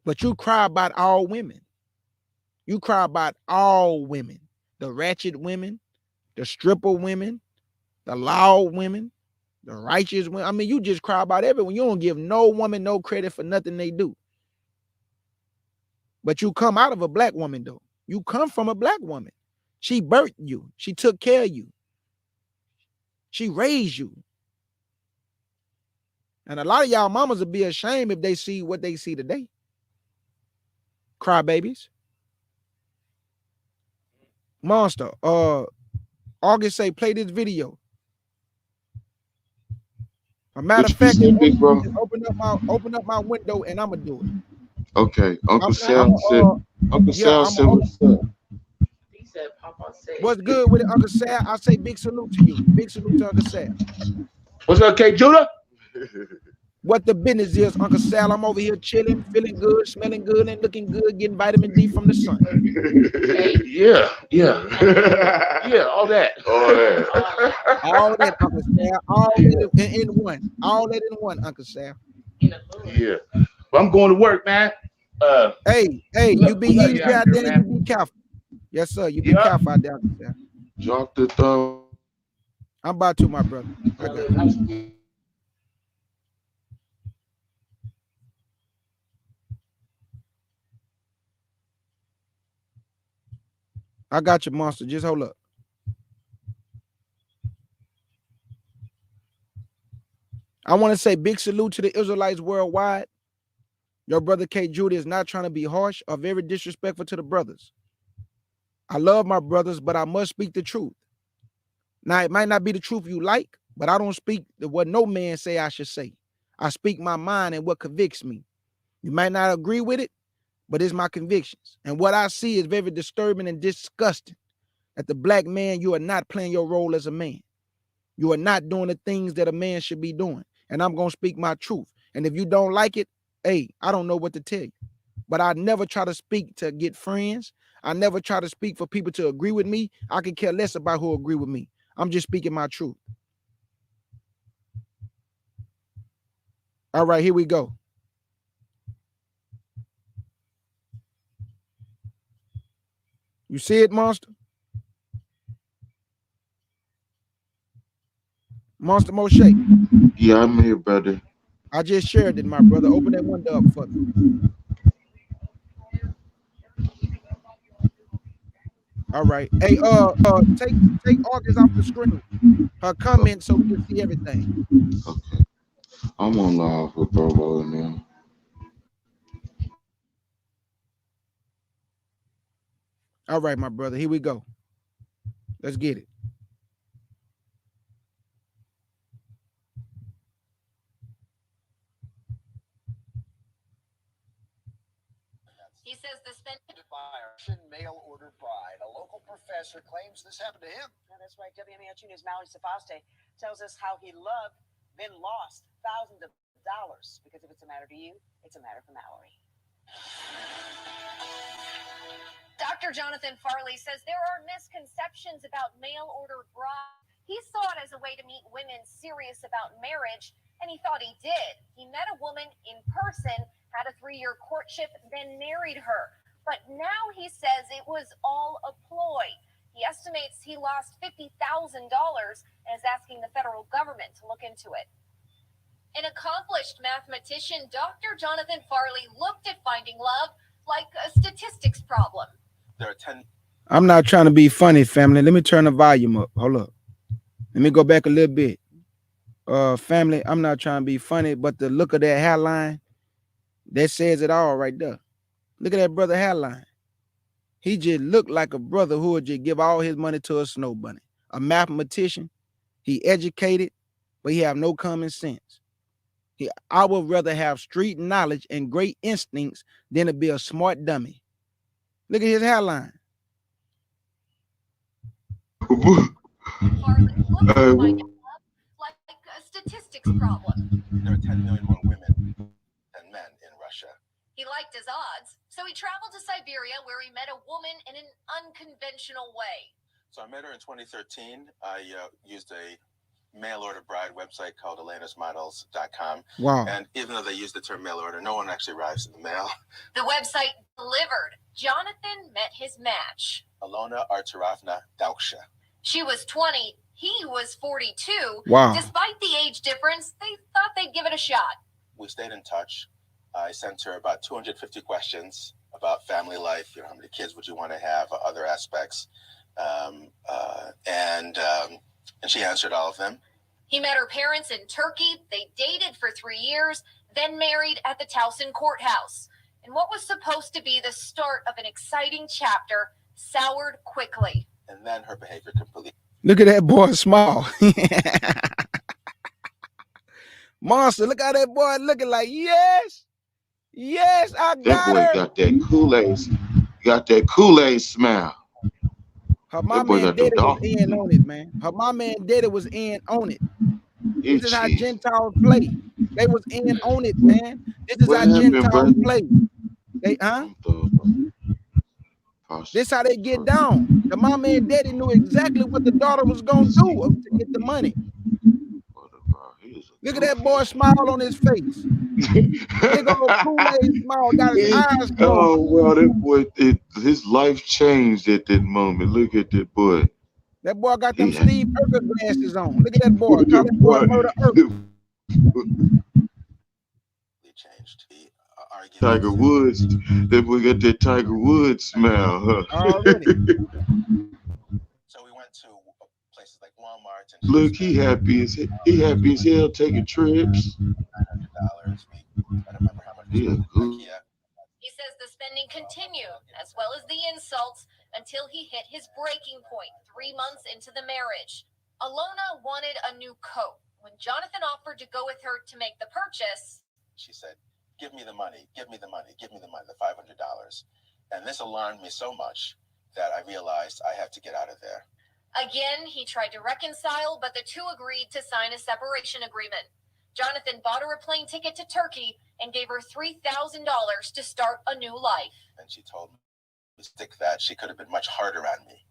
But you cry about all women. You cry about all women. The ratchet women, the stripper women, the loud women, the righteous women. I mean, you just cry about everyone. You don't give no woman no credit for nothing they do. But you come out of a black woman, though. You come from a black woman. She birthed you. She took care of you. She raised you. And a lot of y'all mamas would be ashamed if they see what they see today. Crybabies. Monster. August say play this video. A matter of fact, open up my window and I'm gonna do it. Okay, Uncle Sam said. Uncle Sam said what's up. He said, Papa said. What's good with it, Uncle Sam? I say big salute to you. Big salute to Uncle Sam. What's up, K. Judah? What the business is, Uncle Sal. I'm over here chilling, feeling good, smelling good, and looking good, getting vitamin D from the sun. Yeah. Yeah, all that. All that, Uncle Sal. All that in one. All that in one, Uncle Sal. Yeah. Well, I'm going to work, man. Hey, you be easy out there and you be careful. Yes, sir. You be careful out there, Uncle Sal. Drop the thumb. I'm about to, my brother. I got you. I got you, Monster. Just hold up. I want to say big salute to the Israelites worldwide. Your brother K. Judah is not trying to be harsh or very disrespectful to the brothers. I love my brothers, but I must speak the truth. Now, it might not be the truth you like, but I don't speak what no man say I should say. I speak my mind and what convicts me. You might not agree with it, but it's my convictions. And what I see is very disturbing and disgusting. That the black man, you are not playing your role as a man. You are not doing the things that a man should be doing. And I'm going to speak my truth. And if you don't like it, hey, I don't know what to tell you. But I never try to speak to get friends. I never try to speak for people to agree with me. I can care less about who agree with me. I'm just speaking my truth. All right, here we go. You see it, Monster? Monster Moshe. Yeah, I'm here, brother. I just shared it, my brother. Open that window up for me. All right. Hey, take August off the screen. Her comment so we can see everything. Okay. I'm on live with Bobo now. All right, my brother. Here we go. Let's get it. He says the suspended by a Russian mail-order bride. A local professor claims this happened to him. Yeah, that's right. WMAH News' Mallory Safaste tells us how he loved, then lost thousands of dollars. Because if it's a matter to you, it's a matter for Mallory. Dr. Jonathan Farley says there are misconceptions about mail-order brides. He saw it as a way to meet women serious about marriage, and he thought he did. He met a woman in person, had a 3-year courtship, then married her. But now he says it was all a ploy. He estimates he lost $50,000 and is asking the federal government to look into it. An accomplished mathematician, Dr. Jonathan Farley looked at finding love like a statistics problem. There are 10. I'm not trying to be funny, family. Let me turn the volume up. Hold up. Let me go back a little bit. Family, I'm not trying to be funny, but the look of that hairline, that says it all right there. Look at that brother hairline. He just looked like a brother who would just give all his money to a snow bunny. A mathematician. He educated, but he have no common sense. I would rather have street knowledge and great instincts than to be a smart dummy. Look at his hairline. Farley looked at finding love like a statistics problem. There are 10 million more women than men in Russia. He liked his odds, so he traveled to Siberia where he met a woman in an unconventional way. So I met her in 2013. I used a mail order bride website called AtlantisModels.com. Wow. And even though they use the term mail order, no one actually arrives in the mail. The website delivered. Jonathan met his match. Alona Arturovna Dauksha. She was 20. He was 42. Wow. Despite the age difference, they thought they'd give it a shot. We stayed in touch. I sent her about 250 questions about family life. You know, how many kids would you want to have? Other aspects. And she answered all of them. He met her parents in Turkey. They dated for 3 years, then married at the Towson courthouse. And what was supposed to be the start of an exciting chapter soured quickly. And then her behavior completely. Look at that boy smile. Monster, look how that boy looking like, yes, I got That boy her. got that Kool-Aid smile. Her mama and daddy was in on it, man. Her mama and daddy was in on it. This is how Gentiles play. They was in on it, man. This is how Gentiles play. They, This how they get down. The mama and daddy knew exactly what the daughter was gonna do to get the money. Look at that boy smile on his face. Big old Kool-Aid smile, got his eyes closed. Oh, well, that boy, his life changed at that moment. Look at that boy. That boy got them Steve Urkel glasses on. Look at that boy. Call that boy Murder Urkel. Changed. Tiger Woods. Then we got that Tiger Woods smell, huh? Already. So we went to places like Walmart and Look, he happy as hell taking trips. $900. I don't remember how much. Yeah, IKEA. He says the spending continued, as well as the insults, until he hit his breaking point 3 months into the marriage. Alona wanted a new coat. When Jonathan offered to go with her to make the purchase, she said, give me the money, give me the money, give me the money, the $500. And this alarmed me so much that I realized I have to get out of there. Again, he tried to reconcile, but the two agreed to sign a separation agreement. Jonathan bought her a plane ticket to Turkey and gave her $3,000 to start a new life. And she told me that she could have been much harder on me.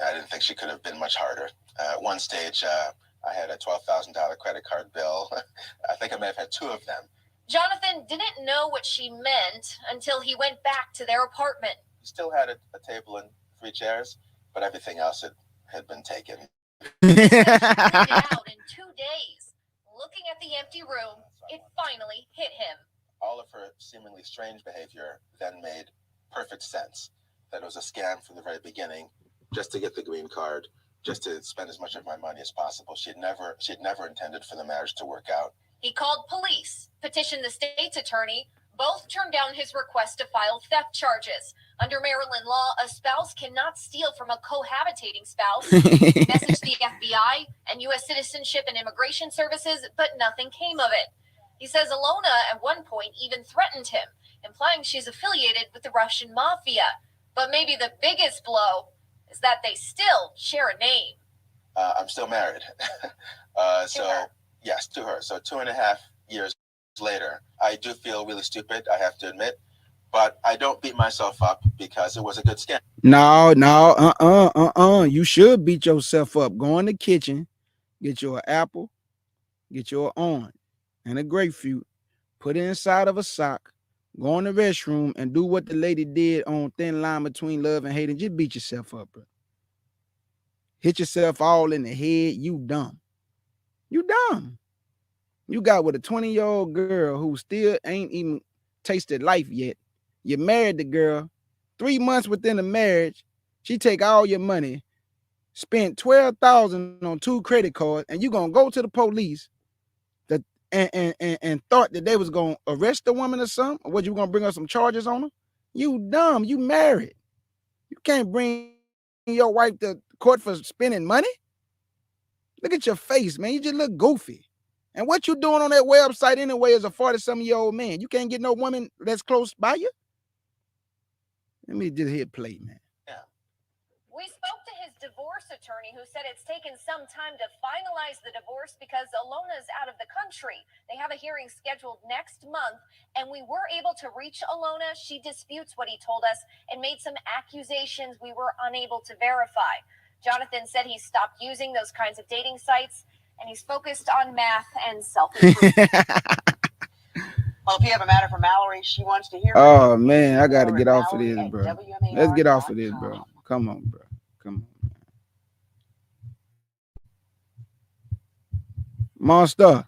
I didn't think she could have been much harder. At one stage, I had a $12,000 credit card bill. I think I may have had 2 of them. Jonathan didn't know what she meant until he went back to their apartment. We still had a table and 3 chairs, but everything else had been taken. She moved out in 2 days. Looking at the empty room, it finally hit him. All of her seemingly strange behavior then made perfect sense. That it was a scam from the very beginning, just to get the green card, just to spend as much of my money as possible. She had never intended for the marriage to work out. He called police, petitioned the state's attorney. Both turned down his request to file theft charges. Under Maryland law, a spouse cannot steal from a cohabitating spouse. He messaged the FBI and U.S. Citizenship and Immigration Services, but nothing came of it. He says Alona at one point even threatened him, implying she's affiliated with the Russian mafia. But maybe the biggest blow is that they still share a name. I'm still married. Yes, to her. So 2.5 years later, I do feel really stupid, I have to admit, but I don't beat myself up because it was a good scam. No, you should beat yourself up. Go in the kitchen, get you an apple, get you an orange and a grapefruit, put it inside of a sock, go in the restroom and do what the lady did on Thin Line Between Love and Hate, and just beat yourself up, bro. Hit yourself all in the head. You dumb. You dumb. You got with a 20-year-old girl who still ain't even tasted life yet. You married the girl. 3 months within the marriage, she take all your money, spent $12,000 on 2 credit cards, and you gonna go to the police and thought that they was gonna arrest the woman or something? Or what, you gonna bring up some charges on her? You dumb. You married. You can't bring your wife to court for spending money. Look at your face, man. You just look goofy. And what you doing on that website anyway as a 40-some-year-old man? You can't get no woman that's close by you? Let me just hit play, man. Yeah. We spoke to his divorce attorney, who said it's taken some time to finalize the divorce because Alona's out of the country. They have a hearing scheduled next month, and we were able to reach Alona. She disputes what he told us and made some accusations we were unable to verify. Jonathan said he stopped using those kinds of dating sites, and he's focused on math and self-improvement. Well, if you have a matter for Mallory, she wants to hear. Oh, man, I got to get off of this, bro. Let's get off of this, bro. Come on, bro. Come on. Monster.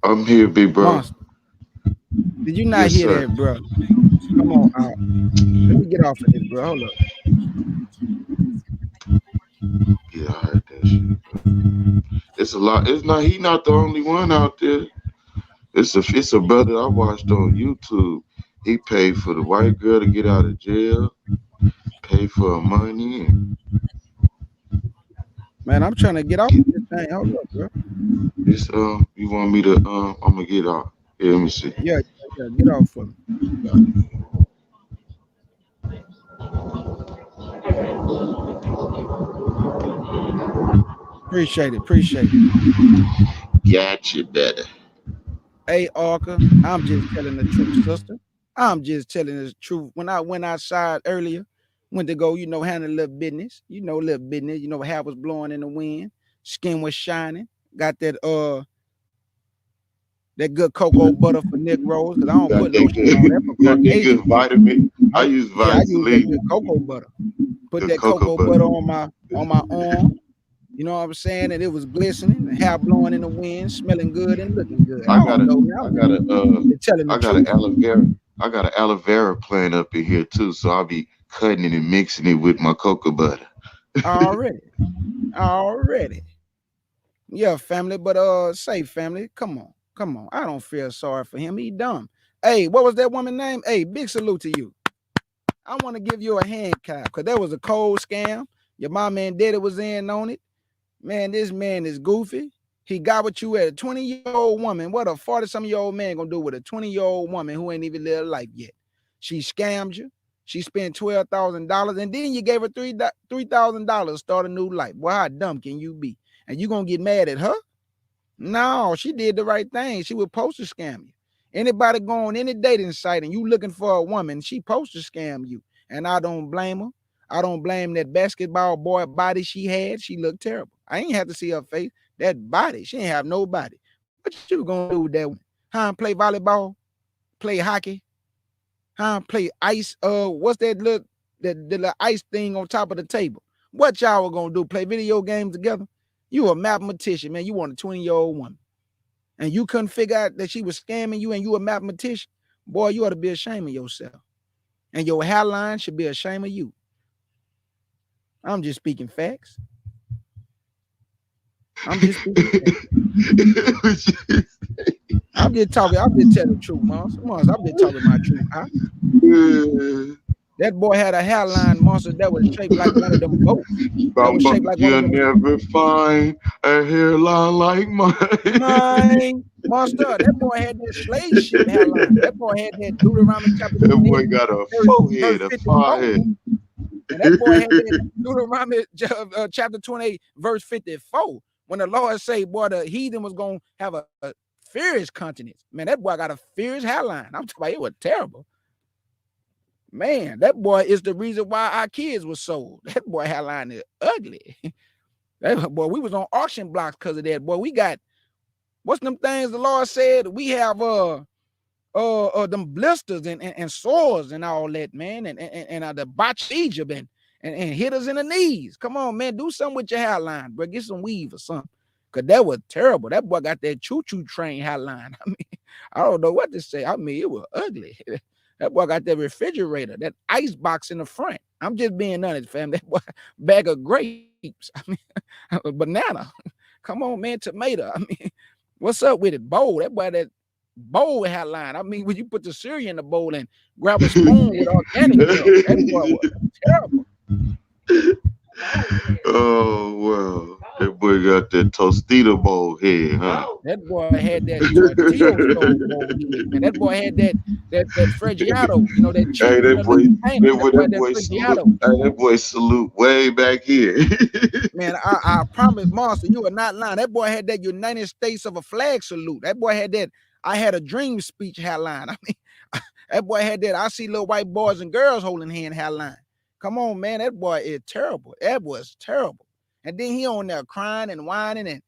I'm here, big bro. Monster. Did you not hear that, bro? Come on out. Let me get off of this, bro. Hold up. Yeah, I heard that shit. It's a lot. He not the only one out there. It's a brother I watched on YouTube. He paid for the white girl to get out of jail, paid for her money. Man, I'm trying to get off of this thing. Hold up, bro. This you want me to I'm gonna get off. Here, let me see. Yeah, get off for me. Appreciate it. Gotcha, better. Hey, Arca, I'm just telling the truth, sister. I'm just telling the truth. When I went outside earlier, went to go, handle a little business. Hair was blowing in the wind, skin was shining. Got that good cocoa butter for Negroes, because I don't put no shit on that. Got that good vitamin. I use Vaseline. I use that good cocoa butter. Put that cocoa butter on my arm. You know what I'm saying? And it was glistening, hair blowing in the wind, smelling good and looking good. I I got don't know now. They're telling the I got an truth. aloe vera. I got an aloe vera plant up in here too, so I'll be cutting it and mixing it with my cocoa butter. Already. Yeah, family. But say family, come on. I don't feel sorry for him. He dumb. Hey, what was that woman's name? Hey, big salute to you. I want to give you a hand clap because that was a cold scam. Your mama and daddy was in on it. Man, this man is goofy. He got what you at a 20-year-old woman. What a 40-some-year-old man gonna do with a 20-year-old woman who ain't even lived life yet? She scammed you. She spent $12,000 and then you gave her $3,000 to start a new life. Well, how dumb can you be? And you gonna get mad at her? No, she did the right thing. She was supposed to scam you. Anybody go on any dating site and you looking for a woman, she supposed to scam you. And I don't blame her. I don't blame that basketball boy body she had. She looked terrible. I ain't have to see her face. That body, she ain't have no body. What you gonna do with that one? Huh? Play volleyball? Play hockey? Huh? Play ice? What's that little ice thing on top of the table? What y'all were gonna do? Play video games together? You a mathematician, man. You want a 20-year-old woman. And you couldn't figure out that she was scamming you and you a mathematician? Boy, you ought to be ashamed of yourself. And your hairline should be ashamed of you. I'm just speaking facts. I'm just talking. I'm just telling the truth, Monster. I'm just talking my truth. Huh? That boy had a hairline, Monster, that was shaped like one of them boats. That was shaped like one of them. You'll never find a hairline like mine. Monster, that boy had that slave ship hairline. That boy had that Deuteronomy chapter 28. That boy got a forehead, a forehead. And that boy had that Deuteronomy chapter 28, verse 54. When the Lord say, boy, the heathen was going to have a fierce countenance. Man, that boy got a fierce hairline. I'm talking about it was terrible. Man, that boy is the reason why our kids were sold. That boy hairline is ugly. That boy, we was on auction blocks because of that. Boy, we got, what's them things the Lord said? We have them blisters and sores and all that, man, and the botched Egypt and hit us in the knees. Come on, man, do something with your hairline, bro. Get some weave or something. Cause that was terrible. That boy got that choo-choo train hairline. I mean, I don't know what to say. I mean, it was ugly. That boy got that refrigerator, that ice box in the front. I'm just being honest, fam. That boy bag of grapes. I mean, banana. Come on, man, tomato. I mean, what's up with it? Bowl. That boy that bowl hairline. I mean, when you put the cereal in the bowl and grab a spoon with organic milk, that boy was terrible. Oh wow, that boy got that Tostito bowl head, huh? That boy had that tortilla stove bowl head, man. That boy had that Freggiato, you know, that cheap. Hey, that boy salute way back here. Man, I promise, Monster, you are not lying. That boy had that United States of a flag salute. That boy had that I had a dream speech hairline. I mean, that boy had that I see little white boys and girls holding hand hairline. Come on, man, that boy is terrible. That was terrible. And then he on there crying and whining, and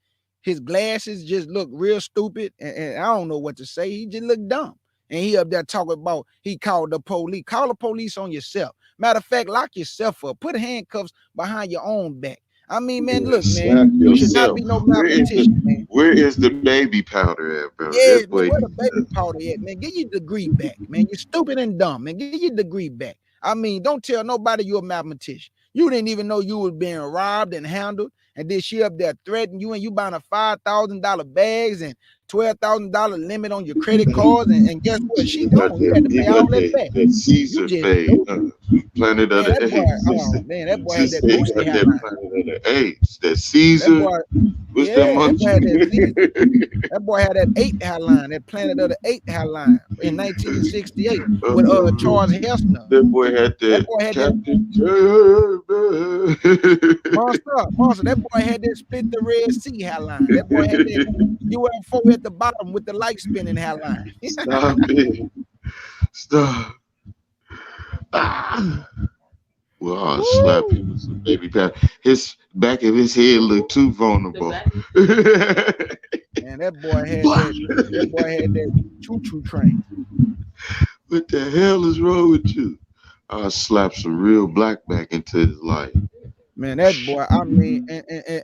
his glasses just look real stupid. And I don't know what to say. He just looked dumb. And he up there talking about he called the police. Call the police on yourself. Matter of fact, lock yourself up. Put handcuffs behind your own back. I mean, man, look, man, you should not be no mathematician, man. Where is the baby powder at, bro? Yeah, man, where the baby powder at, man? Get your degree back, man. You're stupid and dumb, man. Get your degree back. I mean, don't tell nobody you're a mathematician. You didn't even know you was being robbed and handled. And then she up there threatening you, and you buying a $5,000 bags and $12,000 limit on your credit cards. And guess what? She gone. You had to pay all that back. That Caesar fade. Planet of the Apes. Oh, man, that boy had that Boosie hairline. Planet of the Apes. That Caesar. What's that monkey? That boy had that 8 hairline, that Planet of the 8 hairline in 1968 with Charles Heston. That boy had that. Monster. That boy had that Split the Red Sea hairline. That boy had that UFO at the bottom with the light spinning hairline. Stop it. Stop. Ah. Well, I'll slap him with some baby powder. His back of his head looked too vulnerable. Man, that boy had that choo-choo train. What the hell is wrong with you? I'll slap some real black back into his life. Man, that boy, I mean,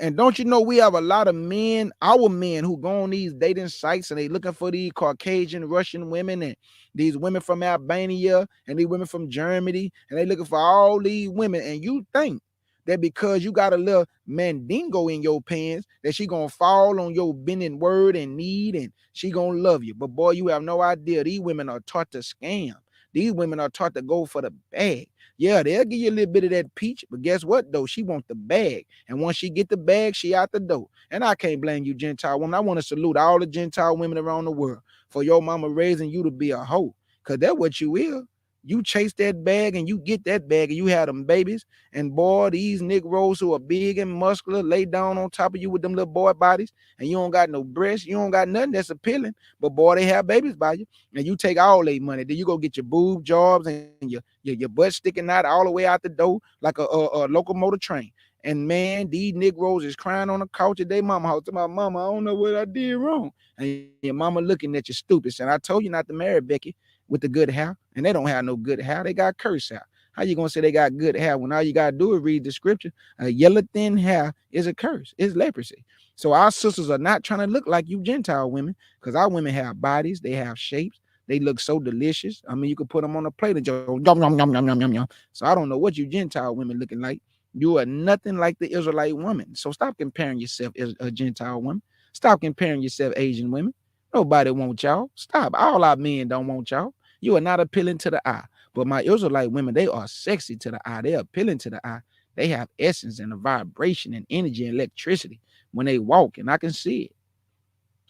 and don't you know we have a lot of men, our men who go on these dating sites and they looking for these Caucasian Russian women and these women from Albania and these women from Germany and they looking for all these women and you think that because you got a little mandingo in your pants that she gonna fall on your bending word and need and she gonna love you. But boy, you have no idea. These women are taught to scam. These women are taught to go for the bag. Yeah, they'll give you a little bit of that peach, but guess what though? She want the bag. And once she get the bag, she out the door. And I can't blame you, Gentile woman. I want to salute all the Gentile women around the world for your mama raising you to be a hoe. Cause that's what you will. You chase that bag and you get that bag and you have them babies. And boy, these Negroes who are big and muscular lay down on top of you with them little boy bodies, and you don't got no breasts, you don't got nothing that's appealing. But boy, they have babies by you, and you take all their money. Then you go get your boob jobs and your butt sticking out all the way out the door like a locomotive train. And man, these Negroes is crying on the couch at their mama house. To my mama, I don't know what I did wrong. And your mama looking at you stupid. And I told you not to marry Becky with the good hair. And they don't have no good hair. They got curse hair. How you gonna say they got good hair when all you gotta do is read the scripture? A yellow thin hair is a curse. It's leprosy. So our sisters are not trying to look like you Gentile women, because our women have bodies, they have shapes, they look so delicious. I mean, you could put them on a plate and just yum yum yum yum yum yum yum. So I don't know what you Gentile women looking like. You are nothing like the Israelite woman. So stop comparing yourself as a Gentile woman. Stop comparing yourself Asian women. Nobody wants y'all. Stop. All our men don't want y'all. You are not appealing to the eye. But my Israelite women, they are sexy to the eye. They're appealing to the eye. They have essence and a vibration and energy and electricity when they walk, and I can see it.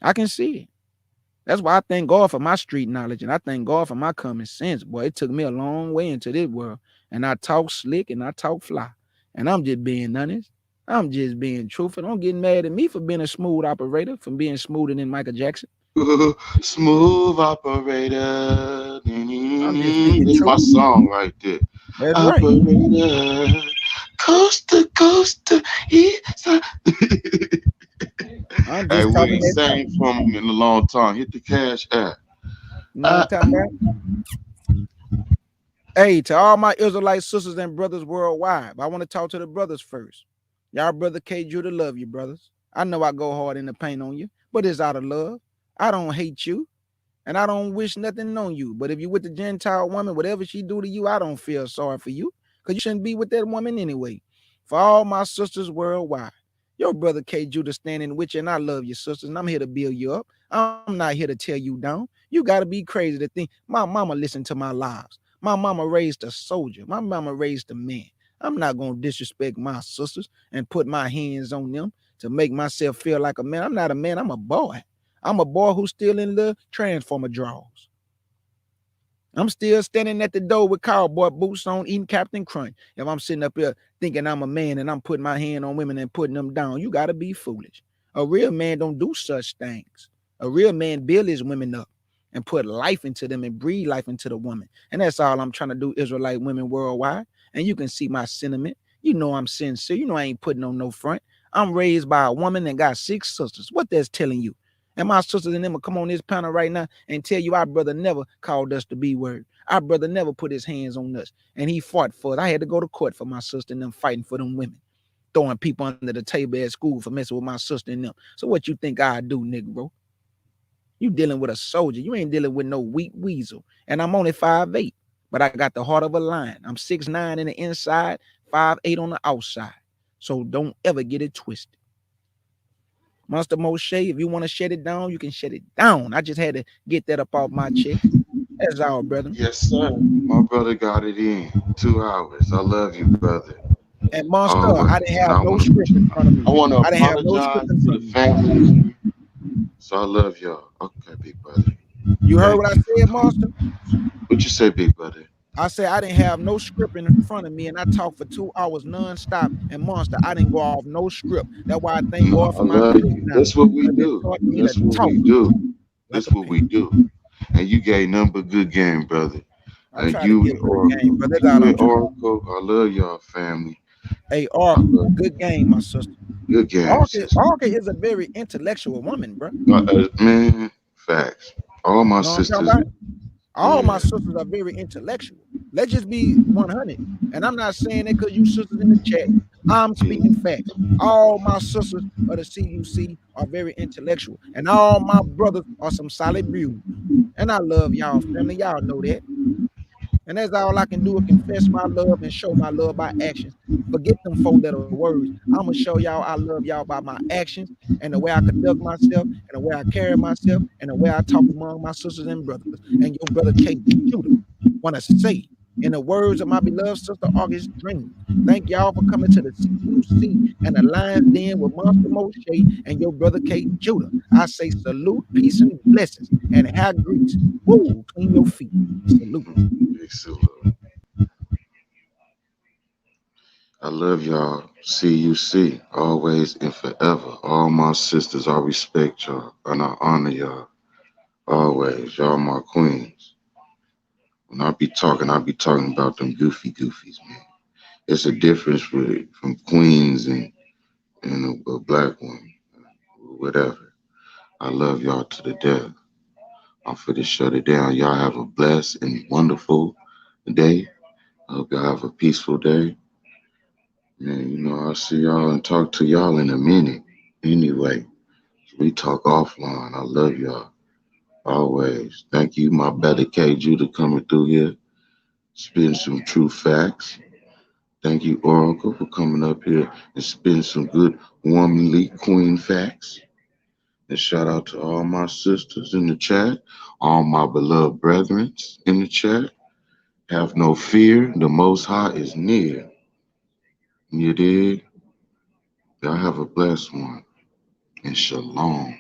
I can see it. That's why I thank God for my street knowledge, and I thank God for my common sense. Boy, it took me a long way into this world, and I talk slick and I talk fly, and I'm just being honest. I'm just being truthful. Don't get mad at me for being a smooth operator, for being smoother than Michael Jackson. Smooth operator. I'm just speaking That's my truth. song right there. That's right. Operator. Coast to coast to east. I'm Hey, just we talking ain't that talk. sang from him in a long time. Hit the cash app. You know what I'm talking about? Hey, to all my Israelite sisters and brothers worldwide, I want to talk to the brothers first. Y'all, brother K. Judah, love you, brothers. I know I go hard in the paint on you, but it's out of love. I don't hate you, and I don't wish nothing on you. But if you with the Gentile woman, whatever she do to you, I don't feel sorry for you, because you shouldn't be with that woman anyway. For all my sisters worldwide, your brother K. Judah standing with you, and I love you, sisters, and I'm here to build you up. I'm not here to tear you down. You got to be crazy to think my mama listened to my lives. My mama raised a soldier. My mama raised a man. I'm not going to disrespect my sisters and put my hands on them to make myself feel like a man. I'm not a man. I'm a boy. I'm a boy who's still in the transformer draws. I'm still standing at the door with cowboy boots on, eating Captain Crunch. If I'm sitting up here thinking I'm a man and I'm putting my hand on women and putting them down, you got to be foolish. A real man don't do such things. A real man build his women up and put life into them and breathe life into the woman. And that's all I'm trying to do, Israelite women worldwide. And you can see my sentiment. You know I'm sincere. You know I ain't putting on no front. I'm raised by a woman and got 6 sisters. What that's telling you? And my sisters and them will come on this panel right now and tell you our brother never called us the B word. Our brother never put his hands on us. And he fought for it. I had to go to court for my sister and them fighting for them women. Throwing people under the table at school for messing with my sister and them. So what you think I do, nigga, bro? You dealing with a soldier. You ain't dealing with no weak weasel. And I'm only 5'8", but I got the heart of a lion. I'm 6'9" in the inside, 5'8" on the outside. So don't ever get it twisted. Monster Moshe, if you want to shut it down, you can shut it down. I just had to get that up off my chest. That's all, brother. Yes, sir. My brother got it in 2 hours. I love you, brother. And Monster, Always. I didn't have no script in front of me. I want to I didn't have no script apologize in to front the of me. family. So I love y'all. Okay, big brother. You heard Thank what I you. said, Monster? What you say, big brother? I said I didn't have no script in front of me, and I talked for 2 hours nonstop. And Monster, I didn't go off no script. That's why I thank No, God I for my love street you. knowledge. That's what we Because it do. taught me to That's what talk we do. like That's a what pimp. we do. And you gave nothing but good game, brother. I And try to you give and good game, Oracle. but that's all You I'm and trying to do. Oracle. I love y'all, family. Hey, I Oracle, love good game, my sister. good game, Oracle, sister. Oracle is a very intellectual woman, bro. Man, facts. All my Know what I'm talking sisters. about? All my Yeah. sisters are very intellectual. Let's just be 100. And I'm not saying that because you sisters in the chat. I'm speaking Mm. facts. All my sisters of the CUC are very intellectual, and all my brothers are some solid brews. And I love y'all, family. Y'all know that. And that's all I can do is confess my love and show my love by actions. Forget them four-letter words. I'ma show y'all I love y'all by my actions and the way I conduct myself and the way I carry myself and the way I talk among my sisters and brothers. And your brother K. Judah wanna say, in the words of my beloved sister August Dream, thank y'all for coming to the CUC and the Lions Den with Monster Moshe and your brother K. Judah. I say salute, peace, and blessings, and have grease. Woo, clean your feet. Salute. Big salute. I love y'all. CUC, always and forever. All my sisters, I respect y'all and I honor y'all. Always. Y'all my queens. When I be talking about them goofy goofies, man. It's a difference with from queens and a black woman. Whatever. I love y'all to the death. I'm for to shut it down. Y'all have a blessed and wonderful day. I hope y'all have a peaceful day. Man, you know, I'll see y'all and talk to y'all in a minute. Anyway, we talk offline. I love y'all. Always. Thank you, my better K. Judah, coming through here, spitting some true facts. Thank you, Oracle, for coming up here and spitting some good womanly queen facts. And shout out to all my sisters in the chat, all my beloved brethren in the chat. Have no fear, the Most High is near. You did. Y'all have a blessed one. And shalom.